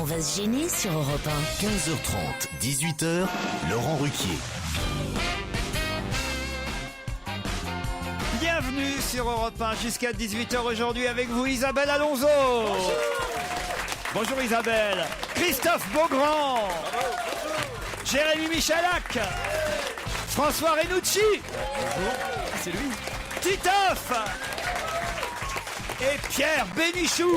On va se gêner sur Europe 1. 15h30, 18h, Laurent Ruquier. Bienvenue sur Europe 1 jusqu'à 18h aujourd'hui avec vous Isabelle Alonso. Bonjour Isabelle. Christophe Beaugrand. Jérémy Michalak. François Renucci. C'est lui. Titoff. Et Pierre Bénichou.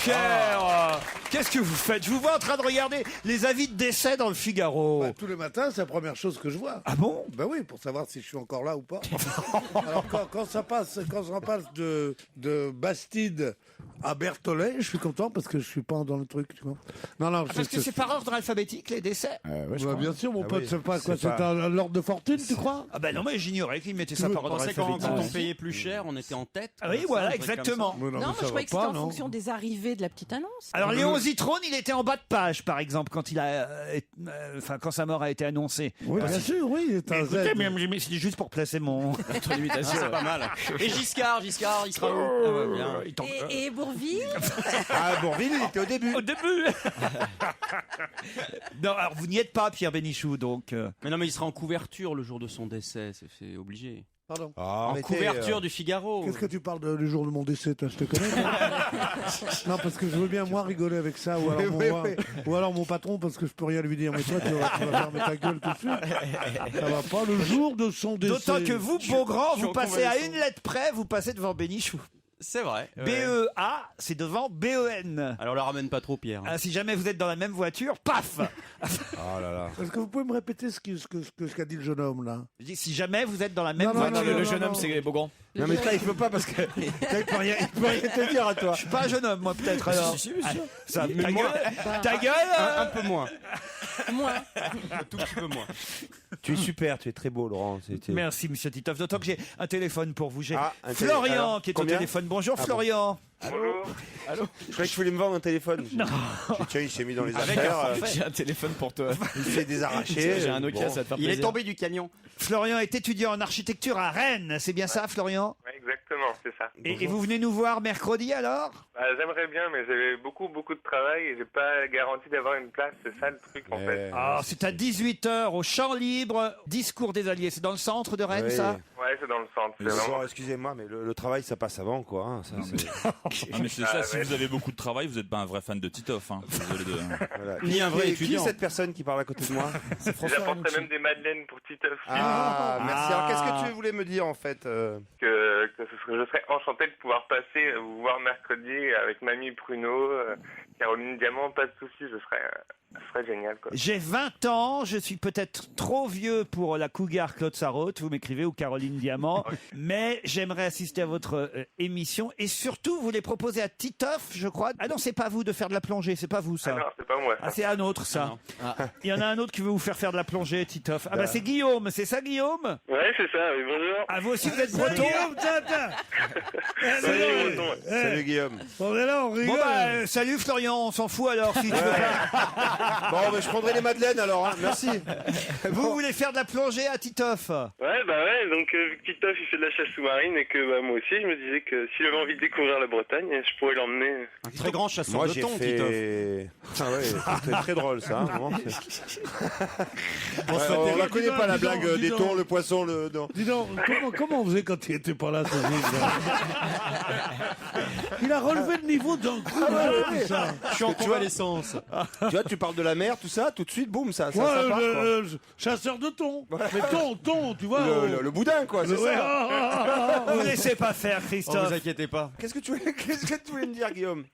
Pierre, qu'est-ce que vous faites? Je vous vois en train de regarder les avis de décès dans le Figaro. Tous les matins, c'est la première chose que je vois. Ah bon? Ben oui, pour savoir si je suis encore là ou pas. Alors quand ça passe de Bastide à Berthollet, je suis content parce que je suis pas dans le truc, tu vois. Non, Parce que c'est par ordre alphabétique les décès. bien sûr, mon pote, c'est pas quoi, c'est pas- un l'ordre de fortune, tu crois? Ah ben non, mais j'ignorais qu'ils mettaient ça veux par ordre pensais quand alphabétique. on payait plus cher, on était en tête. Ah oui, voilà, exactement. Mais Non, mais moi ça je va croyais que c'était pas, en non. fonction des arrivées de la petite annonce. Alors Léon Zitrone, il était en bas de page, par exemple, quand il a, quand sa mort a été annoncée. Oui, bien sûr, oui, il est un Z. Écoutez, mais c'est juste pour placer mon. Votre imitation, c'est pas mal. Et Giscard, il sera où? Ah ouais, bien. Il tombe- Et Bourville Ah, Bourville, il était au début. Au début. Non, alors vous n'y êtes pas, Pierre Bénichou, donc. Mais non, mais il sera en couverture le jour de son décès, c'est obligé. Pardon. Ah, En couverture du Figaro. Qu'est-ce que tu parles du jour de mon décès, toi, je te connais? Non, parce que je veux bien, moi, rigoler avec ça, ou alors, ou alors mon patron, parce que je peux rien lui dire, mais toi, tu vas fermer ta gueule tout de suite. Ça va pas, le jour de son décès. D'autant que vous, Beaugrand, je suis vous en passez à convalescence. une lettre près, vous passez devant Bénichou. C'est vrai. Ouais. B-E-A, c'est devant B-E-N. Alors la ramène pas trop, Pierre. Ah, si jamais vous êtes dans la même voiture, paf. Oh là là. Est-ce que vous pouvez me répéter ce qu'a dit le jeune homme, là? Je dis, si jamais vous êtes dans la même Non, non, voiture. non, le jeune homme, c'est Beaugrand. Non, mais ça, il peut pas parce que. Il peut rien te dire à toi. Je suis pas un jeune homme, moi, peut-être, alors. Ça, ta gueule, ta gueule. Un peu moins. Moi. Un tout petit peu moins. Tu es super, tu es très beau, Laurent. Merci, monsieur Titoff. D'autant que j'ai un téléphone pour vous. J'ai Ah, un Florian alors, qui est au combien téléphone. Bonjour, Ah bon. Florian. Allô. Je croyais que tu voulais me vendre un téléphone. Non. Tiens, il s'est mis dans les Avec affaires. un forfait. J'ai un téléphone pour toi. Il fait des arrachés. J'ai un Nokia, Bon. ça te fait Il plaisir. est tombé du camion. Florian est étudiant en architecture à Rennes. C'est bien ça, Florian? Ouais, exactement, c'est ça. Et vous venez nous voir mercredi alors? Bah, j'aimerais bien, mais j'avais beaucoup de travail et j'ai pas garanti d'avoir une place. C'est ça le truc en fait. Ah, c'est à 18h au Champ Libre, Discours des Alliés. C'est dans le centre de Rennes, Oui. ça? Ouais, c'est dans le centre. C'est Le vraiment. soir, excusez-moi, mais le travail, ça passe avant, quoi. Hein, ça, Ah, mais c'est ça, si ouais. vous avez beaucoup de travail, vous n'êtes pas un vrai fan de Titoff. Hein. Désolé de. voilà. Ni un vrai Qui est étudiant. cette personne qui parle à côté de moi? C'est François. J'apporterai même des madeleines pour Titoff. Ah, merci. Alors, qu'est-ce Ah. que tu voulais me dire, en fait Je serais enchanté de pouvoir passer vous voir mercredi avec Mamie Pruneau, Caroline Diamant, pas de soucis, ce serait génial quoi. J'ai 20 ans, je suis peut-être trop vieux pour la cougar Claude Sarraute, vous m'écrivez, ou Caroline Diamant, mais j'aimerais assister à votre émission et surtout vous les proposez à Titoff, je crois. Ah non, c'est pas vous de faire de la plongée, c'est pas vous ça. Ah non, c'est pas moi. Ah, c'est un autre ça. Ah. Il y en a un autre qui veut vous faire faire de la plongée, Titoff. Ah bah c'est Guillaume, c'est ça Guillaume? Ouais, c'est ça, oui, bonjour. Ah vous aussi vous êtes breton? Salut, Breton. Salut, Guillaume. On est là, on Bon rigole. bah salut Florian, on s'en fout alors si tu veux pas. Bon, mais je prendrai les madeleines, alors. Hein. Merci. Vous voulez faire de la plongée à Titoff? Ouais, bah ouais, donc vu que Titoff il fait de la chasse sous-marine et que bah, moi aussi je me disais que s'il avait envie de découvrir la Bretagne, je pourrais l'emmener. Un très grand chasseur Moi, de j'ai thon, Titoff. fait. Ah ouais, c'était très drôle, ça. Hein, vraiment. Ouais, on la connaît dis pas, la donc, blague dis des donc. thons, le poisson, le. Non. Dis donc, comment on faisait quand il était pas là, ce gars? Il a relevé le niveau d'un coup, là, tout ça. Je suis en convalescence. Tu vois, tu parles de la mer, tout ça, tout de suite, boum, ça Ouais, part, quoi. chasseur de thon. Mais thon, tu vois. Le boudin, quoi, c'est Ouais, ça. Vous laissez pas faire Oh, Christophe. vous inquiétez pas. Qu'est-ce que tu voulais me dire, Guillaume?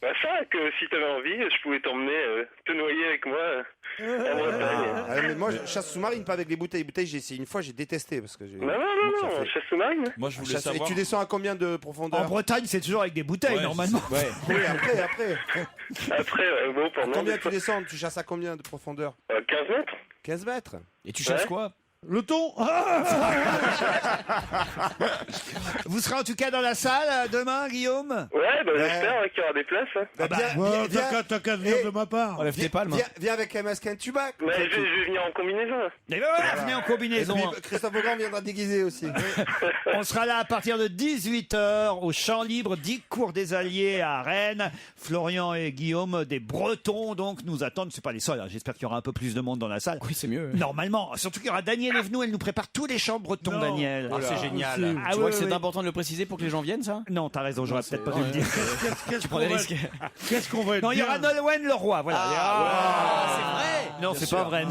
Bah ça, que si t'avais envie, je pouvais t'emmener, te noyer avec moi en Bretagne. Ah, mais moi, je chasse sous-marine, pas avec les bouteilles. Les bouteilles, j'ai essayé une fois, j'ai détesté parce que j'ai. Non, chasse sous-marine. Moi, je voulais Et savoir. tu descends à combien de En profondeur? Bretagne, c'est toujours avec des bouteilles, Ouais, normalement. Ouais. Oui, après. Après, bon, pendant Combien des tu descends? Tu chasses à combien de profondeur? 15 mètres. 15 mètres. Et tu chasses Ouais. quoi? Le ton. Vous serez en tout cas dans la salle demain, Guillaume? Ouais, bah, j'espère qu'il y aura des places. Ouais, t'as qu'à venir de ma part. Enlève tes palmes. Viens avec un masque et un tubac. Bah, je vais venir en combinaison. Et ben voilà, venez en combinaison. Et puis, Christophe Beaugrand viendra déguisé aussi. On sera là à partir de 18h au Champ Libre, 10 cours des Alliés à Rennes. Florian et Guillaume, des Bretons, donc, nous attendent. C'est pas les seuls, hein. J'espère qu'il y aura un peu plus de monde dans la salle. Oui, c'est mieux. Normalement. Surtout qu'il y aura Daniel Evenou, elle nous prépare tous les chants bretons, Non. Daniel. Ah, c'est génial. Ah, Tu oui, vois que c'est oui. important de le préciser pour que les gens viennent, ça? Non, t'as raison, j'aurais peut-être pas dû le dire. Qu'est-ce prends des risques. Qu'est-ce qu'on va être Non, il y aura bien. Nolwenn le roi, voilà. C'est vrai. Non, c'est pas vrai.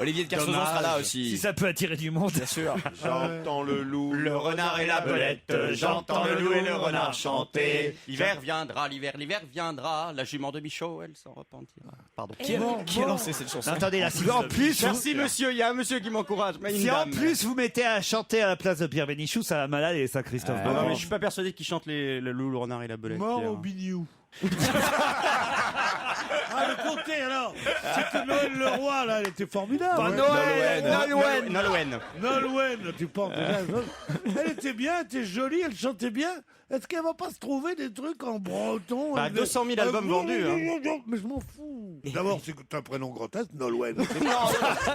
Olivier de Kersauzon sera là aussi. Si ça peut attirer du monde. Bien sûr. J'entends le loup, Le renard et la belette, j'entends le loup et le renard chanter. L'hiver viendra, l'hiver viendra, la jument de Michaud, elle s'en repentira. Pardon. Qui a lancé cette chanson? Attendez, là, si en plus, Merci monsieur, il y a un monsieur qui m'encourage. Mais si en plus vous mettez à chanter à la place de Pierre Bénichou, ça va mal aller, ça, Christophe. Non, Beaugrand. mais je suis pas persuadé qu'il chante le loup, le renard et la belette. Mort Pierre. au bignou. Ah, le côté alors. C'est que Noël le roi, là, elle était formidable. Bah, Ouais. Nolwenn. Nolwenn, tu penses déjà. Elle était bien, elle était jolie, elle chantait bien. Est-ce qu'elle va pas se trouver des trucs en breton? Bah, 200 000 albums vendus, hein. Mais je m'en fous. D'abord, c'est que t'as un prénom grotesque, Nolwenn.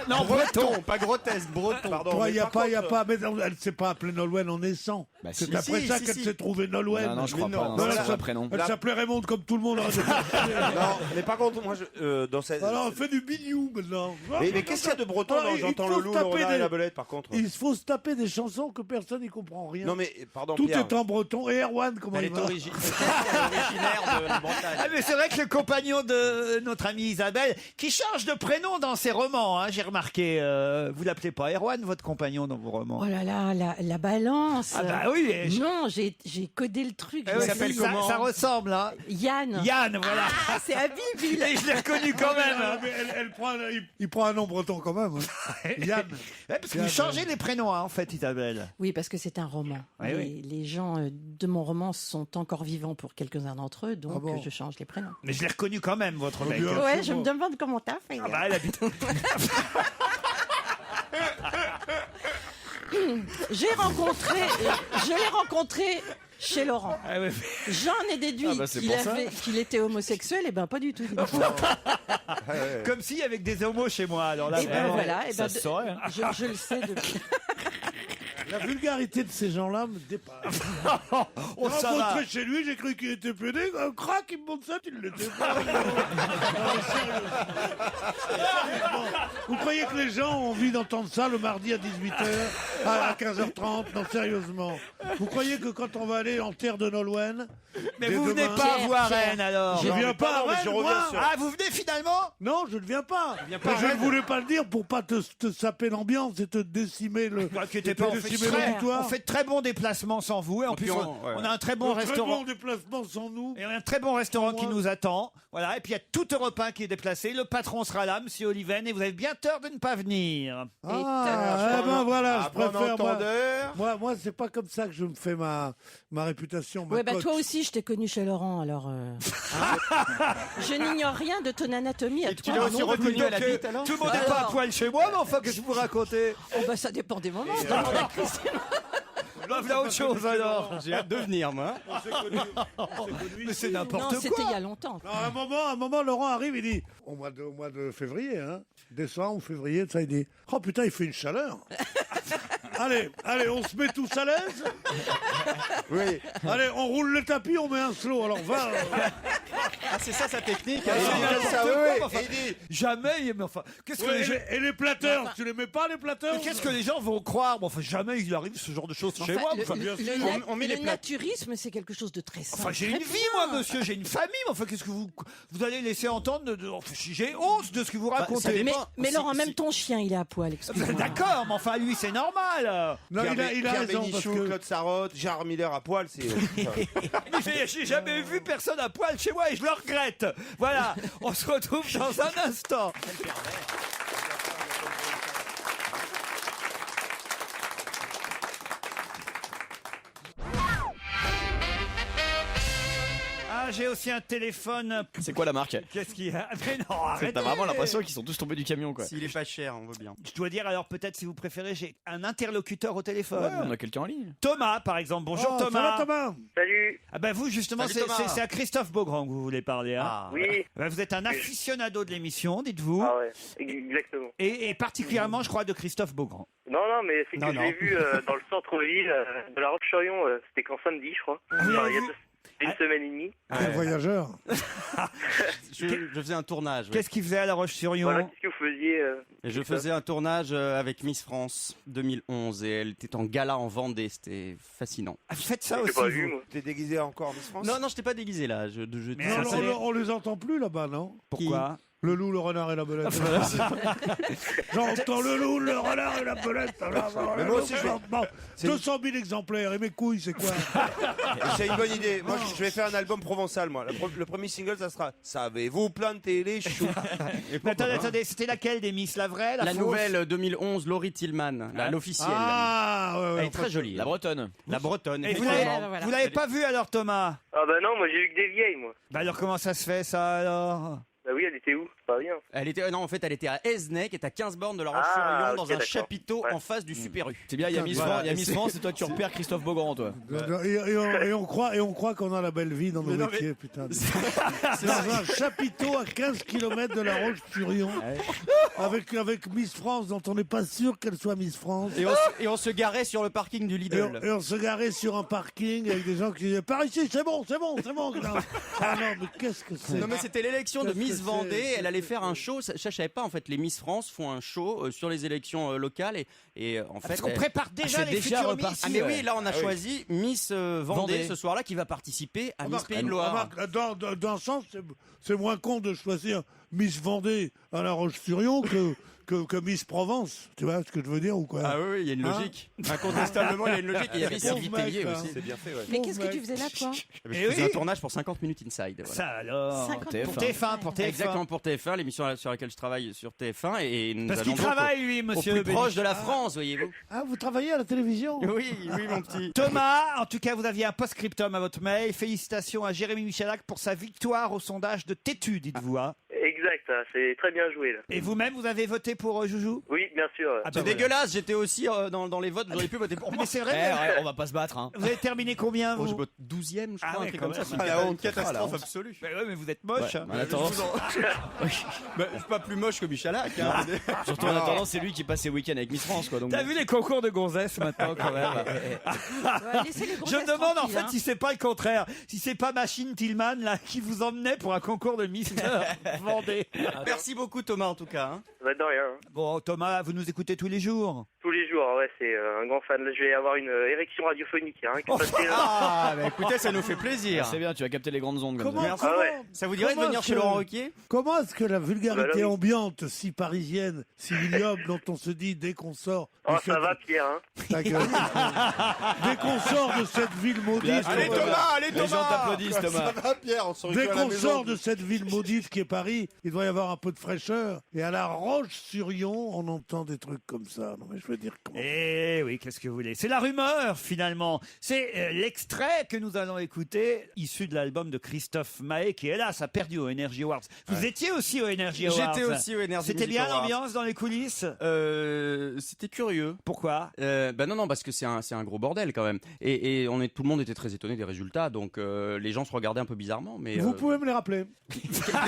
Non, breton, pas grotesque, breton. Pardon. Il n'y a pas. Mais elle s'est pas appelée Nolwenn en naissant. Bah, c'est si, après si, ça si, qu'elle si. s'est trouvée Nolwenn. Non, je crois Mais pas. non. Non, Elle c'est s'appelait- un prénom. Elle s'appelait Raymond comme tout le monde. Non, mais par contre, moi, dans cette. Alors, on fait du bignou maintenant. Mais qu'est-ce qu'il y a de breton Alors, dans il J'entends faut le se loup, le taper renard et des- la belette, par contre? Il faut se taper des chansons que personne n'y comprend rien. Non, mais pardon, Tout Pierre. est en breton. Et Erwan, comment Elle il est va originaire de la Bretagne. Ah, mais c'est vrai que le compagnon de notre amie Isabelle, qui change de prénom dans ses romans, hein, j'ai remarqué. Vous l'appelez pas Erwan, votre compagnon, dans vos romans? Oh là là, la balance. Ah bah oui. Non, j'ai codé le truc. Eh Je oui, sais. s'appelle ça, comment ça ressemble, hein. Yann. Yann, voilà. Ah, c'est Habib. Et je l'ai reconnu quand même. Ah, hein. mais il prend un nom breton quand même. hein. Yann. Ouais, parce que vous changez les prénoms, hein, en fait, Isabelle. Oui, parce que c'est un roman. Oui, Et oui. les gens de mon roman sont encore vivants pour quelques-uns d'entre eux, donc Ah bon je change les prénoms. Mais je l'ai reconnu quand même, votre mec. bien. Ouais, c'est je bon. me demande comment t'as fait. Ah bah, elle habite. Je l'ai rencontré chez Laurent. Ah ouais. J'en ai déduit Ah bah, c'est qu'il pour ça. qu'il était homosexuel, et ben pas du tout. dis donc. Comme s'il y avait des homos chez moi. Alors là, Et ben vraiment. voilà, et ça ben, se saurait, hein. je le sais depuis. La vulgarité de ces gens-là me dépasse. Oh, J'ai ça va. rencontré chez lui, j'ai cru qu'il était pédé. Un crack, il me montre ça, il l'était pas. Non, mais sérieux. Sérieusement. Vous croyez que les gens ont envie d'entendre ça le mardi à 18h, à 15h30? Non, sérieusement. Vous croyez que quand on va aller en terre de Nolwenn, Mais dès vous venez demain- pas Pierre, voir Pierre. Rennes alors. Je viens pas à mais Rennes, je reviens moi. sur- Ah, vous venez finalement? Non, je ne viens pas. Mais je ne voulais pas le dire pour pas te saper l'ambiance et te décimer le. Ne vous inquiétez te pas, on fait, décimer très, l'auditoire. on fait de très bons déplacements sans vous. Et en Et plus, puis on a un très bon Un très restaurant. bon déplacement sans nous. Et on a un très bon restaurant qui Moi. nous attend. Voilà. Et puis il y a tout Europe 1 qui est déplacé. Le patron sera là, Monsieur Oliven. Et vous avez bien tort de ne pas venir. Ah, eh ben voilà, je À bon préfère. entendeur. Moi, c'est pas comme ça que je me fais ma réputation. Ma Ouais, bah cote. toi aussi, je t'ai connu chez Laurent, alors. Je n'ignore rien de ton anatomie. À Et tu toi, l'as aussi non reconnu plus. à la bite, alors? Tout le monde n'est pas à poil chez moi, mais enfin, qu'est-ce que vous racontez? Oh bah ça dépend des moments. Demande à Christine. Là, voilà autre chose alors. J'ai hâte de venir, moi. On s'est connus. Mais c'est Non, n'importe c'était quoi. il y a longtemps. Non, à un moment, Laurent arrive, il dit, au mois de février, hein, décembre ou février, ça, il dit, oh putain, il fait une chaleur. allez, on se met tous à l'aise. Oui. Allez, on roule le tapis, on met un slow. Alors va. Ah, c'est ça sa technique. Et il dit comme ça, n'importe oui, quoi, oui. enfin. Et il dit, Jamais, mais enfin, qu'est-ce que les gens... Et les plateurs, tu les mets pas, les plateurs? Mais qu'est-ce que les gens vont croire? Bon, enfin, jamais il arrive ce genre de choses chez Enfin, moi. le, Enfin, On met les le plates. naturisme, c'est quelque chose de très simple. enfin, j'ai une Très vie, bien. moi, monsieur, j'ai une famille. Enfin, qu'est-ce que vous allez laisser entendre enfin, j'ai honte de ce que vous ça racontez. dépend. Mais Si- Laurent, même si- ton chien, il est à poil, excuse-moi. D'accord, mais enfin, lui, c'est normal. Non, il a Pierre raison. Parce Bénichou, que... Claude Sarraute, Gérard Miller à poil, c'est. J'ai jamais vu personne à poil chez moi et je le regrette. Voilà, on se retrouve dans un instant. Thomas, j'ai aussi un téléphone. C'est quoi la marque? Qu'est-ce qu'il y a? Mais non, arrêtez. T'as vraiment l'impression qu'ils sont tous tombés du camion, quoi. S'il est pas cher, on veut bien. Je dois dire alors peut-être si vous préférez, j'ai un interlocuteur au téléphone. Ouais, on a quelqu'un en ligne. Thomas, par exemple. Bonjour Oh, Thomas. ça va, Thomas? Salut. Ah ben vous justement, Salut, Thomas. c'est à Christophe Beaugrand que vous voulez parler. Hein. Ah, Oui. Ben, vous êtes un aficionado de l'émission, dites-vous, Ah ouais, exactement. et particulièrement, je crois, de Christophe Beaugrand. Non, mais c'est que Non, je l'ai vu dans le centre-ville de La Roche-sur-Yon. C'était qu'en samedi, je crois. Vous Enfin, l'avez il y a vu une semaine et demie. Un voyageur. Je faisais un tournage. oui. Qu'est-ce qu'il faisait à La Roche-sur-Yon? Voilà, qu'est-ce que vous faisiez Et je faisais un tournage avec Miss France 2011 et elle était en gala en Vendée. C'était fascinant. Ah, faites ça J'ai aussi, pas vu, vous. moi. T'es déguisé encore Miss France? Non, je t'ai pas déguisé là. Mais Non, alors, on les entend plus là-bas, non? Pourquoi? Le loup, le renard et la belette. J'entends le loup, le renard et la belette. Mais moi aussi, Bon, 200 000 exemplaires. Et mes couilles, c'est quoi? J'ai une bonne idée. Moi, je vais faire un album provençal, moi. Le premier single, ça sera Savez-vous planter les choux? Mais attendez, c'était laquelle des Miss? La vraie, la La fausse? nouvelle 2011, Laurie Tillman, l'officielle. Ah, ouais, Elle est très jolie. La bretonne. La bretonne. Et vous effectivement. l'avez voilà. vous l'avez pas vu alors, Thomas? Ah bah non, moi j'ai vu que des vieilles, moi. Bah alors comment ça se fait ça alors? Bah oui, elle était où? Pas bien. Elle était, non, en fait, elle était à Esnay, qui est à 15 bornes de la Roche-sur-Yon, Ah, dans ok, un d'accord. chapiteau Ouais. en face du Super U. C'est bien, il y a Miss Voilà. France, il y a Miss France et toi tu repères Christophe Beaugrand, toi. Et on croit qu'on a la belle vie dans nos métiers, putain. Dans un chapiteau à 15 km de la Roche-sur-Yon, avec Miss France, dont on n'est pas sûr qu'elle soit Miss France. Et on se garait sur le parking du Lidl. Et on se garait sur un parking avec des gens qui disaient par ici, c'est bon. Non. Ah non, mais qu'est-ce que c'est? Non mais c'était l'élection de Qu'est-ce Miss que Vendée, c'est elle allait faire un show, ça, je savais pas en fait, les Miss France font un show sur les élections locales et en fait... Parce qu'on prépare déjà les déjà futurs reparti. Miss. Ah mais oui, là on a choisi Miss Vendée Vendée. ce soir-là qui va participer à Miss Pays de Loire. Remarque, dans un sens, c'est moins con de choisir Miss Vendée à La Roche-sur-Yon que Miss Provence. Tu vois ce que je veux dire ou quoi? Ah oui, il y a une Hein logique. Incontestablement, il y a une logique. Et il y avait Sylvie Pauvre Tellier mec, aussi. C'est bien fait, ouais. Mais qu'est-ce que tu faisais là, toi? Je Eh faisais oui. un tournage pour 50 minutes inside. Voilà. Ça alors. 50 Pour TF1, pour TF1. Exactement pour TF1, l'émission sur laquelle je travaille sur TF1 et nous Parce qu'il allons donc travaille lui, au monsieur. plus proche Bénichou. de la France, voyez-vous. Ah, vous travaillez à la télévision? Oui, mon petit. Thomas, en tout cas, vous aviez un post-scriptum à votre mail. Félicitations à Jérémy Michalak pour sa victoire au sondage de Tétu, dites-vous. Hein. Exact, c'est très bien joué là. Et vous-même, vous avez voté pour Joujou? Oui, bien sûr. Ah, C'est bah, voilà. dégueulasse, j'étais aussi dans les votes, vous auriez pu voter pour moi. Mais c'est Eh, vrai, ouais, on va pas se battre, hein. vous avez terminé combien, Oh, je vous? vote 12e, je Ah crois, ouais, un truc quand comme ça. même. C'est Ah, la honte. une catastrophe Ah, la honte. absolue. Mais ouais, mais vous êtes moche. Ouais, en attendant, Bah, je suis pas plus moche que Michalak. Hein. surtout en attendant, c'est lui qui passe ses week-ends avec Miss France, quoi. Donc T'as vu les concours de gonzesses maintenant, quand même? Ouais, laissez les Je grossesses me demande en tranquilles, fait hein. si c'est pas le contraire, si c'est pas Machine Tillman là qui vous emmenait pour un concours de Mister Vendée. Merci beaucoup Thomas en tout cas. Hein. Ça va de rien. Hein. Bon Thomas, vous nous écoutez tous les jours. Tous les jours, ouais, c'est un grand fan. Là, je vais avoir une érection radiophonique. Hein, qui est passée, Ah, bah écoutez, ça nous fait plaisir. c'est bien, tu vas capter les grandes ondes comme Comment, ça. Merci. comment- Ah ouais. Ça vous dirait de Comment venir est-ce chez que- Laurent Ruquier? Comment est-ce que la vulgarité Bah là, oui. ambiante, si parisienne, si ignoble, dont on se dit dès qu'on sort... Oh, de ça cette- va, Pierre. Hein. Ta gueule. Dès qu'on sort de cette ville maudite... Allez, Thomas, allez Les gens t'applaudissent, Thomas. Ça va, Pierre, on se Dès recule à la qu'on maison. sort de cette ville maudite qui est Paris, il doit y avoir un peu de fraîcheur. Et à La Roche-sur-Yon, on entend des trucs comme ça. Non mais je veux dire comment... Eh oui, qu'est-ce que vous voulez? C'est la rumeur finalement. C'est l'extrait que nous allons écouter, issu de l'album de Christophe Mahé, qui hélas a perdu au Energy Awards. Vous étiez aussi au Energy Awards. J'étais aussi au Energy C'était Music bien Awards. l'ambiance dans les coulisses? C'était curieux. Pourquoi? Bah non, parce que c'est un gros bordel quand même. Et tout le monde était très étonné des résultats, donc les gens se regardaient un peu bizarrement. Mais Vous pouvez me les rappeler?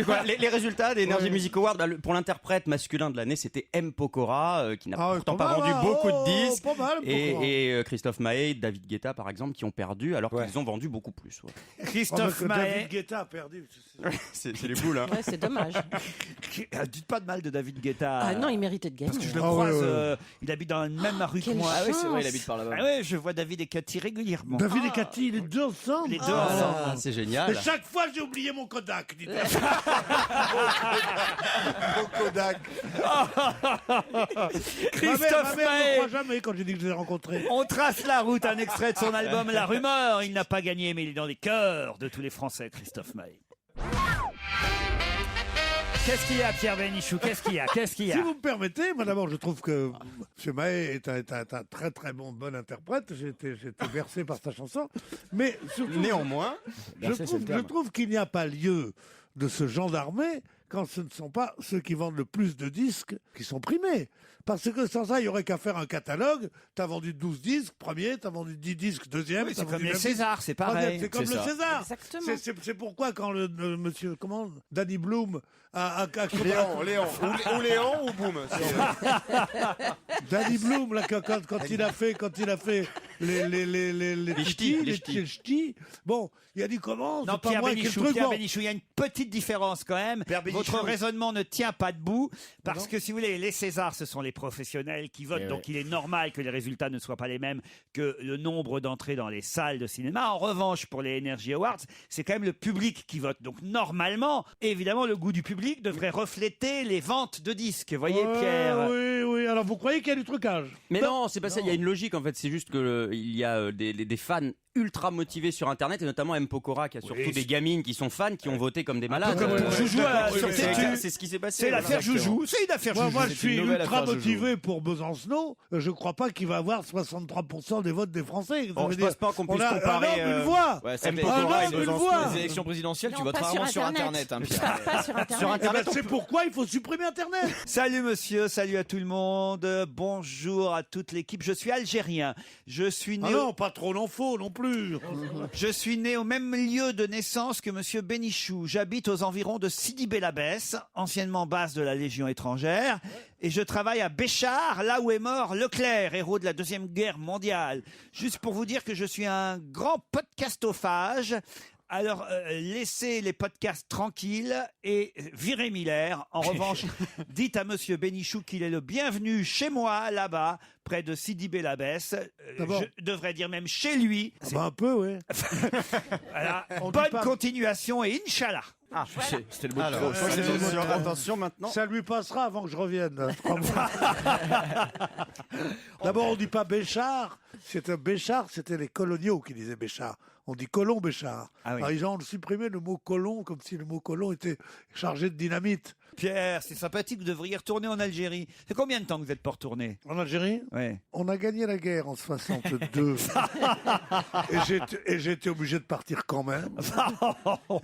Quoi, les résultats des Energy Ouais. Music Awards, bah, pour l'interprète masculin de l'année, c'était M. Pokora, qui n'a Ah ouais, pourtant pas pas mal, vendu hein. beaucoup Oh, de disques. pas mal, Pokora. Et Christophe Mahé, David Guetta par exemple, qui ont perdu alors Ouais. qu'ils ont vendu beaucoup plus. Ouais. Oh, Christophe parce que Mahé. David Guetta a perdu. C'est les boules. Hein. Ouais, c'est dommage. Dites pas de mal de David Guetta. Ah non, il méritait de gagner. Parce que je le Ah croise, ouais, ouais. il habite dans la même rue que Quelle moi. Ah oui, c'est vrai, il chance. habite par là-bas. Ah ouais, je vois David et Cathy régulièrement. David et Cathy, les deux ensemble. Les deux Ah. ensemble. Ah, c'est Et génial. chaque fois, j'ai oublié mon Kodak. Dites Au Kodak. Christophe ma mère Mahé. ne croit jamais quand j'ai dit que je l'ai rencontré. On trace la route, un extrait de son album La Rumeur. Il n'a pas gagné, mais il est dans les cœurs de tous les Français, Christophe Mahé. Qu'est-ce qu'il y a, Pierre Bénichou? Qu'est-ce qu'il y a? Si vous me permettez, moi d'abord, je trouve que M. Mahé est un très très bon interprète. J'ai été versé par sa chanson. Mais surtout, Néanmoins, je trouve qu'il n'y a pas lieu de se gendarmer quand ce ne sont pas ceux qui vendent le plus de disques qui sont primés. Parce que sans ça, il n'y aurait qu'à faire un catalogue. T'as vendu 12 disques, premier, t'as vendu 10 disques, deuxième. Oui, c'est comme les Césars, c'est pareil. C'est comme le César. Exactement. C'est pourquoi quand le monsieur, Danny Bloom a Léon, ou Léon ou Boum. Danny Bloom, là, quand il a fait les ch'tis, bon, il a dit comment? Non, Pierre Bénichou, il y a une petite différence quand même. Votre raisonnement ne tient pas debout parce que si vous voulez, les Césars, ce sont les professionnels qui votent, donc il est normal que les résultats ne soient pas les mêmes que le nombre d'entrées dans les salles de cinéma. En revanche, pour les Energy Awards, c'est quand même le public qui vote. Donc normalement, évidemment, le goût du public devrait refléter les ventes de disques. Voyez, Pierre. Oui. Alors vous croyez qu'il y a du trucage? Mais non, c'est pas ça. Il y a une logique en fait. C'est juste que il y a des fans ultra motivés sur Internet et notamment M. Pokora qui a surtout des gamines qui sont fans qui ont voté comme des malades. Comme pour Joujou, c'est ce qui s'est passé. C'est l'affaire Joujou. C'est une affaire Joujou. Moi, je suis ultra motivé pour Besancenot. Je crois pas qu'il va avoir 63% des votes des Français. Je pense pas qu'on puisse comparer. Une voix. M. Pokora et Besancenot. Les élections présidentielles, tu votes rarement sur Internet. Pas sur Internet. C'est pourquoi il faut supprimer Internet. Salut monsieur, salut à tout le monde. Bonjour à toute l'équipe. Je suis algérien. Je suis né. Non, pas trop non faux non plus. Je suis né au même lieu de naissance que monsieur Bénichou. J'habite aux environs de Sidi Bel Abbès, anciennement base de la Légion étrangère. Et je travaille à Béchar, là où est mort Leclerc, héros de la Deuxième Guerre mondiale. Juste pour vous dire que je suis un grand podcastophage. Alors, laissez les podcasts tranquilles et virez Miller. En revanche, dites à monsieur Bénichou qu'il est le bienvenu chez moi, là-bas, près de Sidi Bel Abbès. Je devrais dire même chez lui. Un peu, oui. Voilà. Bonne continuation et Inch'Allah. C'était le mot de trop. Attention maintenant. Ça lui passera avant que je revienne. 3 mois. D'abord, on dit pas Béchar. Béchar, c'était les coloniaux qui disaient Béchar. On dit colon Béchar. Ah oui. Alors, ils ont supprimé le mot colon comme si le mot colon était chargé de dynamite. Pierre, c'est sympathique, vous devriez retourner en Algérie. C'est combien de temps que vous n'êtes pas retourné? En Algérie? Oui. On a gagné la guerre en 62. et j'ai été obligé de partir quand même.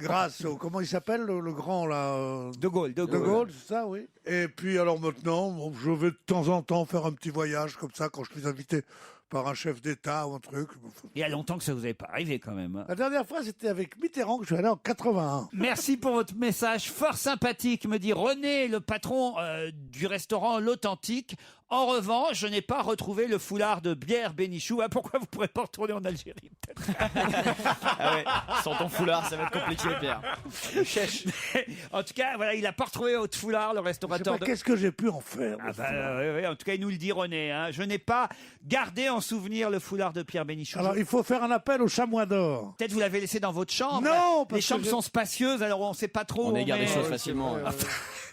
Grâce au... Comment il s'appelle le grand là De Gaulle. De Gaulle, c'est ça, oui. Et puis alors maintenant, je vais de temps en temps faire un petit voyage comme ça quand je suis invité par un chef d'État ou un truc. Il y a longtemps que ça vous est pas arrivé quand même. La dernière fois, c'était avec Mitterrand que je suis allé en 81. Merci pour votre message fort sympathique, me dit René, le patron du restaurant L'Authentique. En revanche, je n'ai pas retrouvé le foulard de Pierre Bénichou. Ah, pourquoi vous ne pourrez pas retourner en Algérie, peut-être? Ah ouais, sans ton foulard, ça va être compliqué, Pierre. En tout cas, voilà, il n'a pas retrouvé votre foulard, le restaurateur. Qu'est-ce que j'ai pu en faire? En tout cas, il nous le dit, René. Hein. Je n'ai pas gardé en souvenir le foulard de Pierre Bénichou. Alors, il faut faire un appel au chamois d'or. Peut-être vous l'avez laissé dans votre chambre. Non, les chambres sont spacieuses, alors on ne sait pas trop. On égare les choses facilement.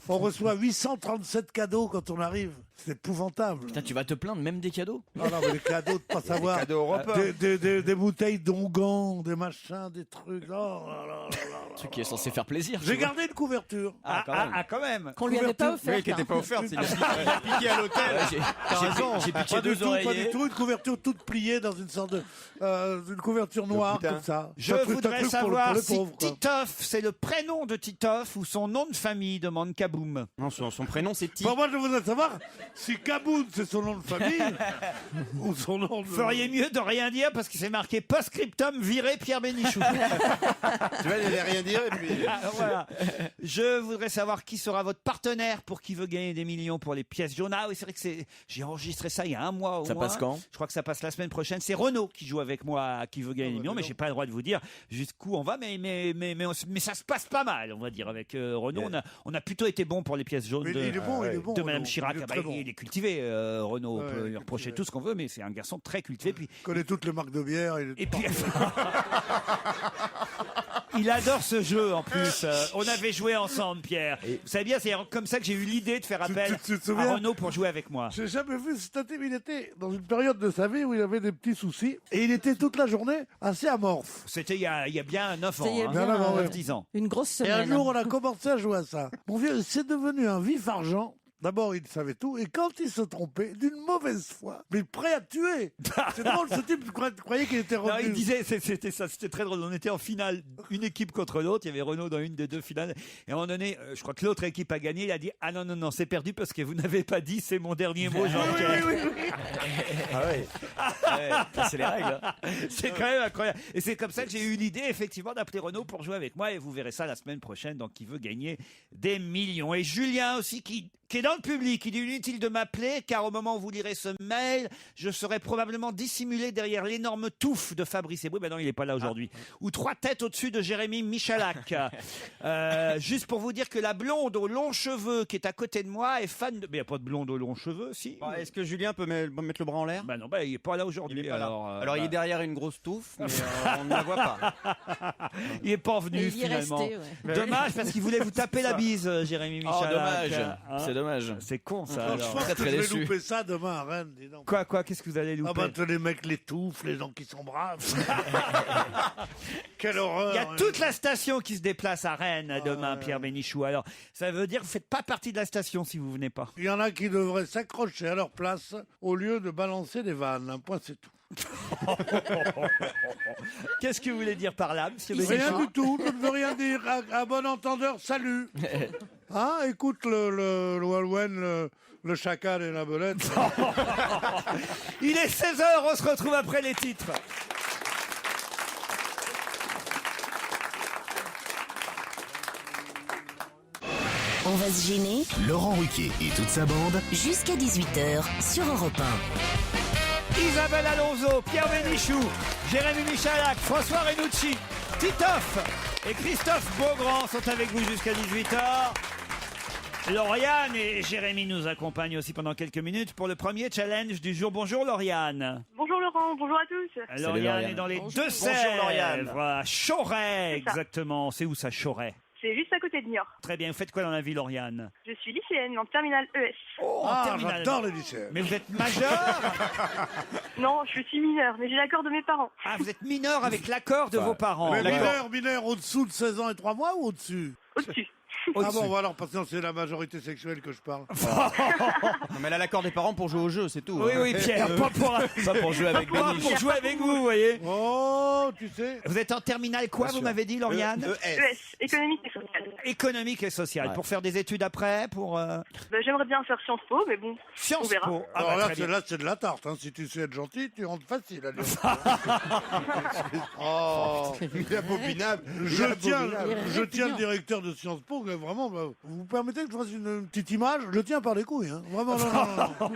On reçoit 837 cadeaux quand on arrive. C'est épouvantable. Putain, tu vas te plaindre même des cadeaux? Non, mais les cadeaux de pas savoir. Cadeaux européens. Des bouteilles d'onguent, des machins, des trucs. Un truc qui est censé faire plaisir. J'ai gardé une couverture. Quand même. Qu'on lui avait pas offert. Oui, qui n'était pas offerte. Il a piqué à l'hôtel. J'ai piqué 2 Pas oreillers. du tout, une couverture toute pliée dans une sorte de... une couverture noire, comme ça. Je voudrais savoir si Titoff, c'est le prénom de Titoff ou son nom de famille, demande Kaboum. Non, son prénom c'est Ti. Moi, je voudrais savoir si Kaboun, c'est son nom de famille ou son nom de... Vous feriez mieux de rien dire parce que c'est marqué post-scriptum viré Pierre Bénichou. Tu vois, il allait rien dire et puis... Voilà. Je voudrais savoir qui sera votre partenaire pour Qui veut gagner des millions pour les pièces jaunes. Ah oui, c'est vrai que j'ai enregistré ça il y a un mois au moins. Ça passe quand? Je crois que ça passe la semaine prochaine. C'est Renaud qui joue avec moi à Qui veut gagner des millions, mais j'ai pas le droit de vous dire jusqu'où on va. Mais ça se passe pas mal, on va dire, avec Renaud. On a plutôt été bon pour les pièces jaunes il est bon, de Madame Chirac. Il est cultivé, Renaud. On peut lui reprocher tout ce qu'on veut, mais c'est un garçon très cultivé. Puis... Il connaît toutes les marques de bière. Et puis... Il adore ce jeu en plus. On avait joué ensemble, Pierre. Vous savez bien, c'est comme ça que j'ai eu l'idée de faire appel tu te souviens à Renaud pour jouer avec moi. J'ai jamais vu cet type. Il était dans une période de sa vie où il avait des petits soucis et il était toute la journée assez amorphe. C'était il y a bien 9 ans, C'était il y a hein, bien, 9-10 ans. Une grosse Et un semaine. jour, on a commencé à jouer à ça. Mon vieux, c'est devenu un vif argent. D'abord, il savait tout, et quand il se trompait, d'une mauvaise foi, mais prêt à tuer. C'est drôle, ce type, tu croyais qu'il était Non, revenu. il disait, c'était ça, c'était très drôle. On était en finale, une équipe contre l'autre. Il y avait Renaud dans une des deux finales. Et à un moment donné, je crois que l'autre équipe a gagné. Il a dit ah non, c'est perdu parce que vous n'avez pas dit c'est mon dernier mot, Jean-Pierre. Ah ouais. Ouais, c'est les règles. hein. C'est quand même incroyable. Et c'est comme ça que j'ai eu l'idée, effectivement, d'appeler Renaud pour jouer avec moi. Et vous verrez ça la semaine prochaine. Donc, il veut gagner des millions. Et Julien aussi, qui est dans le public, il dit inutile de m'appeler, car au moment où vous lirez ce mail, je serai probablement dissimulé derrière l'énorme touffe de Fabrice Eboué. Ben non, il n'est pas là aujourd'hui. Ou 3 têtes au-dessus de Jérémy Michalak. Juste pour vous dire que la blonde aux longs cheveux qui est à côté de moi est fan de... Mais il n'y a pas de blonde aux longs cheveux, si. Bon, Est-ce que Julien peut mettre le bras en l'air? Ben non, il n'est pas là aujourd'hui. Il est pas là. Alors, Alors il est derrière une grosse touffe, mais on ne la voit pas. il n'est pas venu Mais il y est finalement. resté, ouais. Dommage parce qu'il voulait vous taper la bise, Jérémy Oh, Michalak. dommage. Hein. C'est dommage. C'est con ça. Je alors. pense Très, que très je vais déçu. louper ça demain à Rennes, dis donc. Quoi, qu'est-ce que vous allez louper? Ah bah, tous les mecs l'étouffent, les gens qui sont braves. Quelle horreur. Il y a toute la station qui se déplace à Rennes demain, Pierre Bénichou. Alors, ça veut dire que vous faites pas partie de la station si vous venez pas. Il y en a qui devraient s'accrocher à leur place au lieu de balancer des vannes. Un point, c'est tout. Qu'est-ce que vous voulez dire par là, monsieur Rien Bénichou? du tout, je ne veux rien dire. À bon entendeur, salut. Hein, écoute le Walwen, le chacal et la belette. Il est 16h, on se retrouve après les titres. On va se gêner Laurent Ruquier et toute sa bande. jusqu'à 18h sur Europe 1. Isabelle Alonso, Pierre Bénichou, Jérémy Michalak, François Renucci, Titoff et Christophe Beaugrand sont avec vous jusqu'à 18h. Lauriane et Jérémy nous accompagnent aussi pendant quelques minutes pour le premier challenge du jour. Bonjour Lauriane. Bonjour Laurent, bonjour à tous. Lauriane est dans les Bonjour. Deux-Sèvres. Lauriane. Voilà, Choret, C'est ça. exactement. C'est où ça, Choret? C'est juste à côté de Niort. Très bien. Vous faites quoi dans la vie, Lauriane? Je suis lycéenne en terminale ES. Oh, en Ah, terminale. j'adore les lycéens. Mais vous êtes majeur? Non, je suis mineure, mais j'ai l'accord de mes parents. Ah, vous êtes mineur avec l'accord de vos parents. Mais D'accord. mineur au-dessous de 16 ans et 3 mois ou au-dessus? Au-dessus. Ah bon, voilà, alors, parce que c'est la majorité sexuelle que je parle. Non, mais elle a l'accord des parents pour jouer au jeu, c'est tout. Oui, hein. oui, Pierre, pas pour jouer avec pas pour jouer avec vous, vous voyez. Oh, tu sais. Vous êtes en terminale quoi, vous m'avez dit, Lauriane? ES, économique et sociale. Économique et sociale. Ouais. Pour faire des études après, pour J'aimerais bien faire Sciences Po, mais bon, on Sciences verra. Po. Ah, Alors bah, là, très bien. c'est de la tarte. Hein. Si tu sais être gentil, tu rentres facile. Allez. Oh, Il est abominable. je tiens le directeur de Sciences Po. Que vraiment, bah, vous permettez que je fasse une petite image? Je le tiens par les couilles. Hein. Vraiment, non.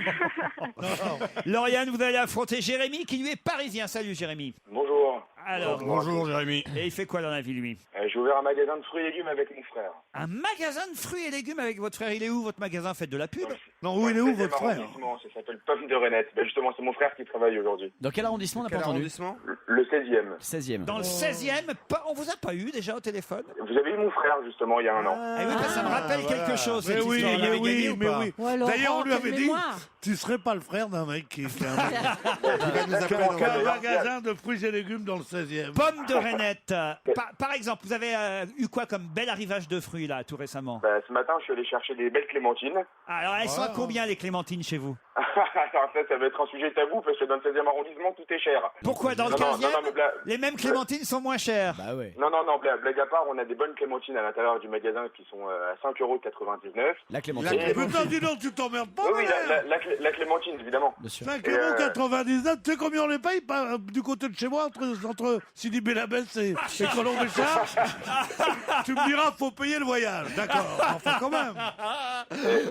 Lauriane, vous allez affronter Jérémy, qui lui est parisien. Salut Jérémy. Bonjour. Alors, Bonjour Jérémy. et il fait quoi dans la vie, lui? J'ai ouvert un magasin de fruits et légumes avec mon frère. Un magasin de fruits et légumes avec votre frère. Il est où, votre magasin? Faites de la pub? Non, où il est où votre frère? Ça s'appelle Pomme de Renette. Justement, c'est mon frère qui travaille aujourd'hui. Dans quel arrondissement on n'a pas Quel entendu? arrondissement? Le 16e. 16e. Dans le 16e, on vous a pas eu déjà au téléphone? Vous avez eu mon frère, justement, il y a un an. Ah oui, ça me rappelle quelque chose, Mais cette oui, histoire. mais L'avez gagné oui, ou mais pas? oui. Ouais, Laurent, D'ailleurs, on lui quelle avait dit, mémoire. tu serais pas le frère d'un mec qui a nous appeler dans un le magasin de fruits et légumes dans le 16e. Pomme de Renette. Par exemple, vous avez eu quoi comme bel arrivage de fruits là, tout récemment? Ce matin, je suis allé chercher des belles clémentines. Alors, elles sont à combien les clémentines chez vous? Alors ça va être un sujet tabou parce que dans le 16e arrondissement, tout est cher. Pourquoi dans le Non, 15e mais les mêmes clémentines sont moins chères? Bah ouais. Non, blague à part, on a des bonnes clémentines à l'intérieur du magasin qui sont à 5,99 €. La Clémentine. Putain, dis donc, tu t'emmerdes pas, Oui, malin. la clémentine, évidemment. Bien sûr. 5,99 €, tu sais combien on les paye du côté de chez moi, entre Sidi Bellabès et Colomb Béchard? Tu me diras, faut payer le voyage, d'accord. Enfin, quand même.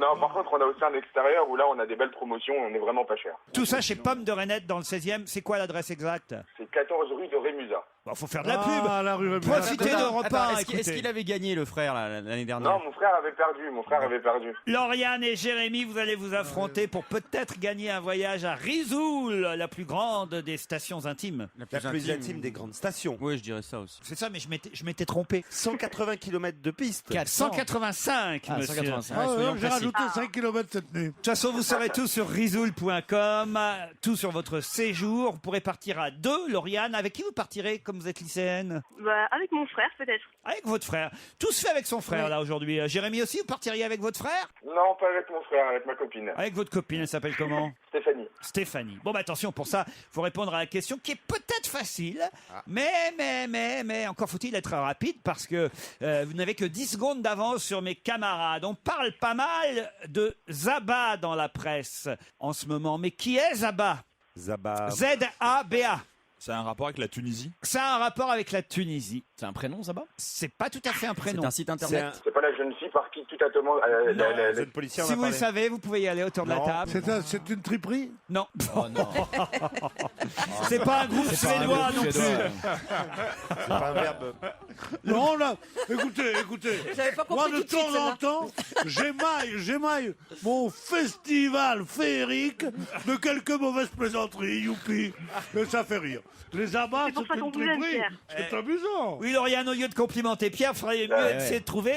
Non, par contre, on a aussi un extérieur où là, on a des belles promotions. promotion, on est vraiment pas cher. Tout ça chez Pomme de Reinette dans le 16e. C'est quoi l'adresse exacte? C'est 14 rue de Rémusat. Bon, faut faire de la pub. La rue Rémusat. Profitez d'Europe 1. Est-ce qu'il avait gagné le frère l'année dernière? Non, mon frère avait perdu. Lauriane et Jérémy, vous allez vous affronter pour peut-être gagner un voyage à Risoul, la plus grande des stations intimes. La plus intime des grandes stations. Oui, je dirais ça aussi. C'est ça, mais je m'étais trompé. 180 km de piste. 185, monsieur. 185. J'ai rajouté 5 km cette nuit. De toute façon, vous saurez tout sur risoul.com, tout sur votre séjour. Vous pourrez partir à 2, Lauriane. Avec qui vous partirez comme vous êtes lycéenne? Avec mon frère, peut-être. Avec votre frère. Tout se fait avec son frère, là, aujourd'hui. Jérémy aussi, vous partiriez avec votre frère? Non, pas avec mon frère, avec ma copine. Avec votre copine, elle s'appelle comment? Stéphanie. Stéphanie. Bon, bah attention, pour ça, il faut répondre à la question qui est peut-être facile, mais encore faut-il être rapide parce que vous n'avez que 10 secondes d'avance sur mes camarades. On parle pas mal de Zaba dans la presse en ce moment. Mais qui est Zaba? Z-A-B-A. Ça a un rapport avec la Tunisie? Ça a un rapport avec la Tunisie. C'est un prénom, Zaba? C'est pas tout à fait un prénom. C'est un site internet? C'est pas la jeune fille par qui tout à Jeune policier, on Si va vous le parler. savez, vous pouvez y aller autour de la table. C'est une triperie? Non. Oh non. C'est pas un groupe suédois non plus. C'est pas un verbe. Non, là, écoutez. J'avais pas Moi, compris de tout de suite, temps en celle-là. temps, j'émaille mon festival féerique de quelques mauvaises plaisanteries, youpi. Mais ça fait rire. Les abats, C'est pour ça c'est qu'on une vous aime, triperie. Pierre. C'est amusant. Oui, Lauriane, au lieu de complimenter Pierre, il faudrait mieux essayer de trouver.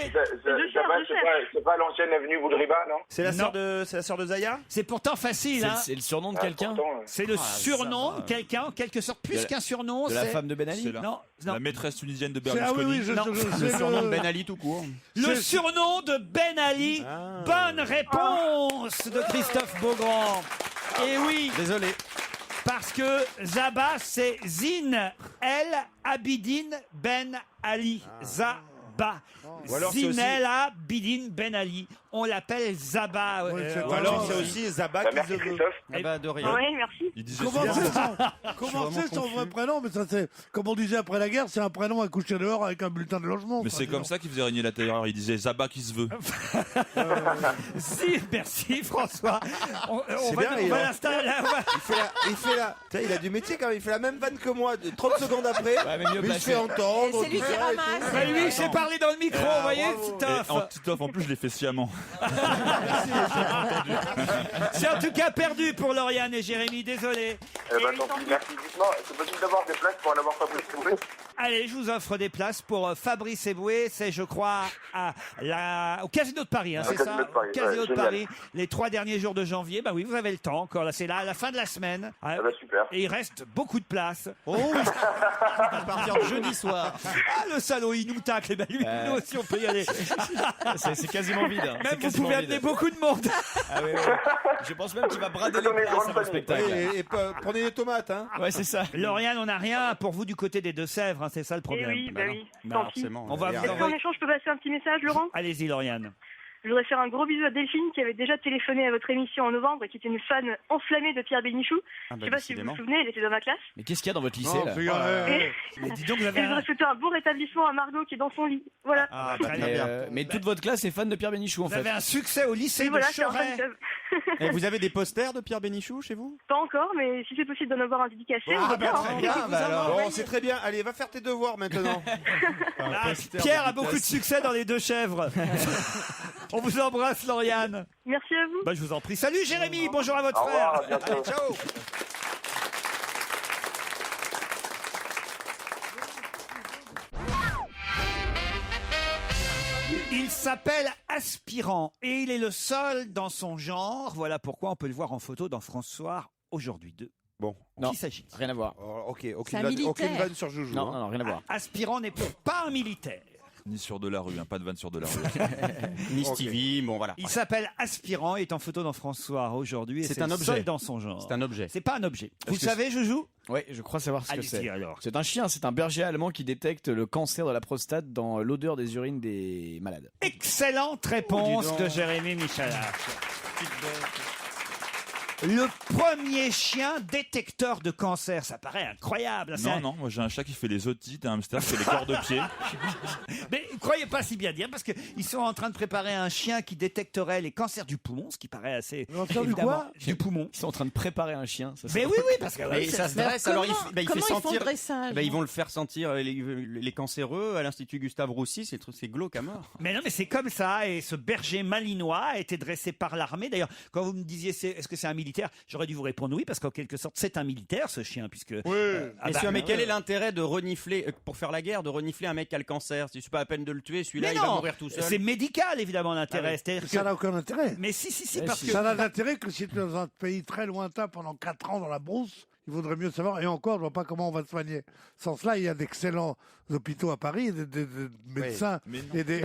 C'est pas l'ancienne avenue Boudriba, non? C'est la sœur de Zaya? C'est pourtant facile, hein. C'est le surnom de quelqu'un? C'est le surnom de quelqu'un, en quelque sorte, plus qu'un surnom. De la c'est- femme de Ben Ali? C'est là. Non, La maîtresse tunisienne de Ah oui, Berlusconi? oui, Le c'est surnom de Ben Ali tout court. Le surnom de Ben Ali. Bonne réponse de Christophe Beaugrand. Et oui, Désolé. parce que Zaba, c'est Zine El Abidine Ben Ali. Zaba. Ou alors c'est Zine aussi- El Abidine Ben Ali. On l'appelle Zaba. Ou alors c'est aussi Zaba qui Merci se veut. Christophe. Eh ben, de rien. Oui, merci. Il disait Comment souvent- c'est son vrai prénom? Mais ça, c'est, comme on disait après la guerre, c'est un prénom à coucher dehors avec un bulletin de logement. Mais c'est comme ça qu'il faisait régner la terreur. Il disait Zaba qui se veut. Si, merci François. On bien, va il a- l'installer. Il a du métier quand même, il fait la même vanne que moi, 30 secondes après, Ouais, mais mieux mais il se placé. fait entendre. C'est lui tout qui ça et ramasse. tout. Bah lui, il s'est parlé dans le micro, vous voyez, bravo. Titoff. Et en Titoff, en plus, je l'ai fait sciemment. C'est en tout cas perdu pour Lauriane et Jérémy, désolé. Tant pis, merci. Dites-moi, c'est possible d'avoir des places pour aller voir Fabrice Eboué? Allez, je vous offre des places pour Fabrice Eboué, c'est je crois au Casino de Paris, hein, Au c'est Casino ça? de Paris, Casino ouais, de génial. Paris, les 3 derniers jours de janvier. Bah oui, vous avez le temps encore, là c'est là, à la fin de la semaine. Ah bah super. Et il reste beaucoup de places. Oh, à partir de jeudi soir. Ah, le salaud, il nous tacle, bah lui, nous aussi on peut y aller. C'est quasiment vide. hein. C'est Même vous quasiment pouvez vide. amener beaucoup de monde. Ah oui, oui. Je pense même qu'il va brader les Dans les places grandes avant le familles. spectacle. Et prenez des tomates, hein. Ouais, c'est ça. Lauriane, on n'a rien pour vous du côté des Deux-Sèvres, hein, c'est ça le Eh problème. oui, bah oui. Bah, Tant pis. forcément. On va vous Est-ce qu'en envoyer. échange, je peux passer un petit message, Laurent? Allez-y, Lauriane. Je voudrais faire un gros bisou à Delphine qui avait déjà téléphoné à votre émission en novembre et qui était une fan enflammée de Pierre Bénichou. Ah, Je sais pas si vous vous souvenez, elle était dans ma classe. Mais qu'est-ce qu'il y a dans votre lycée là? Mais dis donc, vous Et avez je voudrais souhaiter un bon rétablissement à Margot qui est dans son lit. Voilà. Ah, très Mais, bien. mais toute votre classe est fan de Pierre Bénichou en Vous fait. avez un succès au lycée Et de voilà, c'est un fan Choret. club. Et vous avez des posters de Pierre Bénichou chez vous? Pas encore, mais si c'est possible d'en avoir un dédicacé, on va bien. très bien, hein. bah alors. Bon, c'est très bien. Allez, va faire tes devoirs maintenant. Ah, Pierre a beaucoup de succès dans les Deux-Chèvres. On vous embrasse, Lauriane. Merci à vous. Bah, je vous en prie. Salut, Jérémy. Bonjour à votre Au revoir, frère. à bientôt. Allez, ciao. Il s'appelle Aspirant et il est le seul dans son genre. Voilà pourquoi on peut le voir en photo dans France Soir aujourd'hui 2. Bon, Non, Qui s'agit-il? rien à voir. ok, C'est un aucune vanne militaire. sur Joujou. Non, hein. non, non, rien à voir. Aspirant n'est pas un militaire. Ni sur de la rue, hein, pas de vanne sur de la rue. Ni Stevie, bon voilà. Il s'appelle Aspirant et est en photo dans France Soir aujourd'hui. et C'est C'est un le objet. seul dans son genre. C'est un objet. C'est pas un objet. Vous que savez, Joujou? Oui, je crois savoir ce que Allez-y c'est. alors. C'est un chien, c'est un berger allemand qui détecte le cancer de la prostate dans l'odeur des urines des malades. Excellente réponse Oh, dis donc. de Jérémy Michalak. Le premier chien détecteur de cancer. Ça paraît incroyable. Non, moi j'ai un chat qui fait les otites, un hamster qui fait les corps de pied. Mais croyez pas si bien dire, parce qu'ils sont en train de préparer un chien qui détecterait les cancers du poumon, ce qui paraît assez... évidemment, du poumon. Ils sont en train de préparer un chien. Ça, Mais oui, parce que... Et ça se dresse, alors il fait Comment ils font le sentir. dressage Ils vont le faire sentir les cancéreux à l'Institut Gustave Roussy, c'est glauque à mort. Mais non, mais c'est comme ça. Et ce berger malinois a été dressé par l'armée. D'ailleurs, quand vous me disiez est-ce que c'est un militaire, j'aurais dû vous répondre oui, parce qu'en quelque sorte, c'est un militaire, ce chien, puisque. Mais quel est l'intérêt de renifler, pour faire la guerre, de renifler un mec qui a le cancer? Si c'est pas la peine de le tuer, celui-là, il va mourir tout seul. C'est médical, évidemment, l'intérêt. C'est-à-dire Ça n'a aucun intérêt. Mais si, parce que. Ça n'a d'intérêt que si tu es dans un pays très lointain pendant 4 ans dans la brousse. Il vaudrait mieux savoir, et encore, je ne vois pas comment on va te soigner. Sans cela, il y a d'excellents hôpitaux à Paris, des médecins et des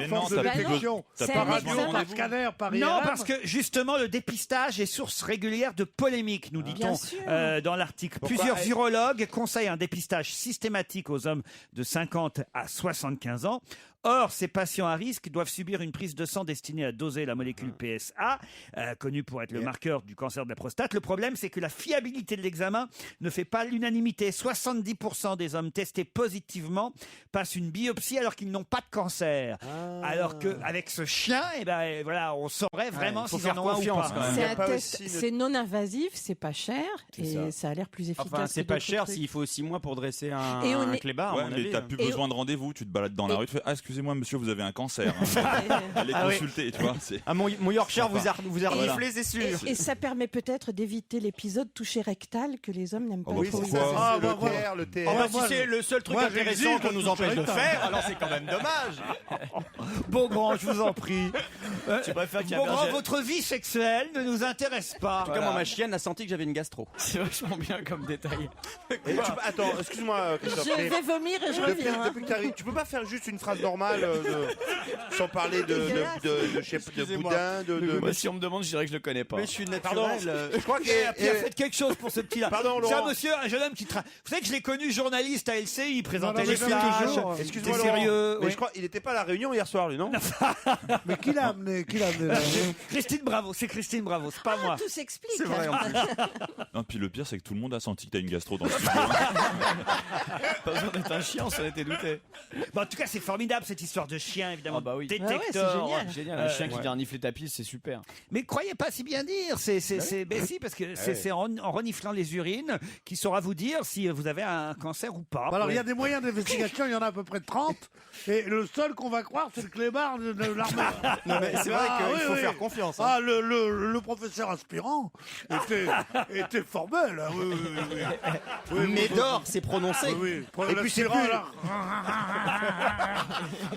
forces de détection par radio, par scanner, par IRM. Non, parce que justement, le dépistage est source régulière de polémiques, nous dit-on dans l'article. Plusieurs urologues conseillent un dépistage systématique aux hommes de 50 à 75 ans. Or, ces patients à risque doivent subir une prise de sang destinée à doser la molécule PSA, connue pour être le marqueur du cancer de la prostate. Le problème, c'est que la fiabilité de l'examen ne fait pas l'unanimité. 70% des hommes testés positivement passent une biopsie alors qu'ils n'ont pas de cancer. Alors qu'avec ce chien, voilà, on saurait vraiment s'ils en ont un ou pas. C'est un test, c'est non invasif, c'est pas cher et ça a l'air plus efficace. Enfin, c'est pas cher s'il faut 6 mois pour dresser un clébard. Ouais, mais t'as plus besoin de rendez-vous, tu te balades dans la rue, tu fais excusez-moi monsieur, vous avez un cancer. Allez consulter, tu vois. Mon Yorkshire vous a reniflé, c'est sûr. Et ça permet peut-être d'éviter l'épisode touché rectal que les hommes n'aiment pas trop. Le TR. Si c'est le seul truc intéressant qu'on nous empêche de faire, alors c'est quand même dommage. Beaugrand, je vous en prie. Tu préfères qu'il y ait Beaugrand, votre vie sexuelle ne nous intéresse pas. En tout cas, moi, ma chienne a senti que j'avais une gastro. C'est vachement bien comme détail. Attends, excuse-moi, Christophe. Je vais vomir et je reviens. Depuis que t'arrives, tu peux pas faire juste une phrase normale sans parler de boudin, Moi, si on me demande, je dirais que je le connais pas. Mais je suis Pardon, naturel. je crois qu'il a fait quelque chose pour ce petit-là. Pardon, c'est un Laurent. monsieur, un jeune homme qui travaille. Vous savez que je l'ai connu journaliste à LCI, il présentait Non, les mais flashs. toujours. Excuse-moi, T'es Laurent. sérieux Mais oui. je crois il était pas à la réunion hier soir, lui, non? Mais qui l'a amené là Christine Bravo, c'est Christine Bravo, c'est pas moi. Tout s'explique. C'est vrai, en plus. Non, puis le pire, c'est que tout le monde a senti que t'as une gastro dans le studio. Pas besoin d'être un chien, on s'en était douté. Bon, en tout cas, c'est formidable cette histoire de chien, évidemment. Ah bah oui. Détecteur. c'est Génial, un chien qui vient renifler ta piste, c'est super. Mais croyez pas si bien dire. Ben si, parce que c'est en reniflant les urines qu'il saura vous dire si vous avez un cancer ou pas. Alors, il y a des moyens d'investigation, il y en a à peu près 30. Et le seul qu'on va croire, c'est le clébard de l'armée. C'est vrai qu'il faut faire confiance. Ah, le professeur aspirant était fort belle. Hein, oui. Médor, c'est prononcé. Oui. Et puis c'est plus.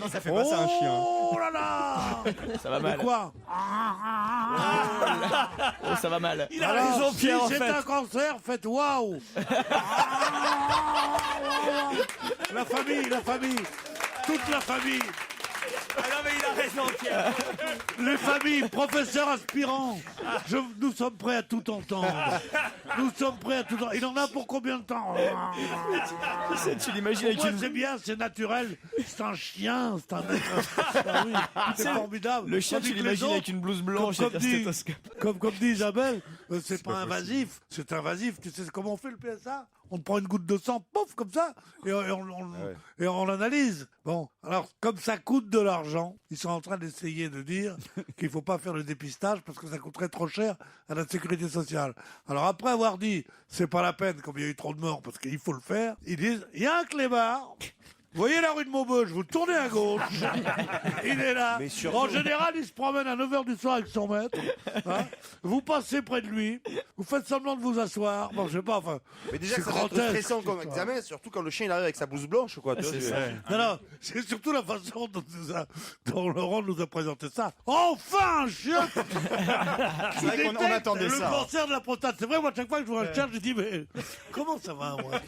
Non, ça fait pas ça un chien. Oh là là. Ça va mal. Quoi? Oh, ça va mal. Il a raison, Pierre, en si c'est fait. un cancer, faites waouh. La famille. Toute la famille. Ah non, mais il a raison, Pierre. Les familles, professeurs aspirants, nous sommes prêts à tout entendre. Nous sommes prêts à tout entendre. Il en a pour combien de temps? Tu l'imagines avec Moi, une... c'est bien, c'est naturel. C'est un chien, c'est un être. Ah oui, c'est formidable. Le chien, Tandis tu que les l'imagines avec autres, une blouse blanche comme avec un dit- stéthoscope. Comme dit Isabelle, c'est pas invasif, c'est invasif. Tu sais comment on fait le PSA? On te prend une goutte de sang, pouf, comme ça, et on l'analyse. Bon, alors, comme ça coûte de l'argent, ils sont en train d'essayer de dire qu'il faut pas faire le dépistage parce que ça coûterait trop cher à la sécurité sociale. Alors, après avoir dit, c'est pas la peine, comme il y a eu trop de morts, parce qu'il faut le faire, ils disent, il y a un clébard. Vous voyez la rue de Maubeuge, vous tournez à gauche, il est là. Mais surtout- En général, il se promène à 9h du soir avec 100 mètres. Hein. Vous passez près de lui, vous faites semblant de vous asseoir. Bon, je sais pas, enfin. Mais déjà, c'est ça doit être grotesque, stressant comme cette examen, surtout quand le chien il arrive avec sa blouse blanche, quoi. tu vois, Non, c'est surtout la façon dont Laurent nous a présenté ça. Enfin, un chien C'est vrai qu'on attendait le ça. cancer de la prostate. C'est vrai, moi, chaque fois que je vois un chien, je dis, mais comment ça va, moi?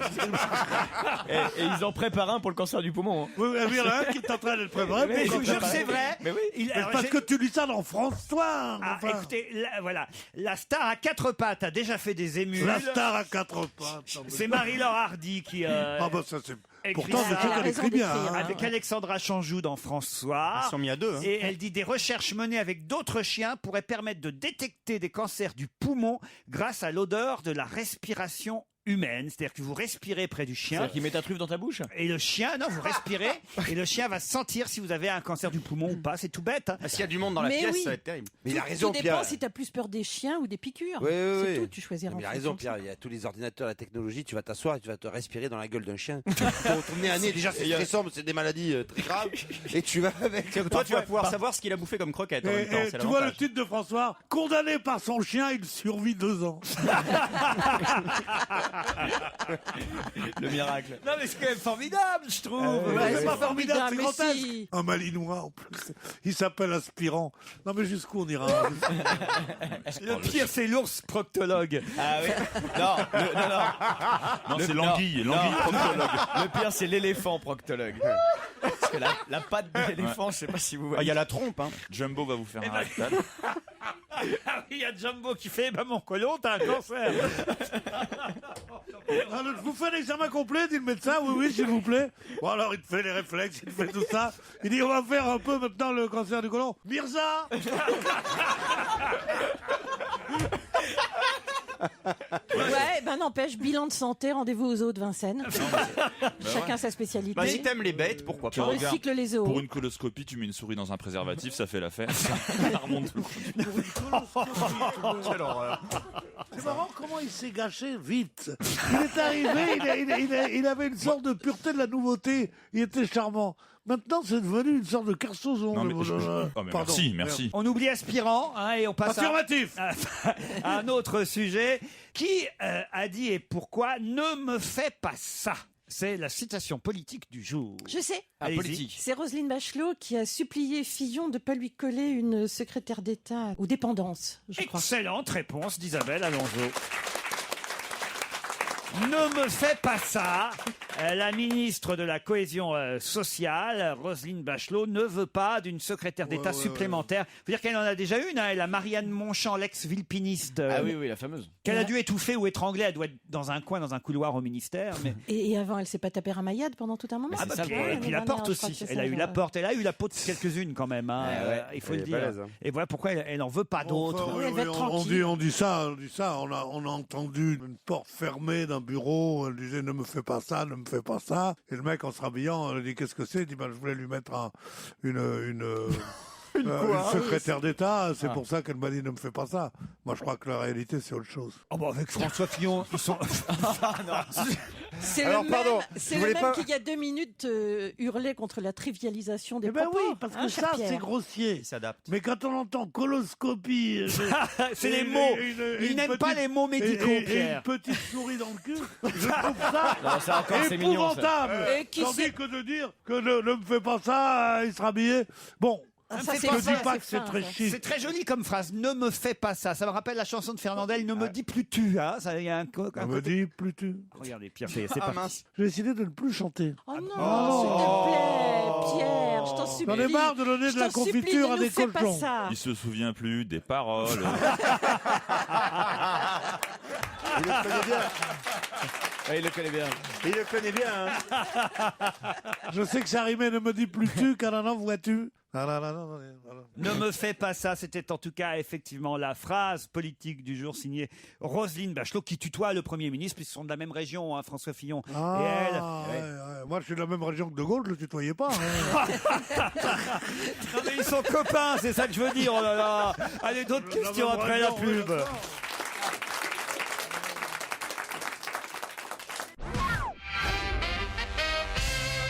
Et ils en préparent un pour le cancer cancer du poumon. Hein. Oui, il y en a un qui est en train d'être préparé. Mais je vous jure, c'est vrai. Mais oui. Parce que tu lis ça dans François. Ah, écoutez, voilà. La star à 4 pattes a déjà fait des émules. La star à 4 pattes. C'est Marie-Laure Hardy qui. Ah bah ça c'est. Écrit Pourtant, je ça. sais qu'elle écrit bien. Hein. Avec Alexandra Chanjou dans François. Ils sont mis à 2. Hein. Et elle dit des recherches menées avec d'autres chiens pourraient permettre de détecter des cancers du poumon grâce à l'odeur de la respiration humaine, c'est-à-dire que vous respirez près du chien. C'est-à-dire qu'il met ta truffe dans ta bouche. Et le chien, non, vous respirez, et le chien va sentir si vous avez un cancer du poumon ou pas. C'est tout bête. Hein. S'il y a du monde dans la Mais pièce, oui. ça va être terrible. Mais il a raison, Tout dépend Pierre. si t'as plus peur des chiens ou des piqûres. Oui, C'est oui. tout, tu choisiras. Mais il a en raison, fonction de ça. Pierre. Il y a tous les ordinateurs, la technologie. Tu vas t'asseoir et tu vas te respirer dans la gueule d'un chien. Ton nez à nez, déjà, c'est très sombre, c'est des maladies très graves. Et tu vas avec. Toi, tu vas pouvoir savoir ce qu'il a bouffé comme croquette en même temps. C'est Tu vois le l'avantage. titre de François, condamné par son chien, il survit 2 ans. Le miracle. Non, mais c'est quand même formidable, je trouve. C'est pas formidable, c'est mais grotesque. si. Un malinois en plus. Il s'appelle Aspirant. Non mais jusqu'où on ira? Le pire, c'est l'ours proctologue. Ah oui. Non, Non, c'est l'anguille proctologue. Le pire, c'est l'éléphant proctologue. Parce que la patte de l'éléphant, je sais pas si vous voyez. Il y a la trompe. Hein. Jumbo va vous faire un rectal. Ah oui, il y a Jumbo qui fait mon colon, t'as un cancer. Alors, je vous fais l'examen complet, dit le médecin. Oui, s'il vous plaît. Bon, alors, il te fait les réflexes, il te fait tout ça. Il dit, on va faire un peu maintenant le cancer du côlon. Mirza! Ouais, ben n'empêche, bilan de santé, rendez-vous aux zoos de Vincennes. Chacun sa spécialité. Bah, si t'aimes les bêtes, pourquoi Tu pas. Le cycle les zoos. Pour une coloscopie, tu mets une souris dans un préservatif, ça fait l'affaire. Ça remonte tout. Quelle horreur. C'est marrant comment il s'est gâché vite. Il est arrivé, il avait une sorte de pureté de la nouveauté. Il était charmant. Maintenant, c'est devenu une sorte de carsozon. Non, mais oh, mais Pardon. merci. On oublie Aspirant, hein, et on passe Affirmatif. à un autre sujet. Qui a dit et pourquoi ne me fais pas ça? C'est la citation politique du jour. Je sais. Allez-y. Politique. C'est Roselyne Bachelot qui a supplié Fillon de ne pas lui coller une secrétaire d'État aux dépendances, je crois. Excellente réponse d'Isabelle Alonso. Ne me fais pas ça. La ministre de la Cohésion sociale, Roselyne Bachelot, ne veut pas d'une secrétaire d'État supplémentaire. Faut dire qu'elle en a déjà une. Hein, elle a Marianne Monchamp, l'ex-villepiniste. Ah oui, la fameuse. Qu'elle a dû étouffer ou étrangler. Elle doit être dans un coin, dans un couloir au ministère. Mais... Et avant, elle s'est pas tapée Ramayad pendant tout un moment. Ah bah, ça, puis, le et puis la porte aussi. Elle a eu la porte. Elle a eu la peau de quelques-unes quand même. Hein, il faut le dire. balèze, hein. Et voilà pourquoi elle n'en veut pas d'autres. Enfin, Oui, elle va être tranquille. on dit ça. On a entendu une porte fermée d'un bureau. Elle disait ne me fais pas ça, ne me fais pas ça. Et le mec en se rhabillant, elle dit qu'est-ce que c'est? Il dit je voulais lui mettre une secrétaire d'État. C'est pour ça qu'elle m'a dit ne me fais pas ça. Moi je crois que la réalité c'est autre chose. Oh bah avec François Fillon, ils sont. C'est Alors, le pardon, même, c'est je le voulais même pas- qui, il y a 2 minutes, hurlait contre la trivialisation des Eh ben propos. oui, parce que hein, cher ça Pierre. c'est grossier. Il s'adapte. Mais quand on entend coloscopie, C'est les mots. Il n'aime pas les mots médicaux, et Pierre. une petite souris dans le cul, je trouve ça Non, ça encore, c'est mignon. Ça. épouvantable. Et qui Tandis c'est- que de dire que ne me fais pas ça, il sera habillé. Bon, Ah, ça, Je c'est je fin, dis pas que c'est fin, très ça. chic. C'est très joli comme phrase. Ne me fais pas ça. Ça me rappelle la chanson de Fernandel. Ne me dis plus tu. Hein. Ça, il y a un On me dit plus tu. Regardez, Pierre, c'est Ah parti. mince. J'ai décidé de ne plus chanter. Oh non, s'il te plaît, Pierre, je t'en supplie. J'en ai marre de donner Je de la t'en supplie, confiture ne à nous des fais pas colchons. ça. Il se souvient plus des paroles. Il le connaît bien. Ouais, il le connaît bien. Il le connaît bien. Hein. Je sais que ça rimait ne me dis plus tu, car en vois-tu. Ne me fais pas ça. C'était en tout cas effectivement la phrase politique du jour signée Roselyne Bachelot qui tutoie le Premier ministre puisqu'ils sont de la même région, hein, François Fillon Ah, et elle. ouais. Moi, je suis de la même région que De Gaulle, je le tutoyais pas. hein. Non, mais ils sont copains, c'est ça que je veux dire. Oh là là. Allez, d'autres questions après la pub.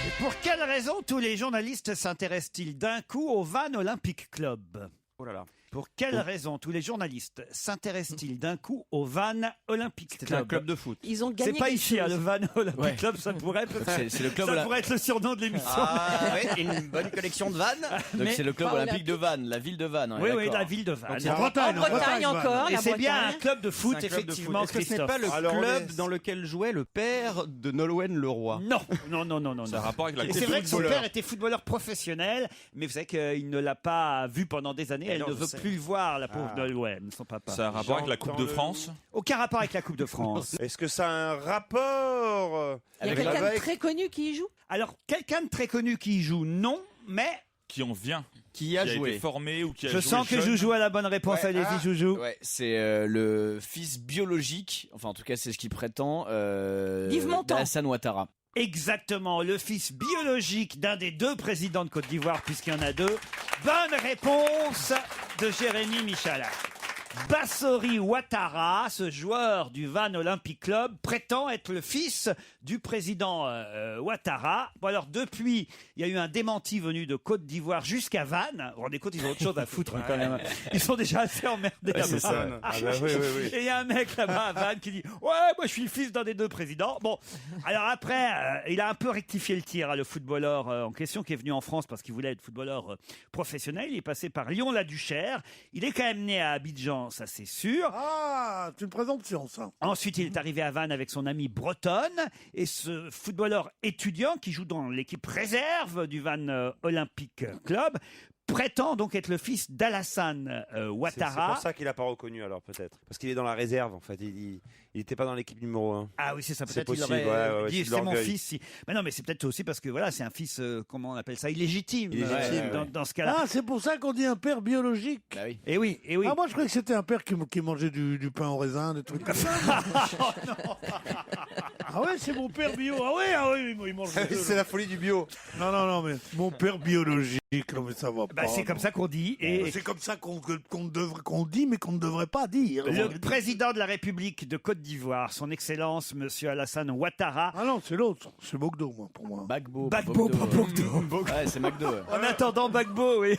Et pour quelle raison tous les journalistes s'intéressent-ils d'un coup au Van Olympic Club? Oh là là. Pour quelle raison tous les journalistes s'intéressent-ils d'un coup au Van Olympique C'est un club de foot. Ils ont C'est gagné pas quelque ici, chose. le Van Olympic Ouais. Club, ça pourrait peut-être C'est le club ça pourrait être le surnom de l'émission. Ah oui, une bonne collection de vannes. Donc Mais- c'est le club Pas olympique de Vannes, la ville de Vannes. on est Oui, oui, d'accord. la ville de Vannes. En Bretagne, En Bretagne encore, Et la c'est bien un Bretagne. club de foot, C'est un club de effectivement, foot. Est-ce que ce n'est Christophe. pas le Alors, on club est- dans lequel jouait le père de Nolwenn Leroy? Non, non, non, non, non. Ça a non. rapport avec la Et coupe c'est de vrai que son footballeur. père était footballeur professionnel, mais vous savez qu'il ne l'a pas vu pendant des années. Elle non, ne je veut sais. plus le voir, la pauvre Nolwenn, son papa. Ça a rapport avec la Coupe de J'entends France. Aucun rapport avec la Coupe de France. Est-ce que ça a un rapport Il y a Avec la- quelqu'un de très connu qui y joue. Alors, quelqu'un de très connu qui y joue, non, mais Qui en vient, Qui a qui a joué? été formé ou qui a je joué sens que jeune. Joujou a la bonne réponse. Ouais, Allez-y, Joujou. Ouais, c'est le fils biologique, enfin en tout cas c'est ce qu'il prétend, Yves Montand. d'Alassane Ouattara. Exactement, le fils biologique d'un des deux présidents de Côte d'Ivoire, puisqu'il y en a deux. Bonne réponse de Jérémy Michalak. Bassori Ouattara, ce joueur du Van Olympic Club, prétend être le fils du président Ouattara. Bon alors depuis, il y a eu un démenti venu de Côte d'Ivoire jusqu'à Vannes. Vous vous rendez compte, ils ont autre chose à foutre hein, quand même. Ils sont déjà assez emmerdés. à c'est ça. Vannes. Ah bah oui, oui, oui. Et il y a un mec là-bas à Vannes qui dit « Ouais, moi je suis le fils d'un des deux présidents. » Bon, alors après, il a un peu rectifié le tir, hein, le footballeur en question qui est venu en France parce qu'il voulait être footballeur professionnel. Il est passé par Lyon-la-Duchère. Il est quand même né à Abidjan, ça c'est sûr. Ah, c'est une présomption, ça. Ensuite, il est arrivé à Vannes avec son ami Bretonne. Et ce footballeur étudiant qui joue dans l'équipe réserve du Van Olympic Club prétend donc être le fils d'Alassane C'est Ouattara. pour ça qu'il a pas reconnu alors peut-être. Parce qu'il est dans la réserve en fait. Il était pas dans l'équipe numéro 1. Ah oui, c'est ça. C'est Peut-être il possible, aurait ouais, dit c'est de c'est mon l'orgueil. fils. Si. Mais non, mais c'est peut-être aussi parce que voilà, c'est un fils, comment on appelle ça, illégitime. Illégitime, dans ce cas-là. Ah, c'est pour ça qu'on dit un père biologique. Bah oui. Et oui, et oui. Ah, moi, je croyais que c'était un père qui mangeait du pain au raisin, des trucs comme ça. Ah ouais, c'est mon père bio. Ah oui, il mange les deux, C'est là. la folie du bio. Non, mais mon père biologique, non, mais ça va pas. Bah, c'est comme ça qu'on dit. Et C'est comme ça qu'on dit, mais qu'on ne devrait pas dire. le président de la République de Côte d'Ivoire, son Excellence, Monsieur Alassane Ouattara. Ah non, c'est l'autre. C'est Bogdo, moi, pour moi. Bagbo. Bagbo, pas Bogdo. Ouais, c'est McDo. ouais. En attendant Bagbo, oui.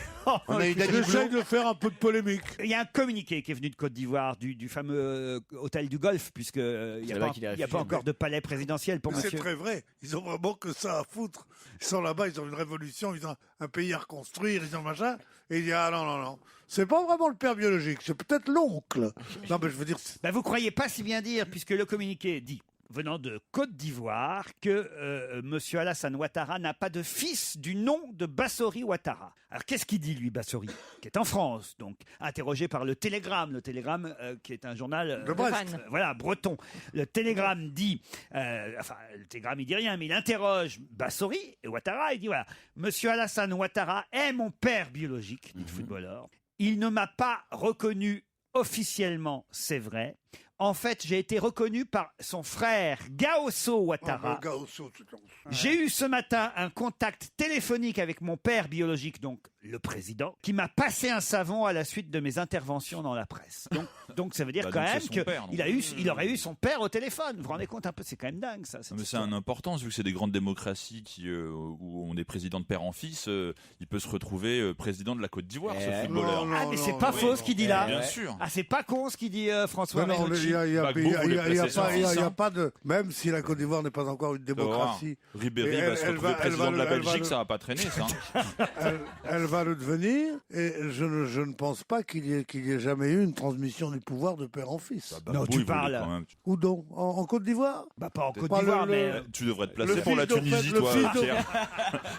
On a eu Danny J'essaye Blum. de faire un peu de polémique. Il y a un communiqué qui est venu de Côte d'Ivoire, du fameux hôtel du Golfe, puisque il n'y C'est a, là-bas pas, qu'il est il y a réfugié. pas encore de palais présidentiel pour Mais c'est monsieur. très vrai. Ils ont vraiment que ça à foutre. Ils sont là-bas, ils ont une révolution, ils ont un pays à reconstruire, ils ont machin. Et il dit, ah non. C'est pas vraiment le père biologique, c'est peut-être l'oncle. Non, mais je veux dire, Bah, vous croyez pas si bien dire, puisque le communiqué dit, venant de Côte d'Ivoire, que Monsieur Alassane Ouattara n'a pas de fils du nom de Bassori Ouattara. Alors qu'est-ce qu'il dit lui, Bassori, qui est en France, donc interrogé par le Télégramme, qui est un journal De Brest. Vannes. voilà, breton. Le Télégramme dit, le Télégramme il dit rien, mais il interroge Bassori et Ouattara. Il dit voilà, Monsieur Alassane Ouattara est mon père biologique, dit le footballeur. Il ne m'a pas reconnu officiellement, c'est vrai. En fait, j'ai été reconnu par son frère Gaosso Ouattara. le gars au saut, tout le temps. J'ai eu ce matin un contact téléphonique avec mon père biologique, donc le président, qui m'a passé un savon à la suite de mes interventions dans la presse. Donc ça veut dire Bah, quand donc même c'est son que père, donc. il aurait eu son père au téléphone. Vous vous rendez compte un peu, c'est quand même dingue ça. cette Non, mais c'est histoire. une importance, vu que c'est des grandes démocraties où on est président de père en fils, il peut se retrouver président de la Côte d'Ivoire, ce footballeur. Ah mais c'est pas faux ce qu'il dit là. Bien sûr. Ah c'est pas con ce qu'il dit François Non, Menucci. il y a Gbagbo voulait placer son fils, hein. pas de. Même si la Côte d'Ivoire n'est pas encore une démocratie, Ribéry Et va se retrouver président de la Belgique, ça va pas traîner, ça. elle va le devenir. Et je ne pense pas qu'il y ait jamais eu une transmission du pouvoir de père en fils. Non, tu parles. Où donc en Côte d'Ivoire? Bah pas en Côte Pas d'Ivoire, le- mais Tu devrais te Le placer pour la fils Tunisie, d'Ophèle- toi, le fils d'Ophèle- Pierre.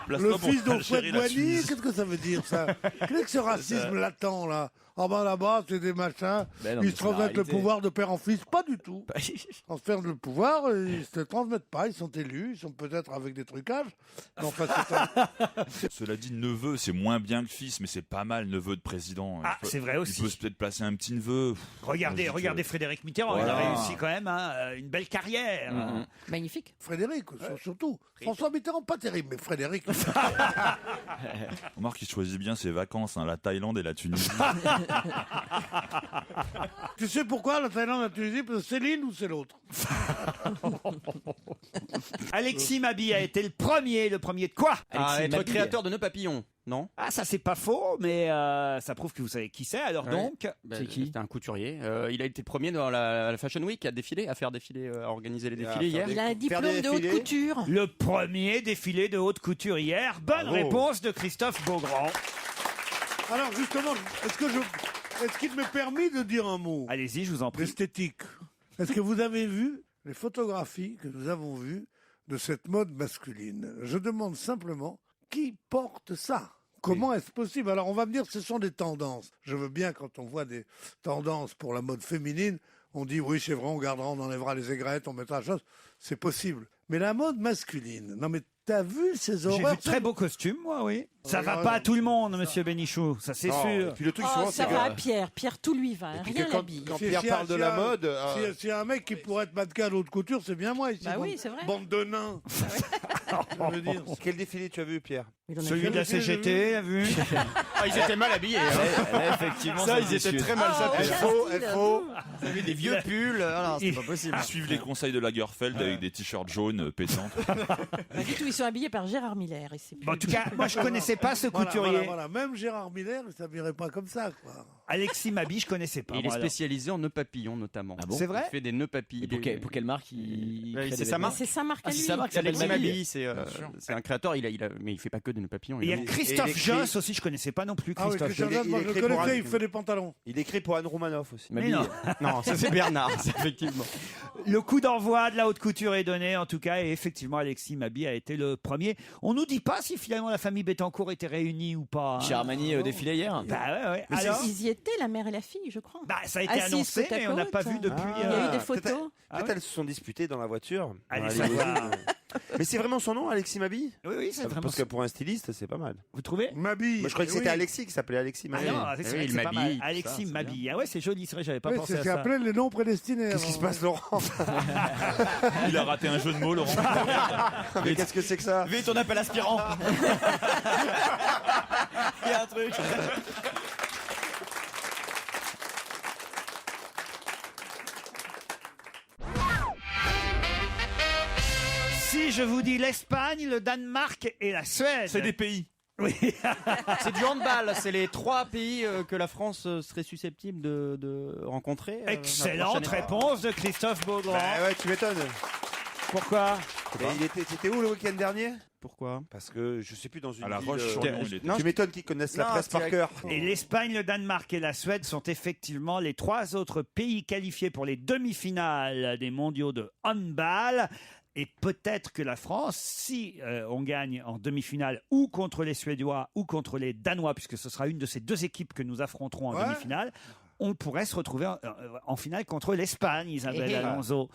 Le Place-toi pour fils Algérie, d'Ophèle la Boigny, Tunisie. qu'est-ce que ça veut dire ça? Qu'est-ce que ce racisme latent là? Ah ben là-bas, c'est des machins. Ben non, Ils mais se c'est la transmettent le réalité. pouvoir de père en fils. Pas du tout. Ils transfèrent le pouvoir, ils se transmettent pas. Ils sont élus, ils sont peut-être avec des trucages. Mais enfin, Cela dit, neveu, c'est moins bien que fils, mais c'est pas mal, neveu de président. Ah, Il peut- c'est vrai aussi. Il peut peut-être placer un petit neveu. regardez Frédéric Mitterrand, il Voilà. a réussi quand même une belle carrière. Mhm. Magnifique. Frédéric, surtout. François Mitterrand, pas terrible, mais Frédéric. Remarque qu'il choisit bien ses vacances, hein, la Thaïlande et la Tunisie. Tu sais pourquoi la Thaïlande, la Tunisie? Parce que c'est l'île ou c'est l'autre? Alexis Mabille a été le premier de quoi À Alexis être Mabille. créateur de nœuds papillons. non? Ah, ça c'est pas faux, mais ça prouve que vous savez qui c'est. Alors Ouais. donc, C'est qui? C'était un couturier. Il a été premier dans la Fashion Week à faire défiler, à organiser les défilés hier. Il a un diplôme de haute couture. le premier défilé de haute couture hier. Bonne réponse de Christophe Beaugrand. Alors justement, est-ce qu'il m'est permis de dire un mot Allez-y, je vous en prie. L'esthétique. Est-ce que vous avez vu les photographies que nous avons vues de cette mode masculine? Je demande simplement qui porte ça. Comment est-ce possible? Alors on va me dire ce sont des tendances. Je veux bien quand on voit des tendances pour la mode féminine, on dit oui c'est vrai, on gardera, on enlèvera les aigrettes, on mettra la chose. C'est possible. Mais la mode masculine, non mais t'as vu ces J'ai horreurs? vu de très beaux costumes, moi, oui. Ça va ouais, pas à tout le monde, monsieur Bénichou, ça c'est Non, sûr. et puis le truc, Oh, souvent, ça c'est va à que- Pierre. Pierre, tout lui va. Et puis Rien que l'habille. quand Pierre parle de la mode, S'il y a un mec qui pourrait être mannequin de haute couture, c'est bien moi ici. Bah oui, bande- c'est vrai. Bande de nains. Je veux dire. quel défilé tu as vu, Pierre? Celui de la CGT, a vu? Ah, ils étaient mal habillés. Hein. Effectivement, Ça, ils étaient très mal sapés. Elle Ils avaient des vieux pulls. Alors, c'est pas possible. Ils suivent les conseils de Lagerfeld avec des t-shirts jaunes pétants. Pas du tout, ils sont habillés par Gérard Miller. Et c'est Bon, en tout cas, moi je connaissais pas ce couturier. Voilà. Même Gérard Miller, il s'habillerait pas comme ça, quoi. Alexis Mabi, je connaissais pas. Il est moi, alors. spécialisé en nœuds papillons notamment. Ah bon C'est vrai? Il fait des nœuds papillons. Et pour quelle marque il Ouais, crée c'est des sa vêtements marque. C'est sa marque à Ah, c'est lui. sa marque qui s'appelle Alexis Mabi. Mabi, c'est un créateur. Mais il fait pas que des nœuds papillons. Et il y a a- Christophe écrit- Joss aussi, je connaissais pas non plus Ah oui, Christophe. Christian il est- Joss, moi il je le écrit pour connaissais, un- il fait des pantalons. Il écrit pour Anne Romanoff aussi. Mais non. Non, ça c'est Bernard, c'est effectivement. Le coup d'envoi de la haute couture est donné, en tout cas, et effectivement, Alexis Mabi a été le premier. On nous dit pas si finalement la famille Bettencourt était réunie ou pas. hein. Chez Armani au défilé hier. Bah ouais, ouais. Mais Alors, ils y étaient, la mère et la fille, je crois. bah, ça a été Assises annoncé, côte à mais on n'a pas côte. vu depuis. Il y a eu des Peut-être photos. peut-être elles se sont disputées dans la voiture. Allez dans la savoir. limousine. Mais c'est vraiment son nom, Alexis Mabi? Oui, oui, c'est vraiment. Parce que pour un styliste, c'est pas mal. Vous trouvez? Mabi. Moi, je croyais que Eh c'était oui. Alexis qui s'appelait Alexis Ah Mabi. non, c'est vrai que c'est pas mal. Mabi, Alexis ça, Mabi. Ah ouais, c'est joli, c'est vrai, j'avais pas Oui, pensé c'est à ce ça. qu'on appelait les noms prédestinés. Qu'est-ce qui se avant. passe, Laurent? Il a raté un jeu de mots, Laurent. Mais qu'est-ce que c'est que ça? Vite, on appelle aspirant. Il y a un truc. Si je vous dis l'Espagne, le Danemark et la Suède. C'est des pays. Oui. C'est du handball. C'est les 3 pays que la France serait susceptible de rencontrer. la Excellente prochaine étape. réponse de Christophe Beaugrand. Bah ouais, tu m'étonnes. Pourquoi? C'était où le week-end dernier? Pourquoi? Parce que je sais plus dans une À la ville, Roche-sur-Yon, il était. Non, tu m'étonnes qu'ils connaissent la Non, presse par c'est- cœur. Et l'Espagne, le Danemark et la Suède sont effectivement les 3 autres pays qualifiés pour les demi-finales des mondiaux de handball. Et peut-être que la France, si on gagne en demi-finale ou contre les Suédois ou contre les Danois, puisque ce sera une de ces 2 équipes que nous affronterons en Ouais. demi-finale, on pourrait se retrouver en finale contre l'Espagne, Isabelle Alonso.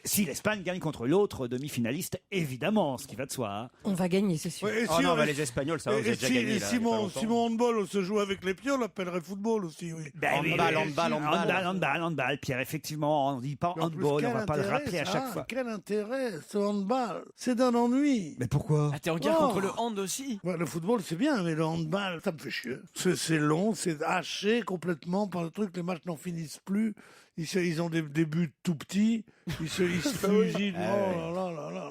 Si l'Espagne gagne contre l'autre demi-finaliste, évidemment, ce qui va de soi. Hein. On va gagner, c'est sûr. Ouais, et Oh si non, on- bah, les Espagnols, ça va, vous avez déjà gagné. et là, si il y a pas mon longtemps. handball se joue avec les pieds, on l'appellerait football aussi, oui. Ben oui, handball, Pierre, effectivement, on ne dit pas En plus, handball, quel on va pas le intérêt, rappeler à ça, chaque fois. Quel intérêt, ce handball? C'est d'un ennui. Mais pourquoi? Ah, t'es en guerre Oh. contre le hand aussi. Ouais, le football, c'est bien, mais le handball, ça me fait chier. C'est long, c'est haché complètement par le truc, les matchs n'en finissent plus. Ils ont des buts tout petits, ils se fusillent. Oh là là là là là là.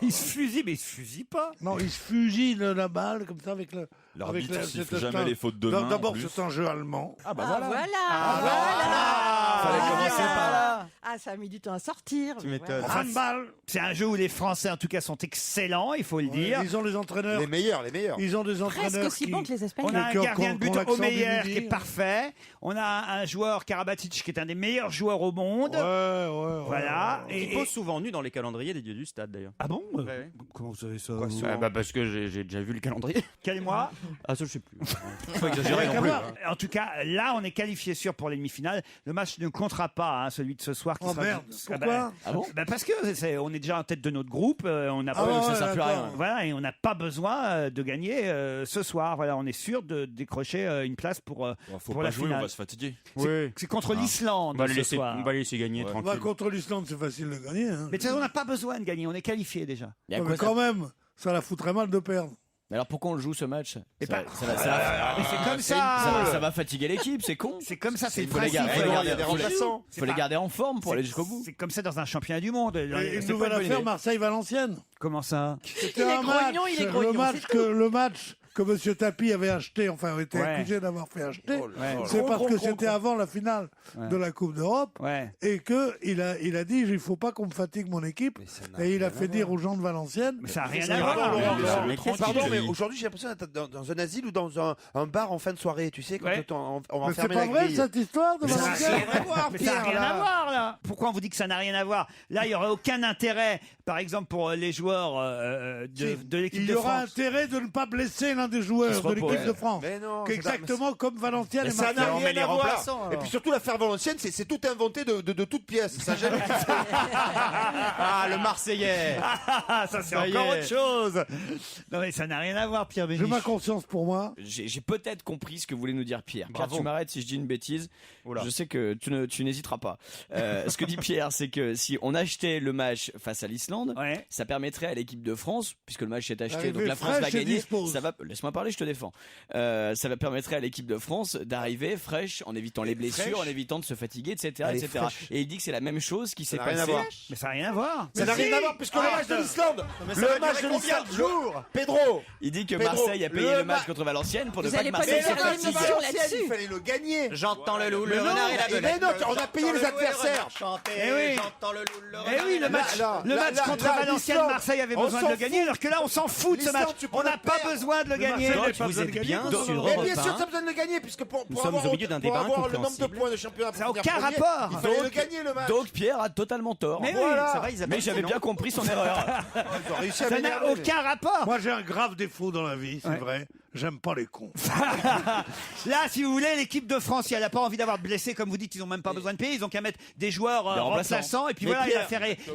Il se fusille, mais il se fusille pas. Non, ils se fusillent la balle comme ça avec le. L'arbitre avec siffle c'est jamais un- les fautes de main. D'abord, en plus. c'est un jeu allemand. Ah bah Ah, voilà. voilà. Fallait commencer par là. Ah, ça a mis du temps à sortir. Tu m'étonnes. Enfin, Handball. C'est un jeu où les Français, en tout cas, sont excellents, il faut le dire. Ils ont des entraîneurs. Les meilleurs, les meilleurs. Ils ont des Presque entraîneurs aussi qui. bon que les On Espagnols. a un qui ont- gardien de qui ont but l'accent du Omeyer midi. qui est parfait. On a un joueur Karabatic qui est un des meilleurs joueurs au monde. Ouais. Voilà. Qui Et- pose souvent nu dans les calendriers des dieux du stade d'ailleurs. Ah bon Ouais. Comment vous savez ça Quoi, vous souvent Bah parce que j'ai déjà vu le calendrier. Quel mois Ah ça je sais plus. Faut pas exagérer non plus. En tout cas, là, on est qualifié sûr pour les demi-finales. Le match ne comptera pas, hein, celui de ce soir. Qui Oh sera... merde. Ah Pourquoi Ah bon? Parce que on est déjà en tête de notre groupe. On n'a Ah pas, ouais, ça sert plus à d'accord. rien. voilà, et on n'a pas besoin de gagner ce soir. Voilà, on est sûr de décrocher une place pour Faut pour pas la jouer, on finale. va se fatiguer. Oui. C'est contre l'Islande On va les ce laisser, soir. on va les laisser gagner Ouais. Bah, tranquille. contre l'Islande, c'est facile de gagner. Hein. Mais de toute façon, on n'a pas besoin de gagner. On est qualifié déjà. Mais à Ouais, quoi mais quand même, ça la foutrait mal de perdre. Mais alors pourquoi on le joue ce match? Et Ça pas- va- ça va- ça va- Mais c'est comme ça ça. va- ça va fatiguer l'équipe, c'est con. C'est comme ça. C'est le Faut les principe. garder- Il y a des faut les- remplaçants. Faut les garder en forme pour aller jusqu'au bout. C'est comme ça dans un championnat du monde. Et une C'est nouvelle pas une bonne affaire, idée. Marseille-Valenciennes. Comment ça? C'était Il est un grognon, match, il est grognon, le match c'est que le match que Monsieur Tapi avait acheté, enfin était accusé d'avoir fait acheter, c'est parce que c'était avant la finale de la Coupe d'Europe et que il a dit il faut pas qu'on me fatigue mon équipe et il a fait dire aux gens de Valenciennes. Mais ça n'a rien à voir. Pardon, mais aujourd'hui j'ai l'impression d'être dans un asile ou dans un bar en fin de soirée, tu sais, quand on va Mais c'est fermer pas la vrai grille. cette histoire de Valenciennes. Mais ça n'a rien à voir là. Pourquoi on vous dit que ça n'a rien à voir? Là, il n'y aurait aucun intérêt, par exemple, pour les joueurs de l'équipe de France. Il y aura intérêt de ne pas blesser l'un des joueurs de l'équipe de France. Mais non, Exactement comme Valenciennes et ça n'a Marseille. rien à voir. Et puis surtout l'affaire Valenciennes, c'est tout inventé de toutes pièces. Ça n'a jamais existé. Ah, le Marseillais. Ça c'est encore autre chose. Non mais ça n'a rien à voir, Pierre Bénichou. J'ai ma conscience pour moi. J'ai peut-être compris ce que voulait nous dire Pierre. Pierre, Bravo. tu m'arrêtes si je dis une bêtise. Je sais que tu n'hésiteras pas. Ce que dit Pierre, c'est que si on achetait le match face à l'Islande, ça permettrait à l'équipe de France, puisque le match est acheté, donc la France va gagner. Ça va. Laisse-moi parler, je te défends. Ça va permettrait à l'équipe de France d'arriver fraîche, en évitant les blessures, en évitant de se fatiguer, etc., etc. Et il dit que c'est la même chose qui s'est passé. Mais ça n'a rien à voir. Ça n'a rien à voir puisque le match de l'Islande, le match de l'Islande, Pedro. Il dit que Marseille a payé le match contre Valenciennes pour ne pas que Marseille se fatigue. Il fallait le gagner. J'entends le loup, le renard et la belette. Mais non, on a payé les adversaires. J'entends le loup, le renard. Eh oui, le match contre Valenciennes, Marseille avait besoin de le gagner, alors que là, on s'en fout de ce match. On n'a pas besoin de le gagner. Vous êtes bien sur Europe 1. Mais bien sûr, ça a besoin de le gagner, puisque pour avoir le nombre de points de championnat, ça n'a aucun rapport. Il fallait le gagner le match. Donc Pierre a totalement tort. Mais voilà. Mais j'avais bien compris son erreur. Ça n'a aucun rapport. Moi j'ai un grave défaut dans la vie, c'est vrai. J'aime pas les cons. Là, si vous voulez, l'équipe de France, si elle n'a pas envie d'avoir de blessés, comme vous dites, ils n'ont même pas besoin de payer. Ils ont qu'à mettre des joueurs remplaçants. Et puis voilà,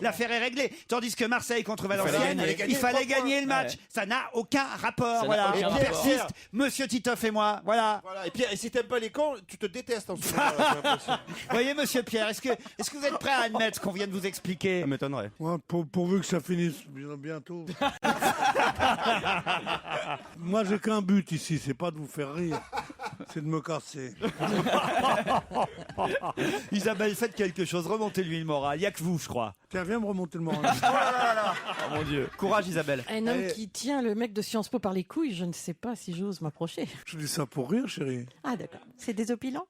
l'affaire est réglée. Tandis que Marseille contre Valenciennes, il fallait gagner le match. Ça n'a aucun rapport. Voilà. On persiste, Monsieur Titoff et moi. Voilà. Et Pierre, et si t'aimes pas les cons, tu te détestes en ce moment. J'ai l'impression. Vous voyez, Monsieur Pierre, est-ce que vous êtes prêt à admettre ce qu'on vient de vous expliquer? Ça m'étonnerait. Ouais, pourvu que ça finisse bientôt. Moi j'ai qu'un but ici, c'est pas de vous faire rire, c'est de me casser. Isabelle, faites quelque chose, remontez-lui le moral. Il n'y a que vous, je crois. Tiens, viens me remonter le moral. Oh mon Dieu. Courage Isabelle. Un homme qui tient le mec de Sciences Po par les couilles, je ne sais pas si j'ose m'approcher. Je dis ça pour rire, chérie. Ah d'accord, c'est désopilant.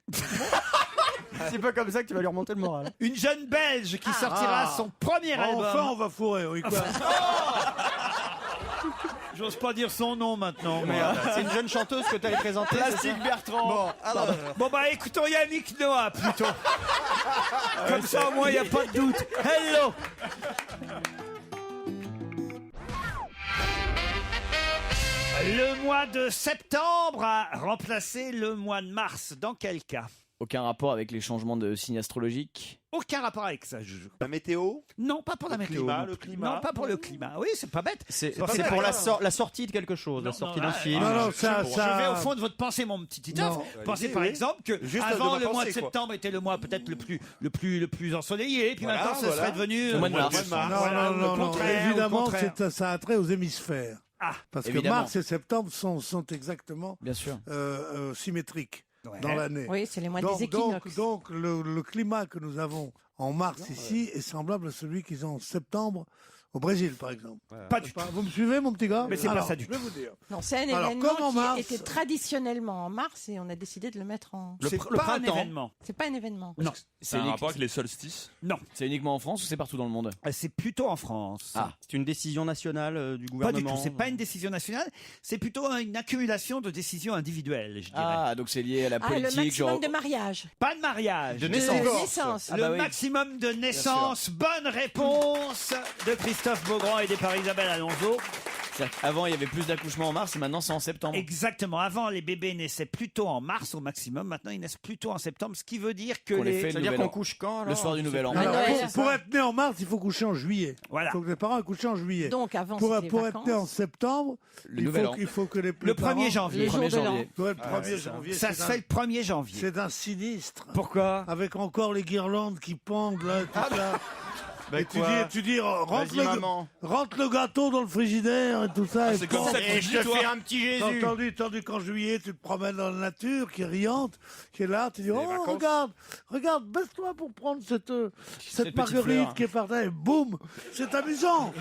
C'est pas comme ça que tu vas lui remonter le moral. Une jeune Belge qui sortira son premier album. Enfin, on va fourrer, oui quoi. J'ose pas dire son nom maintenant. C'est une jeune chanteuse que tu allais présenter. Plastique Bertrand. Bon bah écoutons Yannick Noah plutôt. Comme ça au moins il n'y a pas de doute. Hello. Le mois de septembre a remplacé le mois de mars. Dans quel cas? Aucun rapport avec les changements de signes astrologiques. Aucun rapport avec ça. La météo? Non, pas pour la météo. Le climat. Non, pas pour le climat. Oui, c'est pas bête. C'est pas pour bête. la sortie de quelque chose, la sortie d'un film. Non, ça... Je vais au fond de votre pensée, mon petit Titoff. Pensez par exemple que avant le mois de septembre était le mois peut-être le plus ensoleillé, et puis maintenant ce serait devenu le mois de mars. Non, évidemment, ça a trait aux hémisphères. Parce évidemment. que mars et septembre sont exactement Bien sûr. symétriques dans l'année. Oui, c'est les mois des équinoxes. Donc le climat que nous avons en mars ici est semblable à celui qu'ils ont en septembre au Brésil, par exemple. Pas du tout. Vous me suivez, mon petit gars? Mais c'est pas ça du tout. Je vais vous dire. Non, c'est un Alors, événement comme en qui mars- était traditionnellement en mars et on a décidé de le mettre en... C'est le pas un printemps. événement. C'est pas un événement. Non. C'est un rapport avec les solstices? Non. C'est uniquement en France ou c'est partout dans le monde? C'est plutôt en France. C'est une décision nationale du Pas gouvernement. du tout. C'est pas une décision nationale. C'est plutôt une accumulation de décisions individuelles, je dirais. Ah, donc c'est lié à la Ah, politique. le maximum genre... de mariage. Pas de mariage. De De naissance. naissance. Ah Le bah oui. maximum de naissances. Bonne réponse de Christophe Beaugrand aidé par Isabelle Alonso. C'est-à-dire qu'avant, il y avait plus d'accouchements en mars et maintenant c'est en septembre. Exactement. Avant, les bébés naissaient plutôt en mars au maximum. Maintenant, ils naissent plutôt en septembre, ce qui veut dire que Qu'on les les... fait Ça veut dire Nouvel qu'on An. couche quand alors Le soir du Nouvel An. Ah, Alors, Noël. pour être né en mars, il faut coucher en juillet. Voilà. Il faut que les parents aient couché en juillet. Donc avant Pour c'était être né en vacances. septembre, Le Nouvel An. il faut que les Le parents... 1er janvier. Les jours 1er de l'an. janvier. Ouais, le 1er janvier. Ça se fait le 1er janvier. C'est un sinistre. Pourquoi? Avec encore les guirlandes qui pendent là, tout ça. Bah et quoi tu dis rentre Vas-y, maman. rentre le gâteau dans le frigidaire et tout ça. c'est comme ça Et je te fais un petit Jésus. Tandis qu'en juillet, tu te promènes dans la nature, qui est riante, qui est là, tu dis, oh, vacances. regarde, baisse-toi pour prendre cette petite marguerite fleur. qui est par terre, et boum, c'est amusant.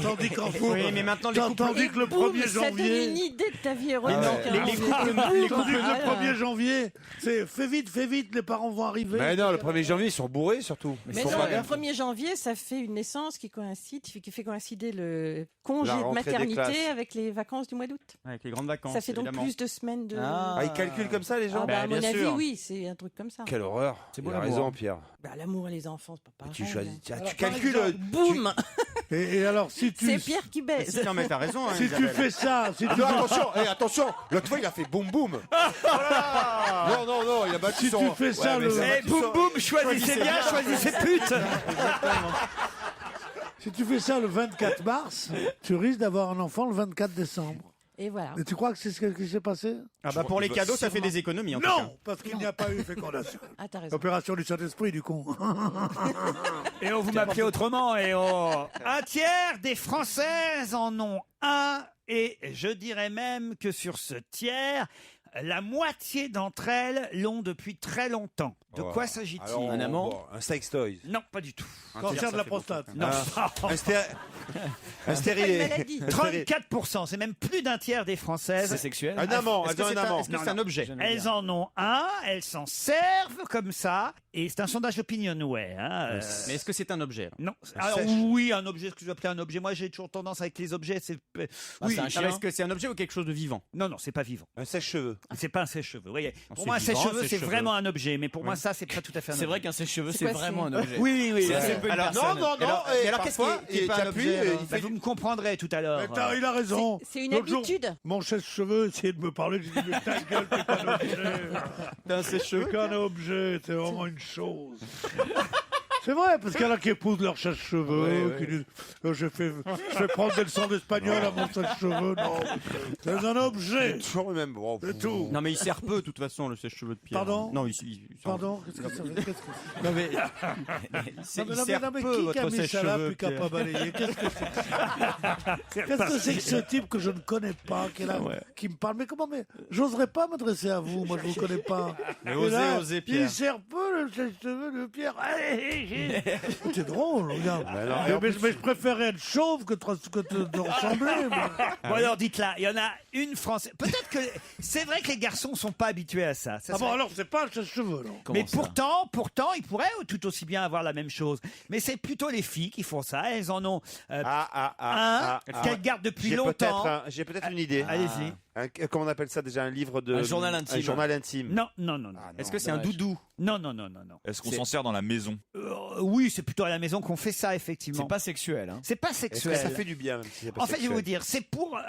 Tandis qu'en Oui, mais maintenant, les couples... tandis que le Boum, 1er ça donne une janvier, idée de ta vie érotique. non, hein. les couples- tandis que Voilà. le 1er janvier, c'est fais vite, les parents vont arriver. Mais non, le 1er janvier, ils sont bourrés surtout. Ils Mais font non, pas le gaffe. 1er janvier, ça fait une naissance qui fait coïncider le congé La de rentrée des maternité classes. avec les vacances du mois d'août. Avec les grandes vacances, Ça fait donc évidemment. plus de semaines de... Ah. Ah, ils calculent comme ça, les gens Ah bah, à mon bien avis, sûr. oui, c'est un truc comme ça. Quelle horreur. C'est beau Il a l'amour, raison, hein. Pierre. Bah, l'amour et les enfants, c'est pas pareil. Tu choisis. Tu Alors, calcules. par exemple, Boum. Et alors, si tu, C'est Pierre qui Mais baise. si, non, mais t'as raison, hein, si tu Isabelle. fais ça, si tu Non, attention, l'autre fois il a fait boum boum. Non, il a battu Si son. tu fais ça, mais le- ça- Eh, boum boum, choisissez bien, choisissez pute. Si tu fais ça le 24 mars, tu risques d'avoir un enfant le 24 décembre. Et voilà. Et tu crois que c'est ce qui s'est passé? Ah bah pour les cadeaux, ça fait des économies en tout cas. Non, parce qu'il n'y a pas eu fécondation. Ah, t'as raison. Opération du Saint-Esprit, du con. Et on vous m'appelez autrement. Et un tiers des Françaises en ont un. Et je dirais même que sur ce tiers, la moitié d'entre elles l'ont depuis très longtemps. De quoi s'agit-il? Alors, Un amant bon, un sex-toy. Non, pas du tout. Cancer de la prostate. Non. Un stérile. Une maladie. 34%, c'est même plus d'un tiers des C'est Françaises. sexuel. Un amant, Est-ce que c'est est-ce que c'est un objet? Elles en ont un, elles s'en servent comme ça, et c'est un sondage Opinionway. Hein, Mais est-ce que c'est un objet alors? Non. Alors sèche. oui, un objet, ce que j'appelais un objet. Moi, j'ai toujours tendance avec les objets. C'est Ah, oui. c'est un Non, chien. mais est-ce que c'est un objet ou quelque chose de vivant? Non, c'est pas vivant. Un sèche-cheveux. C'est pas un sèche-cheveux. Vous voyez. Non, Pour c'est moi, un vivant, sèche-cheveux, c'est sèche-cheveux. vraiment un objet. Mais pour moi, ça, c'est pas tout à fait un objet. C'est vrai qu'un sèche-cheveux, C'est c'est quoi, vraiment c'est- un objet. Oui, oui. C'est c'est- un peu une alors, personne. Non, Et alors, qu'est-ce parfois, qui est pas un t'appuies, objet, alors il Bah, fait vous me comprendrez tout à l'heure. Mais il a raison. C'est une L'autre jour, habitude. Mon chef-cheveux essayait de me parler. J'ai dit, mais ta gueule, t'es qu'un objet. T'as un sèche-cheveux? C'est qu'un objet, c'est vraiment une chose. C'est vrai, parce qu'il y en a qui épousent leur sèche-cheveux, qui disent je fais prendre des leçons d'espagnol à mon sèche-cheveux. Non, c'est un objet. toujours le même. Bon, C'est tout. Non, mais il sert peu de toute façon, le sèche-cheveux de Pierre. Pardon Non, il Pardon, qu'est-ce que ça veut dire? Non, mais Non, il sert mais peu qui a votre mis ça là sèche-cheveux. puis qui n'a pas balayé? Qu'est-ce que c'est que ça? Qu'est-ce que c'est que ce type que je ne connais pas, qui est là, qui me parle? Mais comment? Mais j'oserais pas m'adresser à vous, moi je vous connais pas. Mais Et osez, là, osez, Pierre. Il sert peu le cheveux de Pierre. C'est drôle, regarde. Mais je préférais être chauve que de ressembler. Bon alors dites-là, il y en a une Française. Peut-être que c'est vrai que les garçons sont pas habitués à ça. Ça Ah bon, serait- alors c'est pas un cheveux, non? Mais pourtant, ils pourraient tout aussi bien avoir la même chose. Mais c'est plutôt les filles qui font ça. Elles en ont un qu'elles gardent depuis longtemps. J'ai peut-être une idée. Allez-y. Comment on appelle ça déjà? Un livre de. Un journal intime. Un journal intime. Non, non, non, non. Est-ce que c'est un doudou? Non, non, non, non, non. Est-ce qu'on s'en sert dans la maison? Oui, c'est plutôt à la maison qu'on fait ça, effectivement. C'est pas sexuel. Hein. C'est pas Est-ce que sexuel. ça fait du bien, même si c'est pas En fait, je vais sexuel vous dire, c'est pour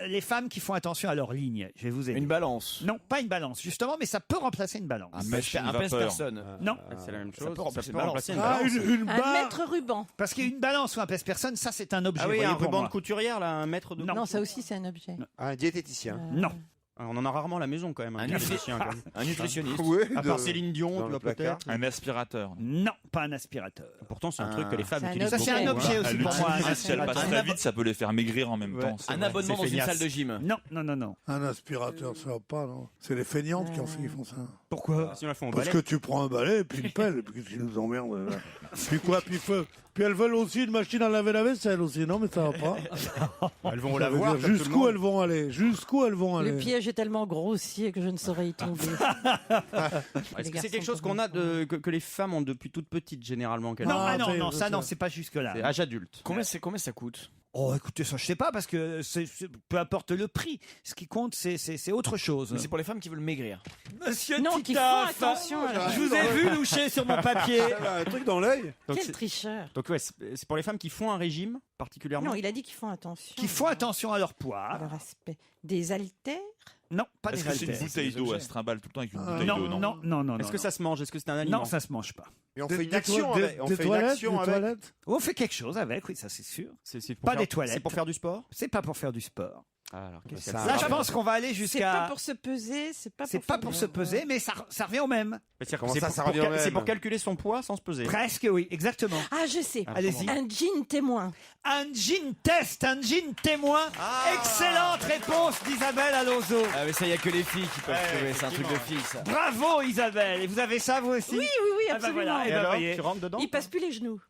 les femmes qui font attention à leur ligne. Je vais vous aider. Une balance. Non, pas une balance, justement, mais ça peut remplacer une balance. Un machine pèse-personne. Non, C'est la même Ça chose. peut remplacer Ça une peut balance. remplacer une Ah, balance. une Un barre. mètre ruban. parce qu'une balance ou un pèse-personne, ça c'est un objet. Ah oui, voyez, un pour ruban moi. de couturière, là, un mètre de. Non, ça aussi, c'est un objet. Un diététicien. Non. On en a rarement à la maison quand même. Un diététicien, quand même. Un nutritionniste. À part Céline Dion, dans tu le vois placard. peut-être. Un aspirateur. Non, pas un aspirateur. Pourtant, c'est un truc que les femmes C'est un utilisent Ça c'est un beaucoup, objet hein. aussi Elle pour moi. l'utilise, si elle passe Un très vite, ça peut les faire maigrir en même Ouais. temps. c'est Un vrai. abonnement dans C'est une feignasse. salle de gym. Non, non, non, non. Un aspirateur, ça va pas, non? C'est les feignantes qui font ça. Pourquoi? Sinon, elles font au Parce balai. que tu prends un balai et puis une pelle, et puis tu nous emmerdes. Puis quoi? Puis elles veulent aussi une machine à laver la vaisselle aussi, non? Mais ça va pas. Elles vont Ça la veut voir. dire comme tout le jusqu'où monde. elles vont aller? Jusqu'où elles vont aller? Le piège est tellement grossier que je ne saurais y tomber. Est-ce que c'est quelque chose qu'on a que les femmes ont depuis toute petite généralement? Non, Ah, non, c'est- non, ça c'est- non, c'est pas jusque là. C'est âge adulte. Combien ça coûte? Oh, écoutez, ça je sais pas parce que peu importe le prix, ce qui compte c'est autre chose. Mais c'est pour les femmes qui veulent maigrir. Monsieur Non, qui font Titoff, attention à la- je vous ai vu loucher sur mon papier. Un truc dans l'œil. Donc, Quel c'est- tricheur. donc ouais, c'est pour les femmes qui font un régime particulièrement. Non, il a dit qu'ils font attention. Qui font attention à leur à poids. leur aspect. Des haltères. Non, pas Est-ce des que c'est une haltères. bouteille d'eau? Elle se trimballe tout le temps avec une bouteille Non, d'eau, non, non? non, non. Est-ce non, que ça se mange? Est-ce que c'est un aliment? Non, ça se mange pas. Et on fait une action avec. On Des fait une toilettes, action des avec. toilettes. On fait quelque chose avec, oui, ça c'est sûr. C'est pour Pas faire- des toilettes. C'est pour faire du sport? C'est pas pour faire du sport. Alors, Là, je pense qu'on va aller C'est pas jusqu'à. pour se peser, c'est pas C'est pour pas faire pour bien. se peser, mais ça revient au même. Comment ça revient au même C'est pour calculer son poids sans se peser. Presque, oui, exactement. Ah, je sais. Allez-y. Un jean témoin. Un jean test, un jean témoin. Excellente réponse d'Isabelle Alonso. Ah mais ça, il y a que les filles qui peuvent trouver, c'est un truc de filles ça. Bravo Isabelle. Et vous avez ça vous aussi? Oui, Ah bah absolument. voilà. Et Et ben, alors, voyez. tu rentres dedans? Il passe plus les genoux.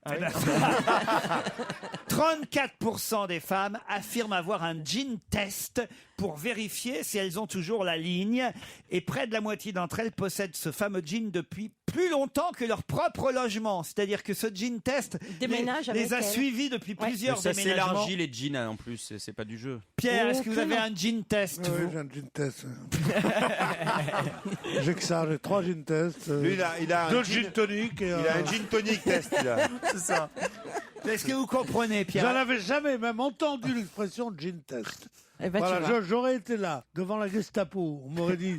34% des femmes affirment avoir un jean test pour vérifier si elles ont toujours la ligne. Et près de la moitié d'entre elles possèdent ce fameux jean depuis plus longtemps que leur propre logement. C'est-à-dire que ce jean test Déménage les a avec elles. suivis depuis plusieurs Ça déménagements. s'élargit les jeans en plus, c'est pas du jeu. Pierre, Oh, est-ce que vous que avez non. un jean test Oui, vous j'ai un jean test. J'ai que ça, j'ai 3 jean tests. Lui, il a un 2 gin- gin tonic. Et Il a un gin tonic test, là. C'est ça. Est-ce que vous comprenez, Pierre? J'en avais jamais même entendu l'expression gin test. Eh ben, tu Voilà, vois. j'aurais été là, devant la Gestapo. On m'aurait dit,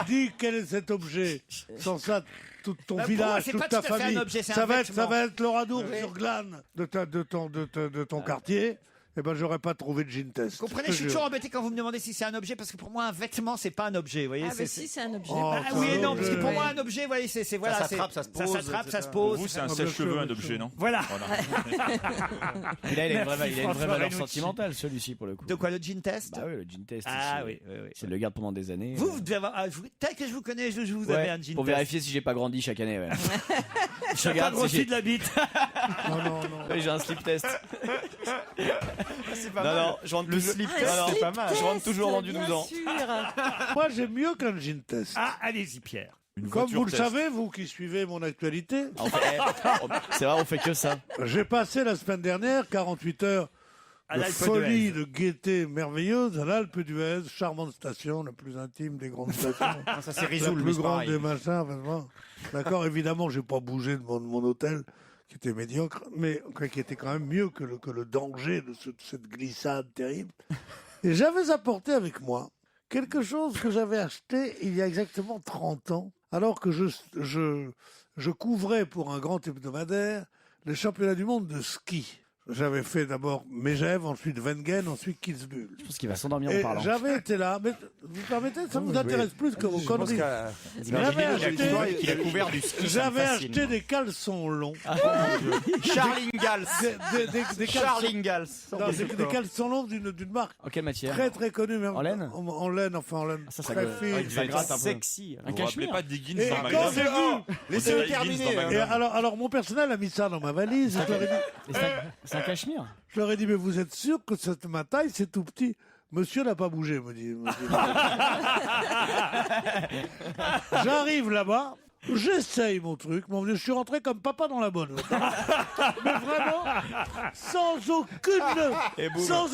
dis quel est cet objet. Sans ça, tout ton Pour moi, village, c'est toute pas ta tout à fait famille. un objet, c'est ça un va vêtement. être le radour sur glane de ton quartier. Eh ben, j'aurais pas trouvé de gin test. Vous comprenez, je suis toujours embêté quand vous me demandez si c'est un objet, parce que pour moi, un vêtement, c'est pas un objet. Vous voyez, Ah, bah si, c'est un objet. Oh, Bah, c'est oui et un non, parce que objet. pour moi, un objet, vous voyez, c'est voilà, s'attrape, c'est- ça se pose, s'attrape, ça se Pour pose. vous, c'est un bien sèche-cheveux, sûr, un bien objet, sûr. non? Voilà. Et là, il a une vraie, Merci, il a une vraie François valeur Renucci. sentimentale, celui-ci, pour le coup. De quoi, le jean test? Bah oui, le jean test. Ah c'est- oui, oui, oui. C'est le garde pendant des années. Vous devez avoir. Tel que je vous connais, je vous Ouais, avez un jean pour test. vérifier si j'ai pas grandi chaque année. Ouais. Je Pas regarde si grossi j'ai... de la bite. Non. Ouais, j'ai un slip test. C'est pas Non, mal. non, je rentre Le toujours- slip Non, test, non, c'est pas mal. Je rentre toujours dans du Bien 12 ans. sûr. Moi, j'ai mieux qu'un gin test. Ah, allez-y, Pierre. Une Comme voiture vous le test. savez, vous qui suivez mon actualité, En fait, c'est vrai, on fait que ça. j'ai passé la semaine dernière 48 heures À de l'Alpe folie, d'Huez. de gaieté merveilleuse à l'Alpe d'Huez, charmante station, la plus intime des grandes stations. Ça c'est La Risoul, mais plus c'est grande pareil. des machins, enfin, bon. D'accord, évidemment, j'ai pas bougé de mon hôtel, qui était médiocre, mais qui était quand même mieux que le danger de cette glissade terrible. Et j'avais apporté avec moi quelque chose que j'avais acheté il y a exactement 30 ans, alors que je couvrais pour un grand hebdomadaire les championnats du monde de ski. J'avais fait d'abord Megève, ensuite Wengen, ensuite Kitzbühel. Je pense qu'il va s'endormir en Et parlant. j'avais été là, mais vous permettez, ça vous intéresse plus que vos conneries. Imaginez J'avais qu'il acheté- qu'il a couvert du ski. ça me J'avais fascine, acheté moi. des caleçons longs. Charles Ingalls. Des Charles caleçons, Ingalls. non, des caleçons longs d'une marque En quelle matière? très très connue. Même, En laine en laine, enfin en laine. Ça très gratte. fine. Ouais, ça gratte un peu. Sexy. Un Vous vous rappelez cachemire. pas d'Higgins Et dans quand Magnum? j'ai vu, Laissez-le Higgins dans terminer. Magnum. et alors mon personnel a mis ça dans ma valise. Et je leur ai dit, C'est un cachemire. je leur ai dit, mais vous êtes sûr que cette ma taille c'est tout petit? Monsieur n'a pas bougé, me dit. J'arrive là-bas, j'essaye mon truc. Bon, je suis rentré comme papa dans la bonne. Mais vraiment, sans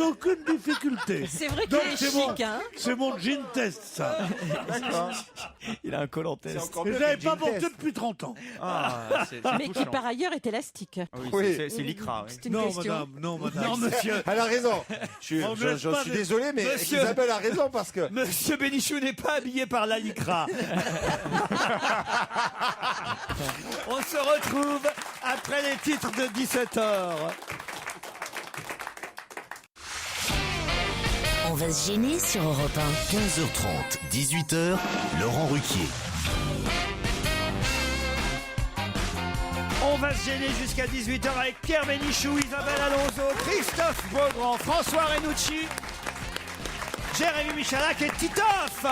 aucune difficulté. C'est vrai qu'il Donc, est c'est chic, hein. C'est mon jean test, ça. Il a un col en test. Et je l'avais pas porté depuis 30 ans. Ah, c'est Mais qui par ailleurs est élastique. Oui, c'est l'icra. oui. C'est une Non, question. madame, non, madame. Non, monsieur. Elle a raison. On ne laisse Je pas suis des- désolé, mais Monsieur- Isabelle a raison parce que. Monsieur Bénichou n'est pas habillé par la Lycra. On se retrouve après les titres de 17h. On va se gêner sur Europe 1. 15h30, 18h, Laurent Ruquier. On va se gêner jusqu'à 18h avec Pierre Bénichou, Isabelle Alonso, Christophe Beaugrand, François Renucci, Jérémy Michalak et Titoff.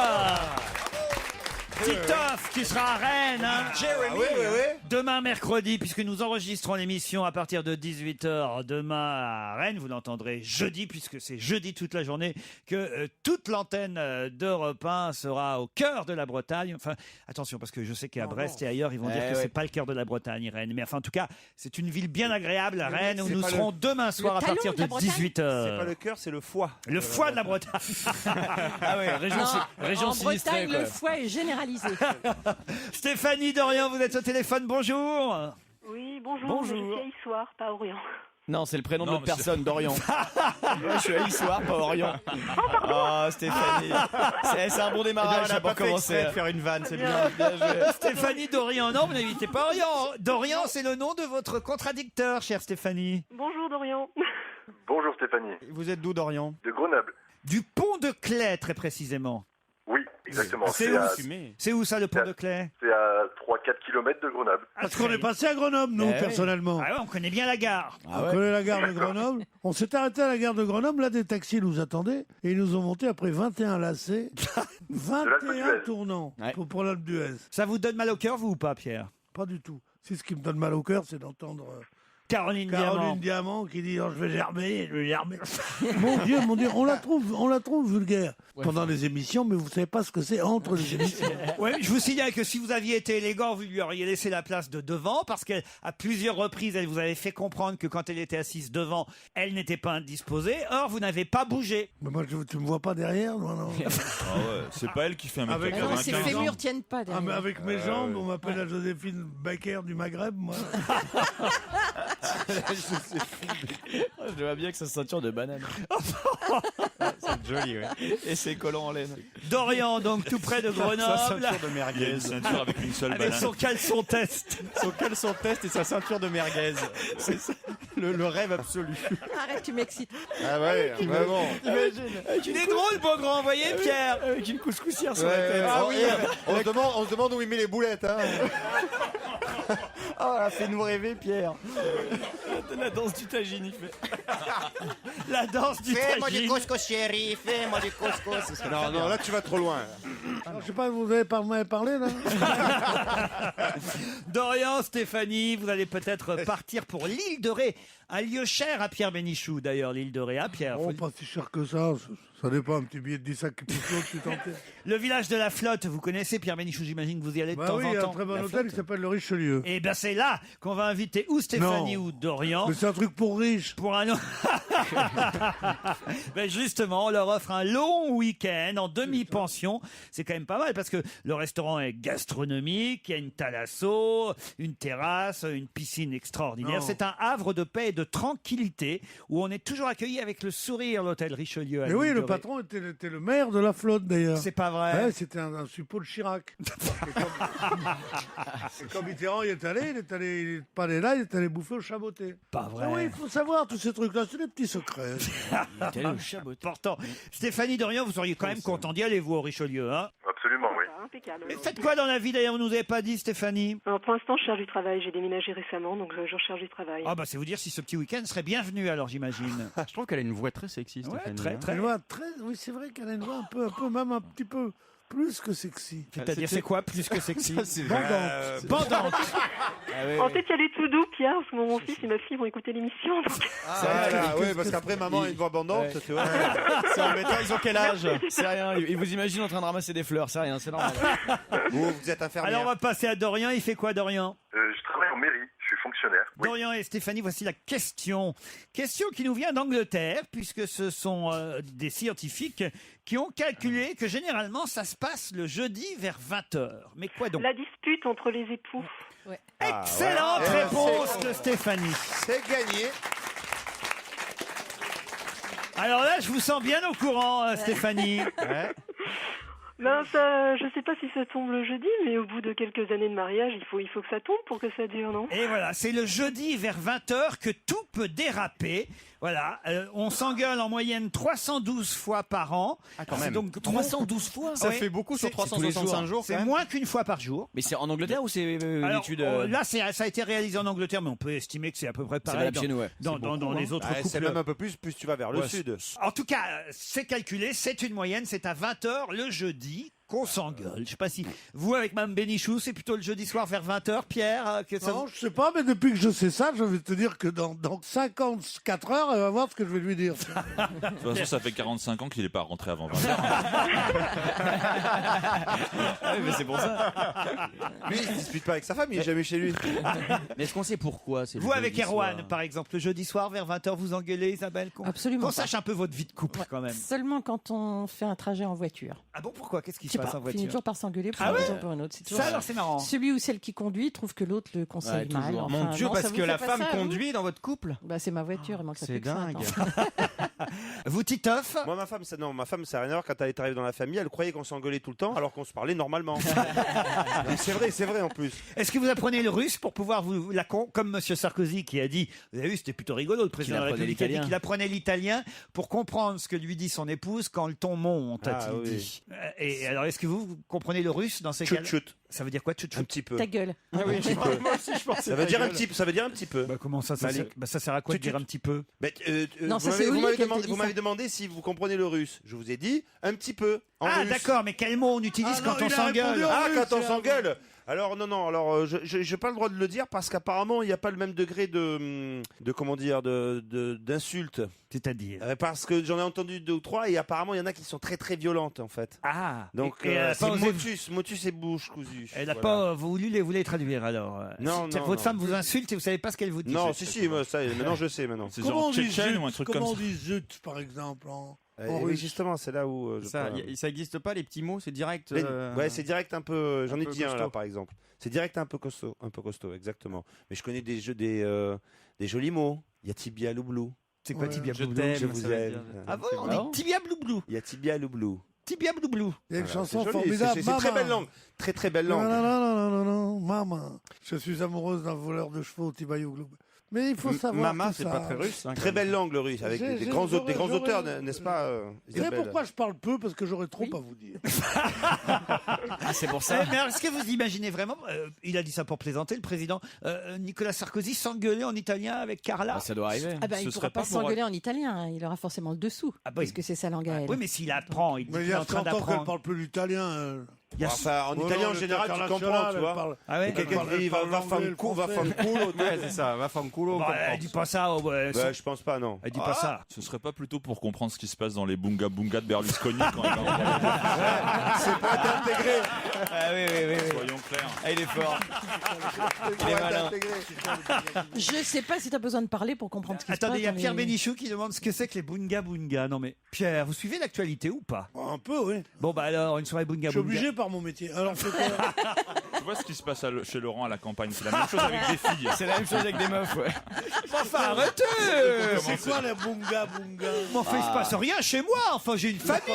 Titoff qui sera à Rennes, hein. Oui. Demain mercredi, puisque nous enregistrons l'émission à partir de 18h demain à Rennes, vous l'entendrez jeudi, puisque c'est jeudi toute la journée que toute l'antenne d'Europe 1 sera au cœur de la Bretagne. Enfin, attention, parce que je sais qu'à Brest et ailleurs, ils vont dire que c'est pas le cœur de la Bretagne, Rennes. Mais enfin, en tout cas, c'est une ville bien agréable, à Rennes, où c'est nous pas serons demain soir à talon partir de de la Bretagne 18h. C'est pas le cœur, c'est le foie. Le foie de la Bretagne. Ah ouais, région, Non, région en sinistrée. Bretagne, quoi. le foie est généralisé. Stéphanie Dorian, vous êtes au téléphone, bonjour. Oui, bonjour. Bonjour. Je suis à Issoire, pas Orient. Non, c'est le prénom de Non, notre monsieur. personne, Dorian. Moi, je suis à Issoire, pas Orient. Oh, Stéphanie. C'est un bon démarrage On a pour pas fait commencer. exprès de faire une vanne, c'est bien. Stéphanie Dorian, non, vous n'invitez pas Dorian. Dorian, c'est le nom de votre contradicteur, chère Stéphanie. Bonjour Dorian. Bonjour Stéphanie, Vous êtes d'où, Dorian? de Grenoble. Du pont de Claix, très précisément. Oui, exactement. C'est où ça, le pont de Claix? C'est à 3-4 km de Grenoble. Parce qu'on est passé à Grenoble, nous, personnellement. Ah ouais, on connaît bien la gare. On connaît la gare de Grenoble. On s'est arrêté à la gare de Grenoble. Là, des taxis nous attendaient. Et ils nous ont monté après 21 lacets. 21 tournants pour l'Alpe d'Huez. Ça vous donne mal au cœur, vous, ou pas, Pierre? Pas du tout. Si ce qui me donne mal au cœur, c'est d'entendre Caroline Diamant qui dit oh, je vais germer. Mon Dieu, on la trouve vulgaire pendant les émissions, mais vous savez pas ce que c'est entre les émissions. Ouais, je vous signale que si vous aviez été élégant, vous lui auriez laissé la place de devant, parce qu'à plusieurs reprises, elle vous avait fait comprendre que quand elle était assise devant, elle n'était pas indisposée. Or, vous n'avez pas bougé. Mais moi, tu me vois pas derrière, moi, non. Ah ouais, c'est pas elle qui fait un mètre Non, ses fémurs tiennent pas derrière. Ah, mais avec mes jambes, on m'appelle la Joséphine Baker du Maghreb, moi. Je vois bien que sa ceinture de banane. C'est joli, ouais. Et ses collants en laine. Dorian, donc tout près de Grenoble. Sa ceinture de merguez. Une ceinture avec une seule Avec banane. son caleçon test. Son caleçon test et sa ceinture de merguez. C'est ça, le rêve absolu. Arrête, tu m'excites. Ah ouais, vraiment. Il est drôle, beau grand, vous voyez, Pierre? Avec une couscoussière sur la tête. Ah oui, on se demande où il met les boulettes. Hein. Oh, fais-nous rêver, Pierre. La danse du tagine, il fait. La danse du Fais-moi tagine. du couscous, chérie. Fais-moi du couscous. Non, là tu vas trop loin. Alors, je sais pas, vous avez parlé là. Dorian, Stéphanie, vous allez peut-être partir pour l'île de Ré. Un lieu cher à Pierre Bénichou, d'ailleurs, l'île de Ré, à Pierre. Oh, pas si cher que ça. Ça dépend, un petit billet de 10 sacs qui pousse l'autre, tu tentais. Le village de la Flotte, vous connaissez Pierre Bénichou, j'imagine que vous y allez de temps Oui, en il y a temps. un très bon La hôtel Flotte. qui s'appelle le Richelieu. Et bien c'est là qu'on va inviter ou Stéphanie Non. ou Dorian. Mais c'est un truc pour riches. Pour un ben justement, on leur offre un long week-end en demi-pension. C'est quand même pas mal parce que le restaurant est gastronomique, il y a une thalasso, une terrasse, une piscine extraordinaire. Non. C'est un havre de paix et de tranquillité où on est toujours accueilli avec le sourire, l'hôtel Richelieu. à Mais oui, l'île de le Ré. patron était le maire de la Flotte d'ailleurs. C'est pas vrai. Ouais, c'était un suppôt de Chirac. Et quand Mitterrand y est allé, il est pas allé là, il est allé bouffer au Chaboté. Pas vrai. Ah oui, il faut savoir tous ces trucs-là, c'est des petits secrets. Important. Stéphanie Dorian, vous seriez quand même content d'y aller, vous, au Richelieu, hein? Absolument, oui. Impeccable. Et faites quoi dans la vie, d'ailleurs, vous nous avez pas dit, Stéphanie? Alors, pour l'instant, je cherche du travail. J'ai déménagé récemment, donc je recherche du travail. Ah bah c'est vous dire si ce petit week-end serait bienvenu, alors j'imagine. Je trouve qu'elle a une voix très sexy, Ouais, Stéphanie. très, hein. très. Elle voit oui, c'est vrai qu'elle a une voix un peu, même un petit peu plus que sexy. C'est-à-dire c'est quoi plus que sexy? Bandante. Bandante. En fait, il y a les tout doux, Pierre, parce que mon fils et ma fille vont écouter l'émission. Donc... Oui, parce qu'après maman a une voix bandante, tu vois. C'est embêtant, ils ont quel âge? C'est rien. Ils vous imaginent en train de ramasser des fleurs, c'est rien, c'est normal. Vous êtes infirmière. Alors on va passer à Dorian. Il fait quoi, Dorian? Je travaille en mairie, je suis fonctionnaire. Oui. Dorian et Stéphanie, voici la question. Question qui nous vient d'Angleterre, puisque ce sont des scientifiques qui ont calculé que généralement ça se passe le jeudi vers 20h. Mais quoi donc? La dispute entre les époux. Ouais. Excellente réponse de Stéphanie. C'est gagné. Alors là, je vous sens bien au courant, Stéphanie. Ben, ça, je sais pas si ça tombe le jeudi, mais au bout de quelques années de mariage, il faut que ça tombe pour que ça dure, non? Et voilà, c'est le jeudi vers 20h que tout peut déraper. Voilà, on s'engueule en moyenne 312 fois par an. Ah, quand C'est même. donc 312 fois. Ça Oui. fait beaucoup sur C'est- 365 jours. C'est moins qu'une fois par jour. Mais c'est en Angleterre ou c'est une Alors, étude là, ça a été réalisé en Angleterre, mais on peut estimer que c'est à peu près pareil valable dans, chez nous, ouais. dans les autres C'est couples. même un peu plus tu vas vers le Ouais, sud. En tout cas, c'est calculé, c'est une moyenne, c'est à 20h le jeudi qu'on s'engueule. Je sais pas si vous, avec Mme Bénichou, c'est plutôt le jeudi soir vers 20h, Pierre que ça... Non, je sais pas, mais depuis que je sais ça, je vais te dire que dans 54 heures, elle va voir ce que je vais lui dire. De toute façon, ça fait 45 ans qu'il n'est pas rentré avant 20h. mais c'est pour ça. Lui, il se dispute pas avec sa femme, il est jamais chez lui. Mais est-ce qu'on sait pourquoi c'est le Vous, avec jeudi Erwan, soir par exemple, le jeudi soir vers 20h, vous engueulez, Isabelle? Absolument Qu'on pas. sache un peu votre vie de couple, quand même. Seulement quand on fait un trajet en voiture. Ah bon, pourquoi? Qu'est-ce qui se sais passe pas, en on finit voiture. toujours par s'engueuler pour Ah une ouais raison ou pour une autre. C'est toujours Ça, alors, c'est marrant. Celui ou celle qui conduit trouve que l'autre le conseille mal. toujours. Enfin, Mon Dieu, non, parce ça vous que fait la pas femme ça, vous conduit dans votre couple. Bah, c'est ma voiture, il manque C'est dingue. Vous, Titoff? Moi, ma femme, ça n'a rien à voir. Quand elle est arrivée dans la famille, elle croyait qu'on s'engueulait tout le temps, alors qu'on se parlait normalement. c'est vrai en plus. Est-ce que vous apprenez le russe pour pouvoir comme Monsieur Sarkozy qui a dit, vous avez vu, c'était plutôt rigolo, le président de la République a dit qu'il apprenait l'italien pour comprendre ce que lui dit son épouse quand le ton monte, a-t-il dit. Et alors, est-ce que vous comprenez le russe dans ces cas-là? Chut. Ça veut dire quoi, chut? Un petit peu. Ta gueule. Ah oui, moi aussi, je pense. Ça veut dire un petit peu. Bah, comment ça sert à quoi de dire un petit peu? Non, ça, c'est Oli qui a dit Vous m'avez ça. demandé si vous comprenez le russe. Je vous ai dit un petit peu. En Ah, russe. d'accord, mais quel mot on utilise quand on s'engueule? Quand on s'engueule. Alors non, alors je n'ai pas le droit de le dire parce qu'apparemment il n'y a pas le même degré de comment dire d'insulte. C'est-à-dire parce que j'en ai entendu 2 ou 3 et apparemment il y en a qui sont très très violentes en fait. Ah. Donc et elle a c'est pas osé- motus et bouche cousue. Elle n'a Voilà. pas voulu les traduire alors. Non, C'est-à-dire non, votre non. femme vous insulte et vous savez pas ce qu'elle vous dit. Non, si, moi, ça, maintenant je sais maintenant. C'est Comment genre on dit tchétchène zut ou un truc Comment comme on ça. dit zut, par exemple en Oui, russe? justement, c'est là où Ça n'existe pas, les petits mots, c'est direct. Ouais, c'est direct un peu. J'en ai peu dit un là, costaud. par exemple. C'est direct un peu costaud, exactement. Mais je connais des jolis mots. Il y a tibia loublou. C'est quoi tibia Je bloublou? t'aime, Je vous ça veut aime. dire. Ah bon, on marrant. dit tibia bloublou. Il y a tibia loublou. Tibia bloublou. Il y a une Voilà, chanson c'est joli, formidable. c'est très Maman. belle langue. Très très belle Non, langue. non, non, non, non, non, maman. Je suis amoureuse d'un voleur de chevaux, Tibayou Gloub. Mais il faut savoir. Mama, tout c'est ça. pas très russe. hein, Très quand belle même. langue le russe, avec J'ai- des j'ai- grands j'aurais- auteurs, j'aurais- n'est-ce pas Vous savez Isabelle pourquoi je parle peu? Parce que j'aurais trop à vous dire. Ah, c'est pour ça. Mais alors, est-ce que vous imaginez vraiment, il a dit ça pour plaisanter, le président Nicolas Sarkozy s'engueuler en italien avec Carla? Ah, ça doit arriver. Ah bah, Ce il ne serait pourra pas pas pour- s'engueuler en italien, hein. Il aura forcément le dessous, Ah bah, puisque c'est sa langue à elle. Oui, mais s'il apprend, il dit Mais il qu'il y est a en train 30 ans qu'elle d'apprendre. parle plus l'italien. Il y a- Enfin, en Oh italien non, en le général, tu international, comprends, tu elle vois. parle- Ah ouais? Et quelqu'un Elle qui dit va parle l'anglais, femme le culo, français. Ouais, c'est ça, va femme culo. Bon, elle dit pas ça. Oh, ouais, Bah, je pense pas, non. Elle dit pas ça. Ce serait pas plutôt pour comprendre ce qui se passe dans les bunga bunga de Berlusconi quand il va C'est pas intégré. Ah oui. Soyons clairs. Ah, il est fort. Il est malin. Je sais pas si tu as besoin de parler pour comprendre ce qui se passe. Attendez, il y a dans Pierre les- Bénichou qui demande ce que c'est que les bunga bunga. Non mais Pierre, vous suivez l'actualité ou pas? Un peu, oui. Bon bah alors, une soirée bunga Je suis bunga. obligé par mon métier. Alors, c'est quoi? Tu vois ce qui se passe chez Laurent à la campagne, c'est la même chose avec des filles. C'est la même chose avec des meufs, ouais. Enfin, arrêtez! C'est quoi les bunga bunga? M'en fait, il se passe rien chez moi. Enfin, j'ai une famille.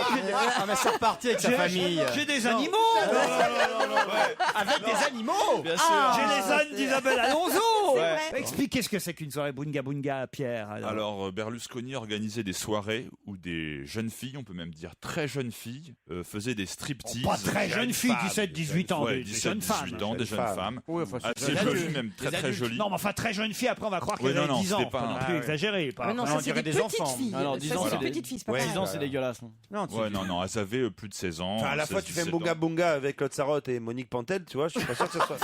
Ah, mais c'est reparti avec sa J'ai- famille. J'ai des animaux. Avec des animaux. Bien sûr. J'ai les ânes d'Isabelle Alonso. Ouais. Expliquez ce que c'est qu'une soirée bunga bunga, Pierre. Alors, Berlusconi organisait des soirées où des jeunes filles, on peut même dire très jeunes filles, faisaient des striptease. Pas très jeunes filles, 17, 18 ans, Ouais, des 17, jeunes femmes. 18 ans, des jeunes femmes. Ouais, enfin, c'est Assez des jolies, adultes. même très Des très adultes. jolies. Non, mais enfin, très jeunes filles, après, on va croire Oui, qu'elles non, avaient non, 10 ans. c'était Faut pas non un- plus Ah, exagérer. Pas. Mais non, On ça c'est dirait des des petites enfants. filles. Alors, Ça, 10 ans, c'est c'est des des petites filles, c'est pas Ouais, 10 pareil. ans, c'est dégueulasse. Non, Ouais, non, elles avaient plus de 16 ans. Enfin, à la fois, tu fais un 16, bunga 17 ans. bunga avec Claude Sarraute et Monique Pantel, tu vois, je suis pas sûr que ce soit.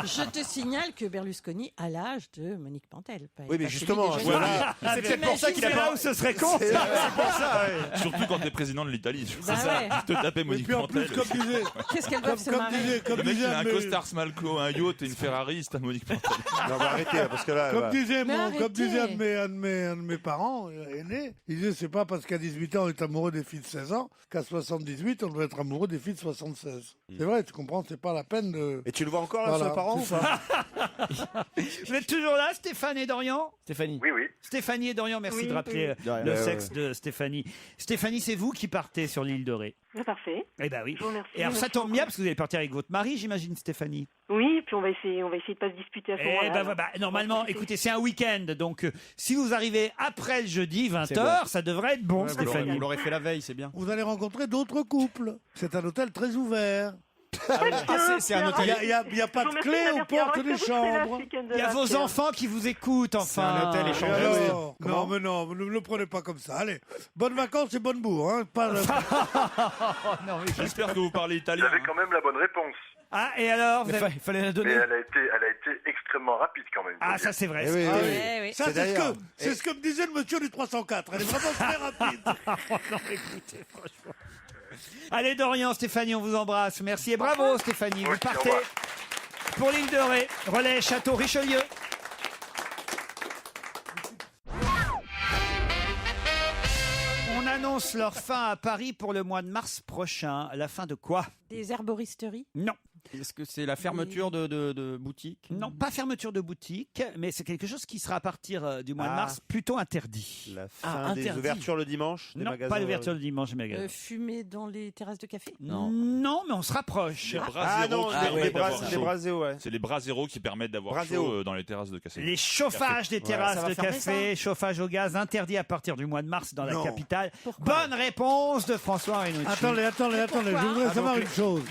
Je te signale que Berlusconi a l'âge de Monique Pantel. Oui, mais pas celui justement, des jeunes voilà. filles. C'est peut-être pour ça qu'il a C'est pas. là où ce serait con. C'est pour ça, Surtout quand t'es président de l'Italie. Bah ouais. Tu te tapais Et Monique puis en plus, Pantel. comme disait, Qu'est-ce qu'elles doivent se comme marrer disait, comme Le mec, il disait a un mais- costard Smalco, un yacht et une Ferrari, c'est à Monique Pantel. Non, mais arrêtez, parce que là. Comme voilà. disait, Mais comme disait arrêtez. un de mes parents aînés, il disait c'est pas parce qu'à 18 ans on est amoureux des filles de 16 ans qu'à 78 on doit être amoureux des filles de 76. C'est vrai, tu comprends, c'est pas la peine de. Et tu le vois encore là, Voilà, ses parents ou c'est pas Vous êtes toujours là, Stéphane et Dorian? Stéphanie. Oui, oui. Stéphanie et Dorian, merci Oui, de rappeler De rien. le Ouais, sexe de Stéphanie. Stéphanie, c'est vous qui partez sur l'île de Ré. Ah, parfait. Eh ben oui. Je vous remercie. Et alors ça Merci tombe beaucoup. bien parce que vous allez partir avec votre mari, j'imagine, Stéphanie. Oui, puis on va essayer de pas se disputer à ce Eh moment-là. ben, alors. bah, normalement, écoutez, c'est un week-end, donc si vous arrivez après le jeudi 20h, bon. ça devrait être bon, Ouais, Stéphanie. vous l'aurez fait la veille, c'est bien. Vous allez rencontrer d'autres couples. C'est un hôtel très ouvert. Ah, c'est un Il hôtel. n'y a pas de clé aux portes des chambres. Il y a vos enfants qui vous écoutent, enfin. C'est un hôtel Et échangeur. alors non, mais non, ne le prenez pas comme ça. Allez, bonnes vacances et bonne bourre. Hein. Pas... J'espère que vous parlez Vous italien. avez quand même la bonne réponse. Ah, et alors vous Mais avez- il fallait la Mais donner. elle a été extrêmement rapide quand même. Ah, ça c'est vrai. Eh oui, Ah oui, oui. oui. Eh oui. Ça, C'est c'est d'ailleurs- ce que me disait le monsieur du 304. Elle est vraiment très rapide. Non, écoutez, franchement. Allez, Dorian, Stéphanie, on vous embrasse. Merci et bravo, Stéphanie. Oui, Vous partez au revoir. pour l'île de Ré, relais Château Richelieu. On annonce annoncent leur fin à Paris pour le mois de mars prochain. La fin de quoi? Des herboristeries? Non. Est-ce que c'est la fermeture de boutiques? Non, pas fermeture de boutique, mais c'est quelque chose qui sera à partir du mois de mars plutôt interdit. La fin des ouvertures le dimanche des Non, magasins, pas l'ouverture le dimanche des magasins. Fumer dans les terrasses de café? Non, mais on se rapproche. Les braséos, ouais. C'est les braséos qui permettent d'avoir chaud dans les terrasses de café. Les chauffages des terrasses de café, chauffage au gaz interdit à partir du mois de mars dans la capitale. Bonne réponse de François Renucci. Attendez, je voudrais savoir une chose.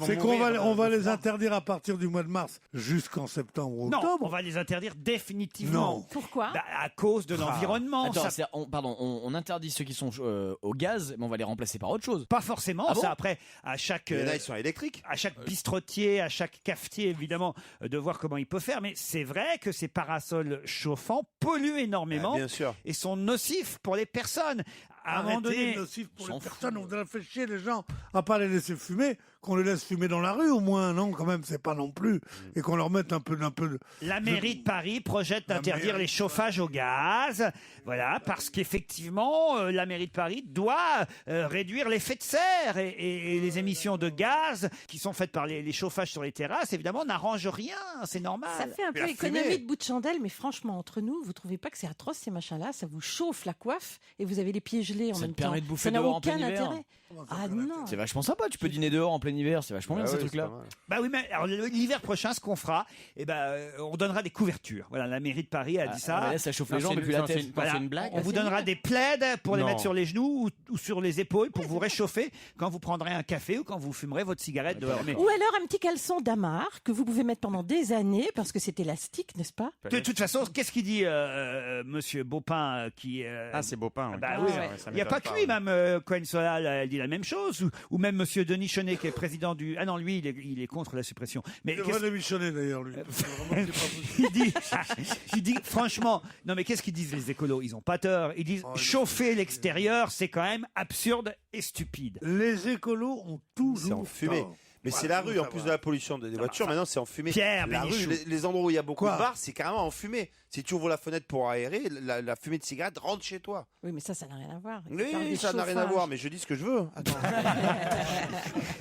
C'est qu'on va les interdire à partir du mois de mars jusqu'en septembre ou octobre. Non, on va les interdire définitivement. Non. Pourquoi? À cause de l'environnement. Attends, on interdit ceux qui sont au gaz, mais on va les remplacer par autre chose. Pas forcément. Ah bon ça après, à chaque. Là, ils sont électriques. À chaque bistrotier, à chaque cafetier, évidemment, de voir comment il peut faire. Mais c'est vrai que ces parasols chauffants polluent énormément bien sûr. et sont nocifs pour les personnes. À un moment donné, nocif pour les personnes, on voudrait faire chier les gens à pas les laisser fumer, qu'on les laisse fumer dans la rue au moins, non? Quand même, c'est pas non plus. Et qu'on leur mette un peu de... La mairie de Paris projette d'interdire les chauffages au gaz. Voilà, parce qu'effectivement, la mairie de Paris doit réduire l'effet de serre et les émissions de gaz qui sont faites par les chauffages sur les terrasses, évidemment, n'arrangent rien. C'est normal. Ça fait un peu économie de bout de chandelle, mais franchement, entre nous, vous trouvez pas que c'est atroce ces machins-là? Ça vous chauffe la coiffe et vous avez les pieds gelés en Ça même te permet temps. de bouffer Ça n'a dehors en aucun plein hiver. intérêt. Ah non. C'est vachement sympa, tu peux dîner dehors en plein hiver, c'est vachement bien ces trucs-là. Bah oui, mais alors, l'hiver prochain, ce qu'on fera, on donnera des couvertures. Voilà, la mairie de Paris a dit ça. Là, ça chauffe les jambes et puis la tête. Voilà, c'est une blague. on vous donnera des plaids pour les mettre sur les genoux ou sur les épaules pour vous réchauffer quand vous prendrez un café ou quand vous fumerez votre cigarette dehors. Mais Ou alors un petit caleçon d'Amar que vous pouvez mettre pendant des années parce que c'est élastique, n'est-ce pas? de toute façon, qu'est-ce qu'il dit, Monsieur Beaupin, qui c'est Beaupin. bah oui, il n'y a pas que lui, même Cohen Solal, elle dit la même chose, ou même Monsieur Denis Chenet, qui est président du. Ah non, lui, il est contre la suppression. Mais Il devrait démissionner d'ailleurs, lui. il dit, franchement, non mais qu'est-ce qu'ils disent les écolos? Ils ont pas tort. Ils disent chauffer l'extérieur, c'est quand même absurde et stupide. Les écolos ont toujours C'est en fumée. tort. Mais c'est la rue, en plus de la pollution des voitures, maintenant c'est en fumée. Pierre la rue, Bénichou. les endroits où il y a beaucoup de bars, c'est carrément en fumée. Si tu ouvres la fenêtre pour aérer, la fumée de cigarette rentre chez toi. Oui, mais ça n'a rien à voir. Oui, ça n'a rien à voir, mais je dis ce que je veux. Attends.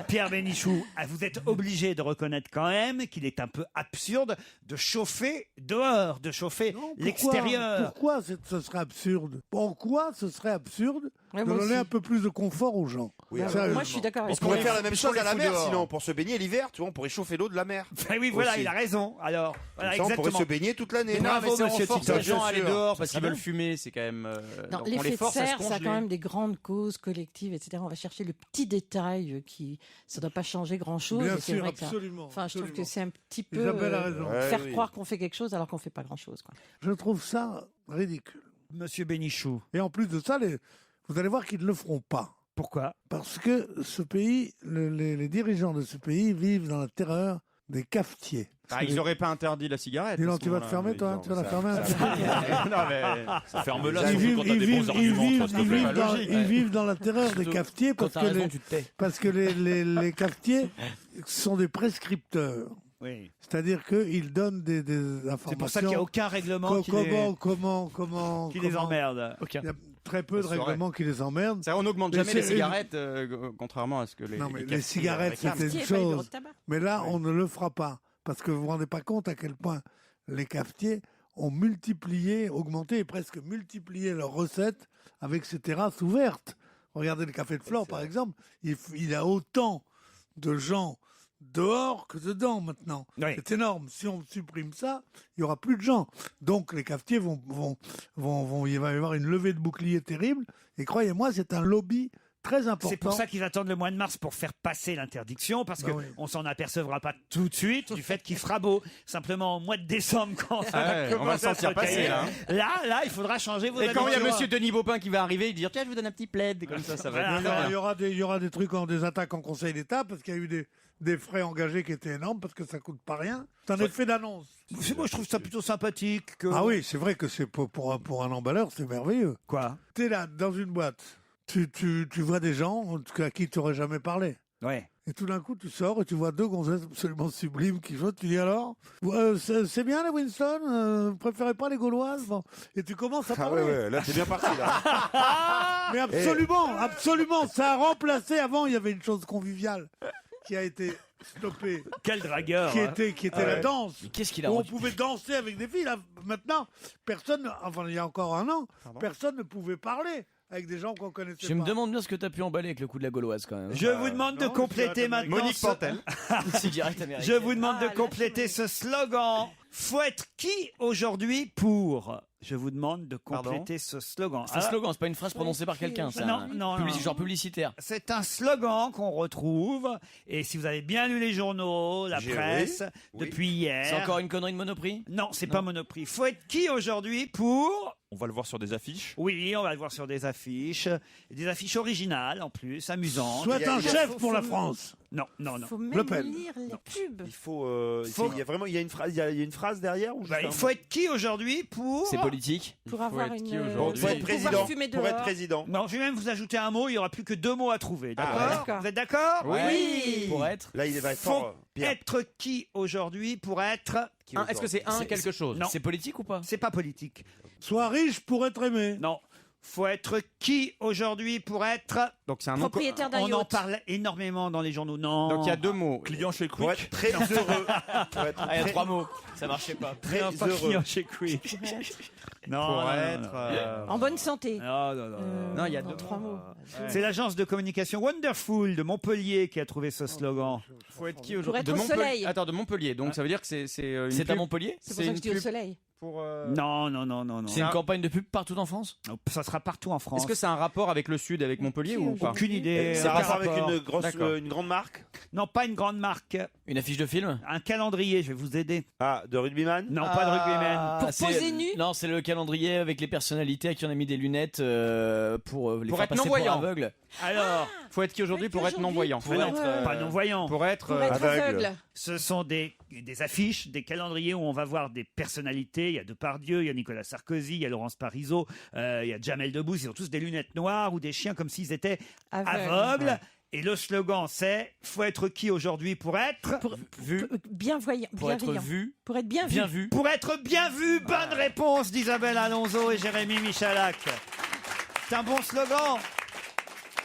Pierre Bénichou, vous êtes obligé de reconnaître quand même qu'il est un peu absurde de chauffer dehors, de chauffer l'extérieur. Pourquoi ce serait absurde? Pourquoi ce serait absurde de donner un peu plus de confort aux gens? Oui, moi, je suis d'accord avec On pourrait faire la même chose à la mer, sinon, pour se baigner l'hiver, tu vois, on pourrait chauffer l'eau de la mer. Oui, voilà, Aussi. il a raison. Alors, voilà, Comme ça, on pourrait exactement. se baigner toute l'année. Bravo, ça monsieur renforce Tito. les gens à aller Bien sûr. dehors parce Ça qu'ils serait veulent fumer, c'est quand même. Non, donc on l'effet les de force à se serre, ça a congeler. quand même des grandes causes collectives, etc. On va chercher le petit détail ça ne doit pas changer grand-chose. Bien et c'est sûr, vrai que absolument. enfin, je trouve que c'est un petit peu Isabelle a raison. faire oui. croire qu'on fait quelque chose alors qu'on ne fait pas grand-chose. Quoi. Je trouve ça ridicule. Monsieur Bénichou. Et en plus de ça, vous allez voir qu'ils ne le feront pas. Pourquoi? Parce que ce pays, les dirigeants de ce pays vivent dans la terreur des cafetiers. Ils n'auraient pas interdit la cigarette. Dis donc, à ce tu vas te moment-là. fermer, toi? Tu vas la fermer? Non, mais. Ferme-la, surtout quand t'as des bons arguments. Ils vivent dans la terreur des cafetiers parce que les cafetiers sont des prescripteurs. Oui. C'est-à-dire qu'ils donnent des informations. C'est pour ça qu'il n'y a aucun règlement qui les emmerde. Il y a très peu de règlements qui les emmerdent. On n'augmente jamais les cigarettes, contrairement à ce que les. Non, mais cafetiers les cigarettes, réclament. c'était une chose. Mais là, on ne le fera pas. Parce que vous ne vous rendez pas compte à quel point les cafetiers ont augmenté et presque multiplié leurs recettes avec ces terrasses ouvertes. Regardez le café de Flore, par exemple. Il y a autant de gens dehors que dedans maintenant. Oui. C'est énorme. Si on supprime ça, il y aura plus de gens. Donc les cafetiers il va y avoir une levée de bouclier terrible. Et croyez-moi, c'est un lobby très important. C'est pour ça qu'ils attendent le mois de mars pour faire passer l'interdiction, parce que on s'en apercevra pas tout de suite du fait qu'il fera beau. Simplement au mois de décembre, quand on va le sentir passer là. Là, il faudra changer vos Et quand il y a habitudes. Monsieur Denis Baupin qui va arriver, il dit tiens, je vous donne un petit plaid comme ça va être bien. Il y aura des trucs, des attaques en Conseil d'État parce qu'il y a eu des frais engagés qui étaient énormes parce que ça coûte pas rien. C'est un effet d'annonce. Moi, je trouve ça plutôt sympathique. Ah oui, c'est vrai que c'est pour un emballeur, c'est merveilleux. Quoi? T'es là, dans une boîte, tu vois des gens à qui tu n'aurais jamais parlé. Ouais. Et tout d'un coup, tu sors et tu vois deux gonzesses absolument sublimes qui chantent. Tu dis alors, c'est bien les Winston, vous préférez pas les Gauloises? Bon. Et tu commences à parler. Ouais, là, t'es bien parti, là. Mais absolument, ça a remplacé. Avant, il y avait une chose conviviale qui a été stoppée. Quel dragueur. Qui était la danse. Mais qu'est-ce qu'il a Où on rendu pouvait danser avec des filles. Là, maintenant, personne, enfin, il y a encore un an, personne ne pouvait parler avec des gens qu'on connaissait Je pas. me demande bien ce que t'as pu emballer avec le coup de la gauloise quand même. Je vous demande de compléter maintenant. Monique Pantel. Cigarette américaine. Je vous demande de compléter ce slogan. Faut être qui aujourd'hui pour? Je vous demande de compléter ce slogan. C'est un slogan, c'est pas une phrase prononcée par quelqu'un. C'est Non, non, non. genre publicitaire. C'est un slogan qu'on retrouve. Et si vous avez bien lu les journaux, la presse, depuis hier. C'est encore une connerie de Monoprix? Non, c'est pas Monoprix. Faut être qui aujourd'hui pour? On va le voir sur des affiches. Oui, on va le voir sur des affiches originales en plus, amusantes. Soit un chef pour la France. Non, non, non. Faut même Le Pen. lire les pubs. Il faut, il y a vraiment, il y a une phrase derrière ou Bah, il faut être qui aujourd'hui pour? C'est politique. Pour avoir être une. qui aujourd'hui Pour être président. fumer Pour être dehors. président. Non, je vais même vous ajouter un mot. Il y aura plus que 2 mots à trouver. D'accord? d'accord. Vous êtes d'accord? Oui. Pour être. Là, il va être Faut fort. Pierre. être qui aujourd'hui pour être? Est-ce que c'est un quelque chose? Non. C'est politique ou pas? C'est pas politique. Sois riche pour être aimé. Non. Faut être qui aujourd'hui pour être? Donc c'est un nom. Propriétaire d'un On en yacht. parle énormément dans les journaux. Non. Donc il y a 2 mots. Client chez Pour Quick. être très heureux. Pour être Ah, il y a très- 3 mots. Ça marchait pas. très Non, pas heureux. client chez Quick. Non, Pour non, non, être. non. En bonne santé. Non, non, non. Non, il y a dans 2 3 mots. C'est l'agence de communication Wonderful de Montpellier qui a trouvé ce slogan. Faut être qui Pour aujourd'hui? être au soleil. Attends, de Montpellier. Donc ça veut dire que c'est une C'est à pub Montpellier? C'est pour ça que je dis au pub soleil. pour. Non, non, non, non, non. C'est une campagne de pub partout en France? Ça sera partout en France. Est-ce que c'est un rapport avec le sud, avec Montpellier ou pas? Aucune idée. C'est un Aucun rapport avec D'accord. une grande marque. Non, pas une grande marque. Une affiche de film? Un calendrier, je vais vous aider. Ah, de rugbyman. Non, pas de rugbyman. Pour c'est- poser nu? Non, c'est le calendrier avec les personnalités à qui on a mis des lunettes pour les Pour faire être passer non-voyant. pour aveugles. Alors, Faut être qui aujourd'hui pour être non-voyant? mais non, pas non-voyant. Pour être. Pour être aveugle. aveugle. Ce sont des affiches, des calendriers où on va voir des personnalités. Il y a Depardieu, il y a Nicolas Sarkozy, il y a Laurence Parisot, il y a Jamel Debbouze. Ils ont tous des lunettes noires ou des chiens comme s'ils étaient aveugles. Et le slogan, c'est « Faut être qui aujourd'hui pour être Vu. Bienvoyant. Pour être bienveillant. vu. Pour être bien vu. Bien vu. Pour être bien vu ». Bonne réponse d'Isabelle Alonso et Jérémy Michalak. C'est un bon slogan.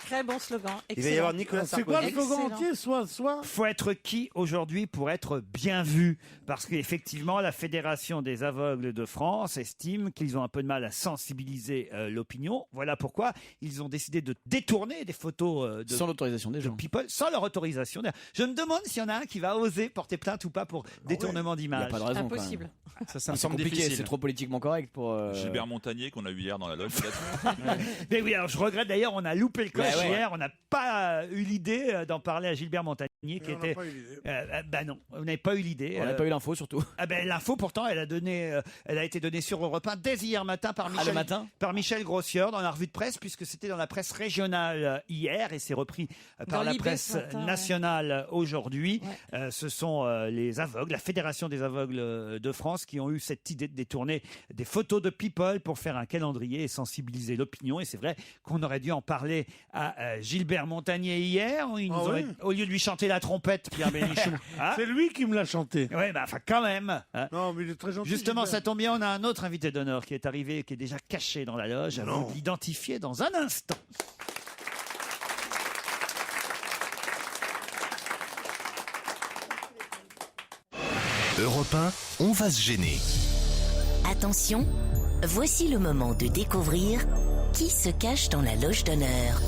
Très bon slogan. Il va y avoir Excellent. Nicolas C'est quoi le Sarkozy. slogan Excellent. entier? Soit. Faut être qui aujourd'hui pour être bien vu? Parce qu'effectivement, la Fédération des aveugles de France estime qu'ils ont un peu de mal à sensibiliser l'opinion. Voilà pourquoi ils ont décidé de détourner des photos de Sans l'autorisation des de gens. people sans leur autorisation. D'ailleurs, je me demande s'il y en a un qui va oser porter plainte ou pas pour détournement Il n'y d'image. a pas de raison. Impossible. Ça me C'est semble compliqué, difficile. c'est trop politiquement correct pour. Gilbert Montagnier qu'on a eu hier dans la loge. peut-être. Mais oui, alors je regrette d'ailleurs, on a loupé le coche Ouais, ouais. hier, on n'a pas eu l'idée d'en parler à Gilbert Montagnier qui On n'a était. pas eu l'idée. Bah non, vous n'avez pas eu l'idée. On n'a pas eu l'info surtout. Ah ben l'info pourtant elle a été donnée sur Europe 1 dès hier matin par Ah, Michel, le matin par Michel Grossieur dans la revue de presse puisque c'était dans la presse régionale hier et c'est repris par Dans la Libé presse ce matin, ouais. nationale aujourd'hui. Ouais. Ce sont les aveugles, la Fédération des aveugles de France qui ont eu cette idée de détourner des photos de people pour faire un calendrier et sensibiliser l'opinion et c'est vrai qu'on aurait dû en parler à Gilbert Montagnier hier. Ils nous Ah auraient- ouais au lieu de lui chanter la trompette, Pierre Bénichou. Hein C'est lui qui me l'a chanté. Ouais, bah enfin quand même. Hein. Non, mais il est très gentil. Justement, Gilbert. ça tombe bien, on a un autre invité d'honneur qui est arrivé, qui est déjà caché dans la loge. À vous de l'identifier dans un instant. Europe 1, on va se gêner. Attention, voici le moment de découvrir qui se cache dans la loge d'honneur.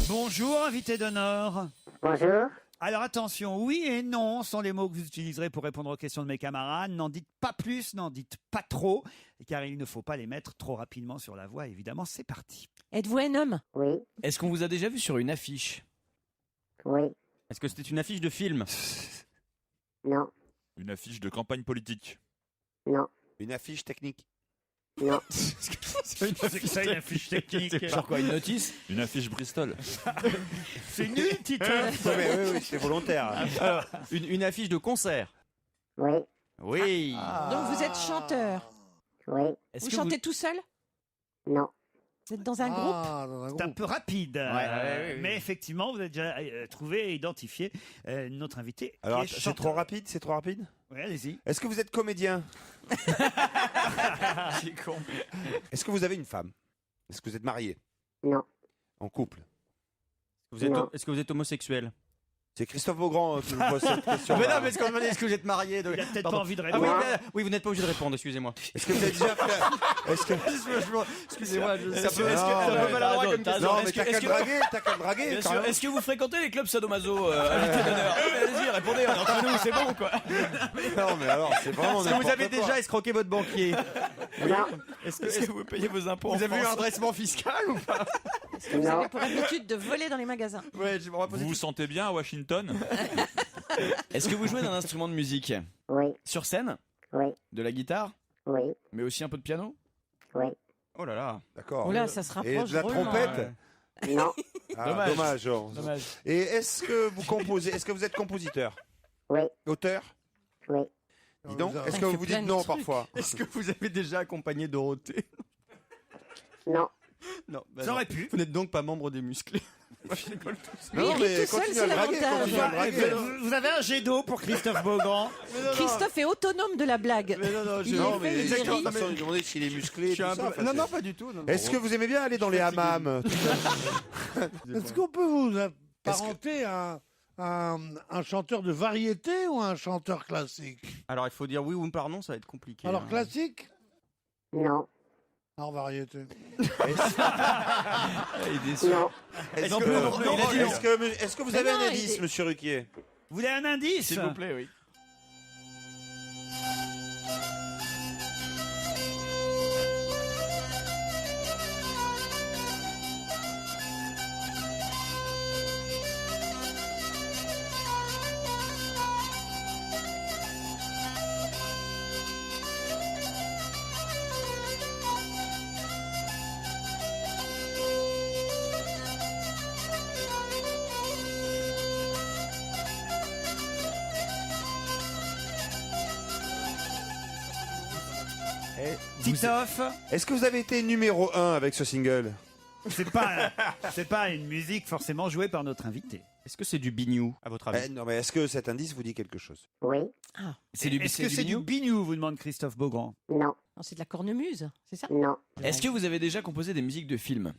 Bonjour, invité d'honneur. Bonjour. Alors attention, oui et non sont les mots que vous utiliserez pour répondre aux questions de mes camarades. N'en dites pas plus, n'en dites pas trop, car il ne faut pas les mettre trop rapidement sur la voie. Évidemment, c'est parti. Êtes-vous un homme? Oui, Est-ce qu'on vous a déjà vu sur une affiche? oui, Est-ce que c'était une affiche de film? non, Une affiche de campagne politique. non, Une affiche technique. non, C'est que ça, une affiche technique. Genre quoi, une notice? Une affiche Bristol. C'est nul, Titeuf. Oui, c'est volontaire. Alors, une affiche de concert? oui, Oui. Donc vous êtes chanteur. oui, Est-ce Vous que chantez tout seul? non, Vous êtes dans un groupe. C'est un peu rapide, ouais, mais effectivement, vous avez déjà trouvé et identifié notre invité. Alors, qui est c'est chanteur. trop rapide, c'est trop rapide. Oui, allez-y. Est-ce que vous êtes comédien? C'est con. Est-ce que vous avez une femme? Est-ce que vous êtes marié? Non. En couple? Est-ce que vous êtes homosexuel? C'est Christophe Beaugrand qui vous pose cette question. Mais non, mais est-ce que vous êtes marié? Il a peut-être Pardon. pas envie de Ah répondre. oui, vous n'êtes pas obligé de répondre, excusez-moi. Est-ce que vous avez déjà fait... Est-ce que... Excusez-moi, Ça peut maladroit comme question. Non, mais t'as qu'à le draguer, Bien sûr. carrément. Est-ce que vous fréquentez les clubs sadomaso invité d'honneur? Allez-y, répondez, on est entre nous, c'est bon quoi. Non, mais alors, c'est vraiment Est-ce que vous n'importe avez quoi. déjà escroqué votre banquier? Non. Est-ce que vous payez vos impôts Vous en avez eu un France? redressement fiscal ou pas? Est-ce que vous avez pour habitude de voler dans les magasins? Ouais, je vais Vous vous sentez bien à Washington? Est-ce que vous jouez d'un instrument de musique? Oui. Sur scène? Oui. De la guitare? Oui. Mais aussi un peu de piano? Oui. Oh là là. D'accord. Oh là, ça se Et rapproche de la drôlement. trompette? Non. Ah, dommage. Genre. Dommage. Et est-ce que vous composez? Est-ce que vous êtes compositeur? Oui. Auteur? Oui. Dis donc, est-ce Il que fait vous plein dites de non trucs. parfois? Est-ce que vous avez déjà accompagné Dorothée? Non. Non. Ça aurait pu. Vous n'êtes donc pas membre des musclés. Moi, je rigole tout seul. Mais il rit tout seul, continue à c'est le draguer, l'avantage. continue à le draguer. Vous avez un jet d'eau pour Christophe Beaugrand. Christophe est autonome de la blague. Mais non, Il Non, est mais fait, il exactement. rit. De toute façon, il demandait s'il est musclé. Je suis tout un ça, peu- enfin, Non, c'est- non, pas du tout. non, non. Est-ce que vous aimez bien aller dans les hammams? Est-ce qu'on peut vous apparenter à un chanteur de variété ou un chanteur classique? Alors, il faut dire oui ou pardon, ça va être compliqué. Alors hein. classique? Non. En variété. Il est déçu. Non. Est-ce Non, que, non, non, il a dit non. est-ce que vous Mais avez non, un il indice, est- monsieur Ruquier? Vous voulez un indice? S'il vous plaît, oui. Titoff, Est-ce que vous avez été numéro 1 avec ce single? c'est pas une musique forcément jouée par notre invité. Est-ce que c'est du bignou, à votre avis? Non, mais est-ce que cet indice vous dit quelque chose? Oui. C'est du Est-ce que c'est du bignou, vous demande Christophe Beaugrand? Non. Non, c'est de la cornemuse, c'est ça? Non. Est-ce que vous avez déjà composé des musiques de films?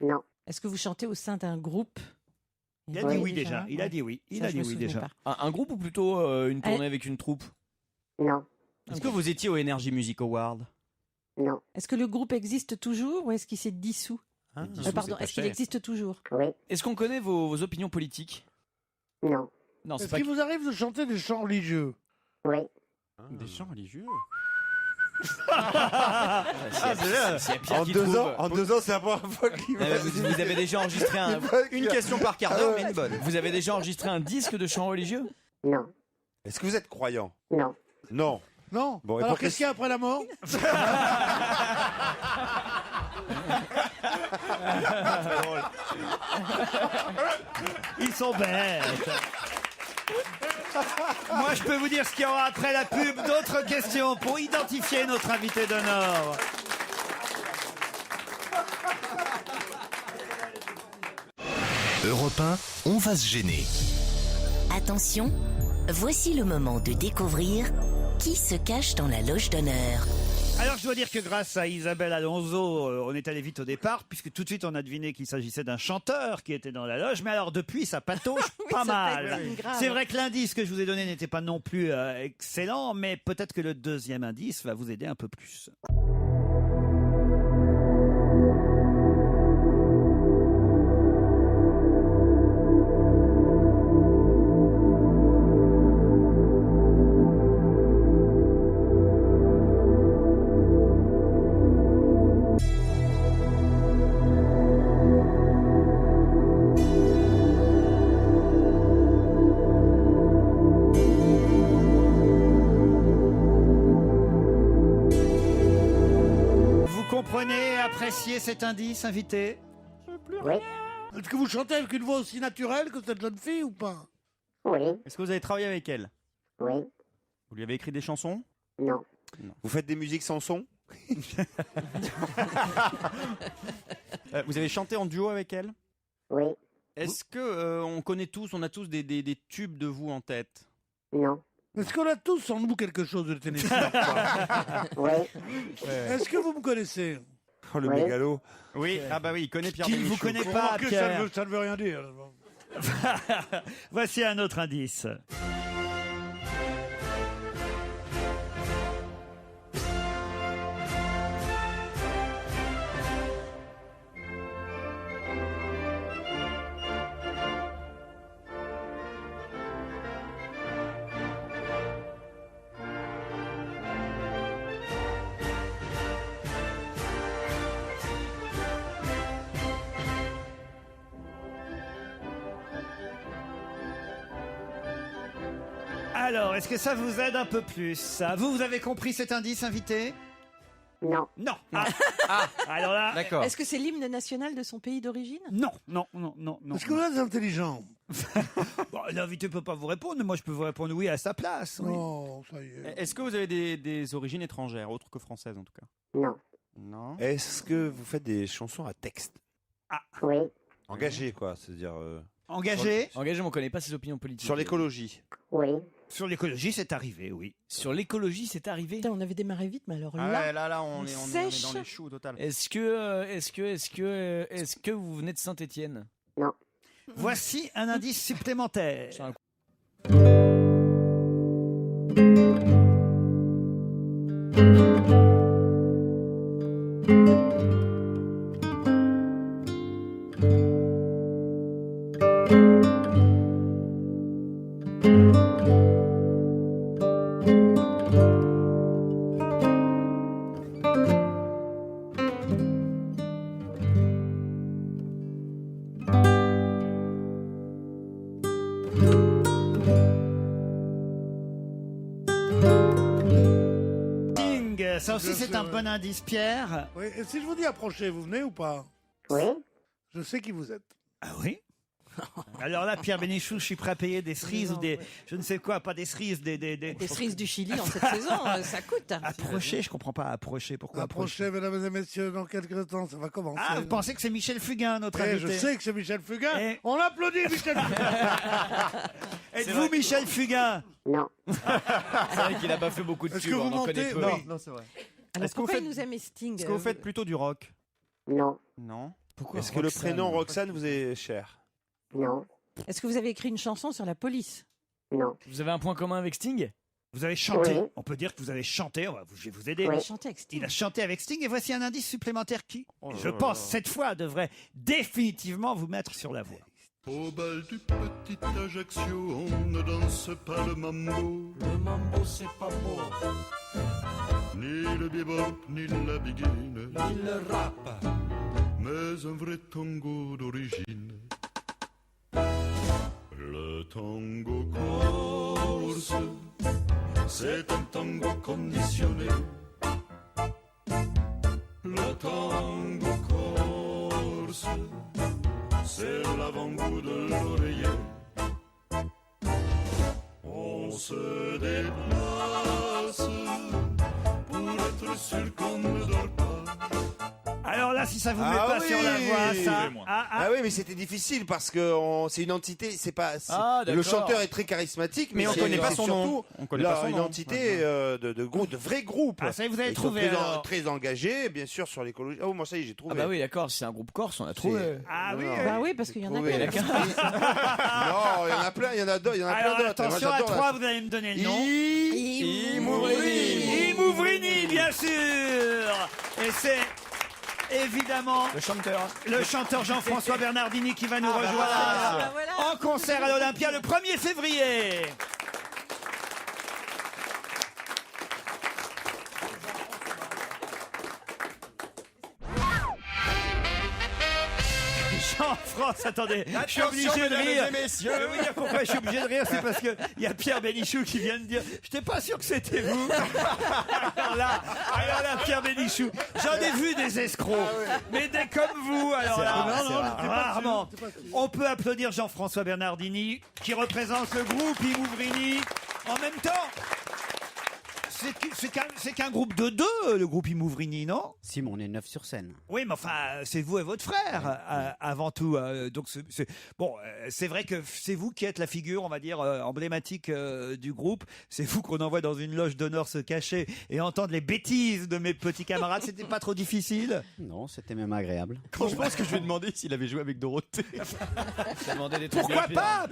Non. Est-ce que vous chantez au sein d'un groupe? Il a dit oui déjà. Il a dit oui. Il Ça, a je dit me oui souvenais déjà. pas. Un groupe ou plutôt une tournée avec une troupe? Non. Est-ce que vous étiez au Energy Music Award? Non. Est-ce que le groupe existe toujours ou est-ce qu'il s'est dissous? Pardon, est-ce qu'il existe toujours? Oui. Est-ce qu'on connaît vos opinions politiques? Non. Non, c'est Est-ce pas. qu'il vous arrive de chanter des chants religieux? Oui. Des chants religieux? C'est Pierre En qui 2 trouve. ans, c'est la première fois qu'il va. Vous avez déjà enregistré un. Une question par quart d'heure, mais une bonne. Vous avez déjà enregistré un disque de chants religieux? Non. Est-ce que vous êtes croyant? Non. Non. Non. Bon, et Alors pour qu'est-ce qu'il y a après la mort? Ils sont bêtes. Moi, je peux vous dire ce qu'il y aura après la pub. D'autres questions pour identifier notre invité d'honneur. Europe 1, on va se gêner. Attention, voici le moment de découvrir qui se cache dans la loge d'honneur. Alors, je dois dire que grâce à Isabelle Alonso, on est allé vite au départ, puisque tout de suite, on a deviné qu'il s'agissait d'un chanteur qui était dans la loge. Mais alors, depuis, ça patauge pas ça mal. fait grave. C'est vrai que l'indice que je vous ai donné n'était pas non plus excellent, mais peut-être que le deuxième indice va vous aider un peu plus. Vous comprenez, appréciez cet indice, invité? Oui. Est-ce que vous chantez avec une voix aussi naturelle que cette jeune fille ou pas? Oui. Est-ce que vous avez travaillé avec elle? Oui. Vous lui avez écrit des chansons? Non. Vous faites des musiques sans son? Vous avez chanté en duo avec elle? Oui. Est-ce que on a tous des tubes de vous en tête? Non. Est-ce qu'on a tous en nous quelque chose de Tennessee? Oui. Est-ce que vous me connaissez? Oh, le mégalo. Oui, ah bah oui, il connaît Pierre Qui ne vous Bénichou. connaît pas, Remarquez, Pierre. ça ne veut rien dire. Voici un autre indice. Alors, est-ce que ça vous aide un peu plus ça? Vous avez compris cet indice, invité? Non. Non. Alors là, D'accord. Est-ce que c'est l'hymne national de son pays d'origine? non. Est-ce que vous êtes intelligent? Bon, l'invité peut pas vous répondre, mais moi je peux vous répondre oui à sa place. Oui. Non, ça y est. Est-ce que vous avez des origines étrangères, autres que françaises en tout cas? Non. Non. Est-ce que vous faites des chansons à texte Oui. engagées, quoi? C'est-à-dire Engagé Engagé, on connaît pas ses opinions politiques. sur l'écologie. Oui. sur l'écologie, c'est arrivé, oui. Sur l'écologie, c'est arrivé. Putain, on avait démarré vite, mais alors Ah là, ouais, là, on est sèche. dans les choux au total. Est-ce que vous venez de Saint-Étienne? Non. Voici un indice supplémentaire. C'est un Sting, ça aussi Bien c'est sûr, un ouais. bon indice, Pierre. Oui. Et si je vous dis approchez, vous venez ou pas? Oui. Je sais qui vous êtes. Ah oui. Alors là, Pierre Bénichou, je suis prêt à payer des cerises ou des, je ne sais quoi, pas des cerises, des cerises du Chili en cette saison, ça coûte. Approcher, je comprends pas. Approcher, pourquoi Approchez, mesdames et messieurs, dans quelques temps, ça va commencer. Ah, vous pensez que c'est Michel Fugain, notre Eh, invité? je sais que c'est Michel Fugain. Eh. On applaudit Michel Fugain. Êtes-vous Michel Fugain? Non. C'est vrai qu'il a pas fait beaucoup de Est-ce pubs, que vous on en connaît mentez? peu. Oui. Non, c'est vrai. Alors Est-ce que vous pourquoi faites- il nous aimait Sting? Est-ce que vous faites plutôt du rock? Non. Non. Pourquoi Est-ce que le prénom Roxane vous est cher? Non. Est-ce que vous avez écrit une chanson sur la police? Non. Vous avez un point commun avec Sting? Vous avez chanté. Oui. On peut dire que vous avez chanté. Je vais vous aider. Il Oui. a chanté avec Sting. Il a chanté avec Sting et voici un indice supplémentaire qui, Oh là je là pense, là. cette fois devrait définitivement vous mettre sur la voie. Au bal du petit Ajaccio, on ne danse pas le mambo. Le mambo, c'est pas beau. Ni le bebop, ni la biguine. Ni le rap. Mais un vrai tango d'origine. Le tango corse, c'est un tango conditionné. Le tango corse, c'est l'avant-goût de l'oreiller. On se déplace pour être sûr qu'on ne dort pas. Alors là, si ça vous met Ah pas oui. sur la voie, ça. Ah oui, mais c'était difficile parce que c'est une entité, c'est pas. Ah, le d'accord. chanteur est très charismatique, Mais on c'est- connaît pas c'est son nom. surtout On connaît pas son une nom. entité de vrai groupe. Ah, ça y est, vous avez Ils sont trouvé, très, alors. très engagés, bien sûr, sur l'écologie. Oh, moi ça y est, j'ai trouvé. Ah bah oui, d'accord, c'est un groupe corse, on a trouvé. Ah oui. Bah oui, parce qu'il y en a trouvé. plein. Non, il y en a plein, il y en a d'autres, il y en a Alors plein d'autres. attention Moi, à j'adore la- 3, vous allez me donner le nom. Imouvrini. Imouvrini, bien sûr. Et c'est évidemment le chanteur Jean-François Bernardini qui va nous rejoindre bah voilà. en concert à l'Olympia le 1er février. Jean-France, attendez, je suis obligé de mesdames rire. et messieurs. Oui, pourquoi je suis obligé de rire? C'est parce qu'il y a Pierre Bénichou qui vient de dire « J'étais pas sûr que c'était vous ». Alors là, Pierre Bénichou, j'en ai vu des escrocs, mais des comme vous. Alors là, rarement. On peut applaudir Jean-François Bernardini qui représente le groupe Imouvrini. En même temps, c'est qu'un groupe de deux, le groupe Imouvrini, non? Si, mais on est 9 sur scène. Oui, mais enfin, c'est vous et votre frère, avant tout. Donc, c'est vrai que c'est vous qui êtes la figure, on va dire, emblématique du groupe. C'est vous qu'on envoie dans une loge d'honneur se cacher et entendre les bêtises de mes petits camarades. C'était pas trop difficile? Non, c'était même agréable. Quand je pense que je lui ai demandé s'il avait joué avec Dorothée.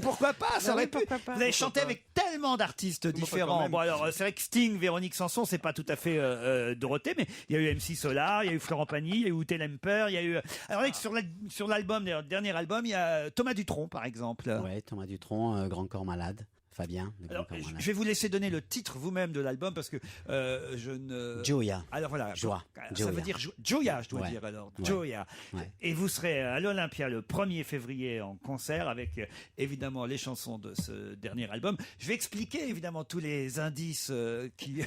Pourquoi pas? Ça aurait pu. Vous avez chanté avec tellement d'artistes différents. Bon, alors, c'est vrai que Sting, Véronique Sanson, c'est pas tout à fait Dorothée, mais il y a eu MC Solar, il y a eu Florent Pagny, il y a eu Ute Lemper, il y a eu. Alors, sur l'album, le dernier album, il y a Thomas Dutronc, par exemple. Ouais, Thomas Dutronc, Grand Corps Malade. Fabien. Alors, je vais vous laisser donner le titre vous-même de l'album parce que je ne. Joya. Alors voilà. Joie. Ça veut dire Joya, je dois dire alors. Ouais. Joya. Ouais. Et vous serez à l'Olympia le 1er février en concert avec évidemment les chansons de ce dernier album. Je vais expliquer évidemment tous les indices qui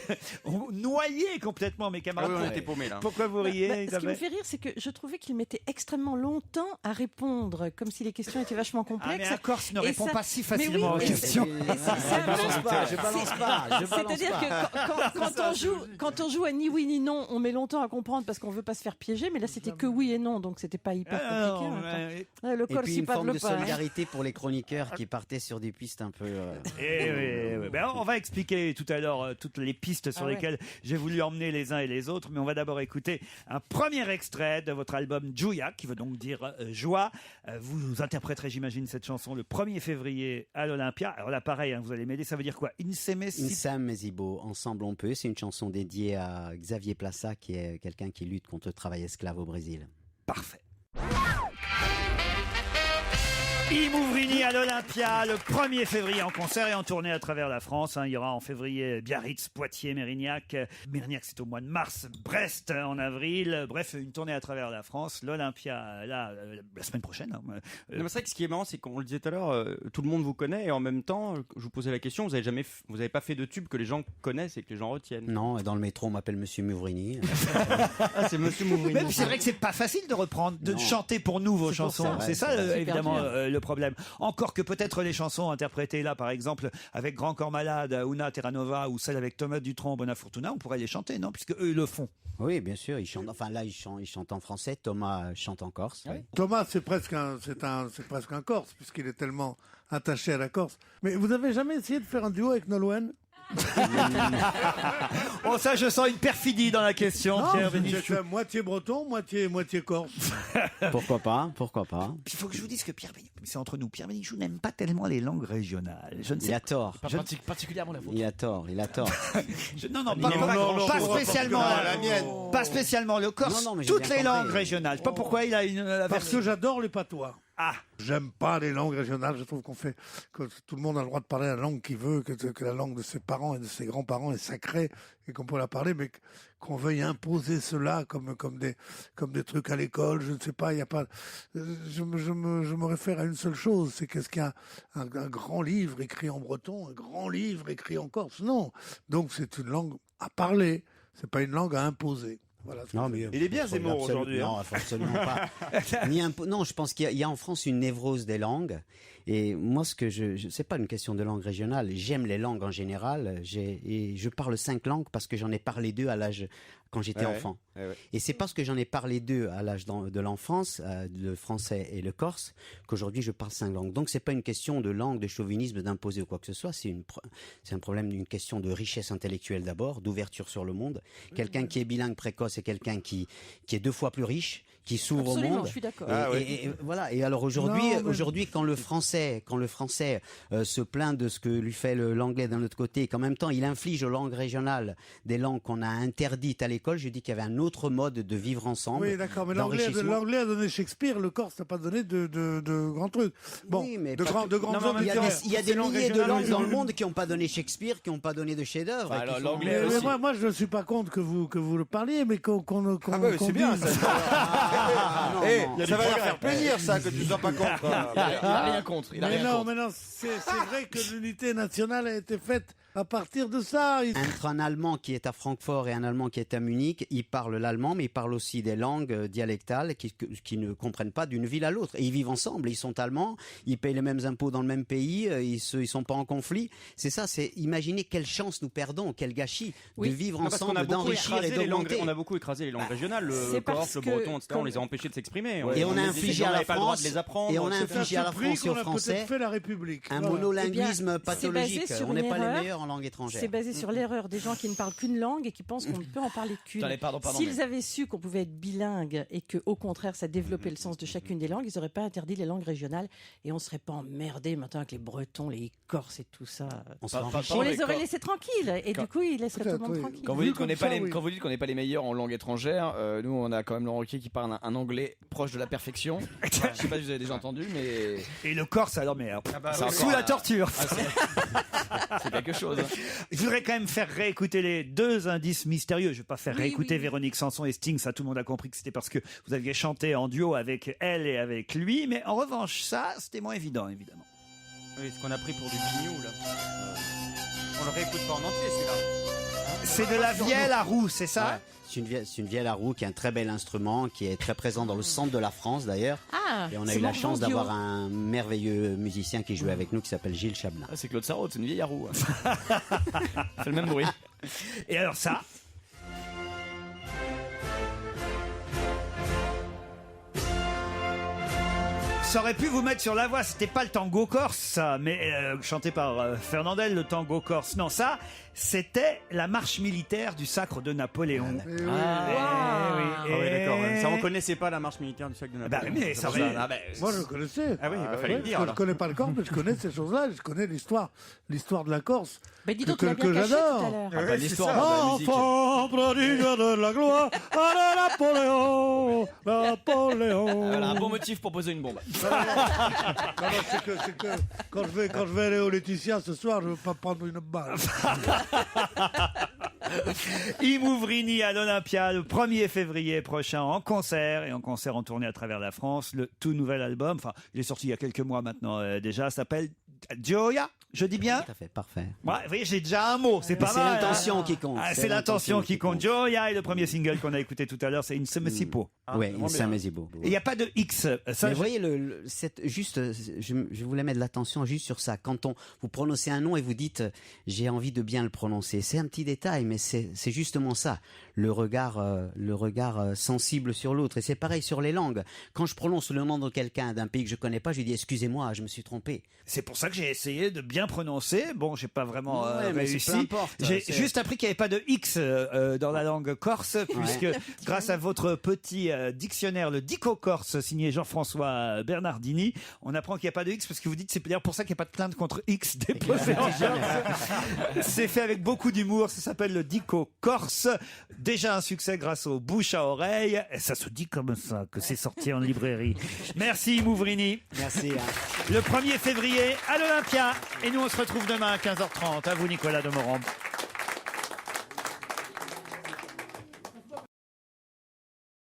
ont noyé complètement mes camarades. Ah oui, on était paumés là. Pourquoi vous riez, Ce qui me fait rire, c'est que je trouvais qu'il mettait extrêmement longtemps à répondre, comme si les questions étaient vachement complexes. Mais un Corse ne répond pas si facilement aux oui, questions. Je balance pas. C'est-à-dire que quand on joue à ni oui ni non, on met longtemps à comprendre parce qu'on veut pas se faire piéger, mais là c'était que oui et non, donc c'était pas hyper compliqué. Le Et puis une forme de solidarité pour les chroniqueurs qui partaient sur des pistes un peu. Ben, on va expliquer tout à l'heure toutes les pistes sur lesquelles j'ai voulu emmener les uns et les autres, mais on va d'abord écouter un premier extrait de votre album Joya, qui veut donc dire joie. Vous interpréterez, j'imagine, cette chanson le 1er février à l'Olympia. Alors là, pareil, hein, vous allez m'aider, ça veut dire quoi? Insem Mesibo, Ensemble on peut. C'est une chanson dédiée à Xavier Plaça, qui est quelqu'un qui lutte contre le travail esclave au Brésil. Parfait. Imouvrini à l'Olympia le 1er février en concert et en tournée à travers la France. Il y aura en février Biarritz, Poitiers, Mérignac. Mérignac, c'est au mois de mars. Brest en avril. Bref, une tournée à travers la France. L'Olympia, là, la semaine prochaine. Non, mais c'est vrai que ce qui est marrant, c'est qu'on le disait tout à l'heure, tout le monde vous connaît et en même temps, je vous posais la question, vous avez pas fait de tube que les gens connaissent et que les gens retiennent. Non, dans le métro, on m'appelle Monsieur Mouvrini. C'est Monsieur Mouvrini. Même c'est vrai que c'est pas facile de reprendre, de chanter pour nous vos chansons. C'est ça, évidemment, le problème. Encore que peut-être les chansons interprétées là, par exemple, avec Grand Corps Malade, Una Terranova, ou celle avec Thomas Dutronc, Bonafortuna, on pourrait les chanter, non? Puisque eux, ils le font. Oui, bien sûr, ils chantent. Enfin là, ils chantent en français. Thomas chante en corse. Oui. Thomas, c'est presque un Corse, puisqu'il est tellement attaché à la Corse. Mais vous avez jamais essayé de faire un duo avec Nolwenn? Oh, ça, je sens une perfidie dans la question, non, Pierre c'est Bénichou. moitié breton, moitié corse. Pourquoi pas? Il faut que je vous dise que Pierre Bénichou, c'est entre nous, Pierre Bénichou n'aime pas tellement les langues régionales. Je ne sais il a tort. Particulièrement la vôtre. Il a tort. Pas spécialement la mienne. Pas spécialement le corse. Non, mais toutes les langues régionales. Je sais pas pourquoi il a une. Parce que j'adore les patois. Ah. J'aime pas les langues régionales. Je trouve que tout le monde a le droit de parler la langue qu'il veut, que la langue de ses parents et de ses grands-parents est sacrée et qu'on peut la parler, mais qu'on veuille imposer cela comme des trucs à l'école. Je ne sais pas. Il y a pas. Je me réfère à une seule chose. C'est qu'est-ce qu'il y a un grand livre écrit en breton, un grand livre écrit en corse? Non. Donc c'est une langue à parler. C'est pas une langue à imposer. Voilà, non, mais il est bien Zemmour aujourd'hui. Non, absolument pas. Non, je pense qu'il y a en France une névrose des langues. Et moi, c'est pas une question de langue régionale. J'aime les langues en général. Et je parle 5 langues parce que j'en ai parlé 2 à l'âge quand j'étais enfant. Et c'est parce que j'en ai parlé 2 à l'âge de l'enfance, le français et le corse, qu'aujourd'hui je parle 5 langues. Donc c'est pas une question de langue, de chauvinisme, d'imposer ou quoi que ce soit. C'est un problème d'une question de richesse intellectuelle d'abord, d'ouverture sur le monde. Quelqu'un qui est bilingue précoce et quelqu'un qui est 2 fois plus riche, qui s'ouvre au monde. Je suis d'accord. Et voilà. Et alors aujourd'hui, quand le français se plaint de ce que lui fait l'anglais d'un autre côté, et qu'en même temps il inflige aux langues régionales des langues qu'on a interdites à l'école, je dis qu'il y avait un autre mode de vivre ensemble. Oui, d'accord. Mais l'anglais a donné Shakespeare, le corse n'a pas donné de grands trucs. Bon, oui, mais de grands hommes. Il y a des milliers de langues dans le monde qui n'ont pas donné Shakespeare, qui n'ont pas donné de chef-d'œuvre. Alors l'anglais aussi. Moi, je ne suis pas contre que vous le parliez, mais qu'on c'est bien ça. Ça va leur faire plaisir, ça, que tu ne sois pas contre. Il n'a rien contre. Mais non, c'est vrai que l'unité nationale a été faite À partir de ça, entre un Allemand qui est à Francfort et un Allemand qui est à Munich, ils parlent l'allemand, mais ils parlent aussi des langues dialectales qui ne comprennent pas d'une ville à l'autre. Et ils vivent ensemble, ils sont allemands, ils payent les mêmes impôts dans le même pays, ils sont pas en conflit. C'est ça, c'est imaginer quelle chance nous perdons, quel gâchis de vivre ensemble, d'enrichir et d'augmenter. On a beaucoup écrasé les langues régionales, le corse, le breton, etc. On les a empêchés de s'exprimer. Et on a infligé à la France, et on a infligé à la France et aux Français fait la République. un monolinguisme pathologique. On n'est pas les meilleurs en langue étrangère. C'est basé sur l'erreur des gens qui ne parlent qu'une langue et qui pensent qu'on ne peut en parler qu'une. S'ils avaient su qu'on pouvait être bilingue et que, au contraire, ça développait le sens de chacune des langues, ils n'auraient pas interdit les langues régionales et on ne serait pas emmerdé maintenant avec les Bretons, les Corses et tout ça. On les aurait laissés tranquilles et du coup, ils laisseraient tout le monde tranquille. Quand vous dites qu'on n'est pas les meilleurs en langue étrangère, nous, on a quand même Laurent Ruquier qui parle un anglais proche de la perfection. Je sais pas si vous avez déjà entendu, mais... Et le Corse, alors, mais c'est sous la torture. C'est quelque chose. Je voudrais quand même faire réécouter les 2 indices mystérieux. Je ne vais pas faire réécouter oui. Véronique Sanson et Sting. Ça, tout le monde a compris que c'était parce que vous aviez chanté en duo avec elle et avec lui. Mais en revanche, ça, c'était moins évident, évidemment. Oui, ce qu'on a pris pour du pignou, là. On le réécoute pas en entier, celui-là. C'est de la vielle à roue, c'est ça? Ouais. C'est une vielle à roue qui est un très bel instrument, qui est très présent dans le centre de la France d'ailleurs. Et on a eu la chance d'avoir un merveilleux musicien qui jouait avec nous qui s'appelle Gilles Chablin. C'est Claude Sarraute, c'est une vieille à roue. C'est le même bruit. Et alors ça? Ça aurait pu vous mettre sur la voie, c'était pas le tango corse, ça, mais chanté par Fernandel, le tango corse. Non, ça, c'était la marche militaire du sacre de Napoléon. Oui, d'accord. Ça, on connaissait pas la marche militaire du sacre de Napoléon. Mais ça Moi, je le connaissais. Ah oui, il fallait le dire. Je ne connais pas le Corse, mais je connais ces choses-là. Je connais l'histoire de la Corse. Mais dis donc, tu l'as bien caché tout à l'heure. L'histoire. Enfant prodigue de la gloire à Napoléon. Voilà, un bon motif pour poser une bombe. Non, c'est que quand je vais aller au Laetitia ce soir, je ne veux pas prendre une balle. Yves Mouvrini à l'Olympia le 1er février prochain en concert en tournée à travers la France. Le tout nouvel album, enfin il est sorti il y a quelques mois maintenant déjà, s'appelle Gioia. Je dis bien? Tout à fait, parfait. Ouais, vous voyez, j'ai déjà un mot, c'est pas mal. C'est l'intention qui compte. C'est l'intention qui compte. Gioia, et le premier single qu'on a écouté tout à l'heure, c'est Insemesipo. Oui, Insemesipo. Et il n'y a pas de X. Ça, vous voyez, je voulais mettre l'attention juste sur ça. Quand vous prononcez un nom et vous dites j'ai envie de bien le prononcer, c'est un petit détail, mais c'est justement ça. Le regard sensible sur l'autre. Et c'est pareil sur les langues. Quand je prononce le nom de quelqu'un d'un pays que je connais pas, je lui dis excusez-moi, je me suis trompé. C'est pour ça que j'ai essayé de bien prononcer. Bon, j'ai pas vraiment réussi. Peu importe, j'ai juste appris qu'il n'y avait pas de X dans la langue corse, puisque grâce à votre petit dictionnaire, le Dico Corse, signé Jean-François Bernardini, on apprend qu'il n'y a pas de X, parce que vous dites c'est d'ailleurs pour ça qu'il n'y a pas de plainte contre X déposée en Corse. C'est fait avec beaucoup d'humour. Ça s'appelle le Dico Corse. Déjà un succès grâce au bouche à oreille. Et ça se dit comme ça que c'est sorti en librairie. Merci Mouvrini. Merci. Le 1er février à l'Olympia. Et nous on se retrouve demain à 15h30. À vous Nicolas Demorand.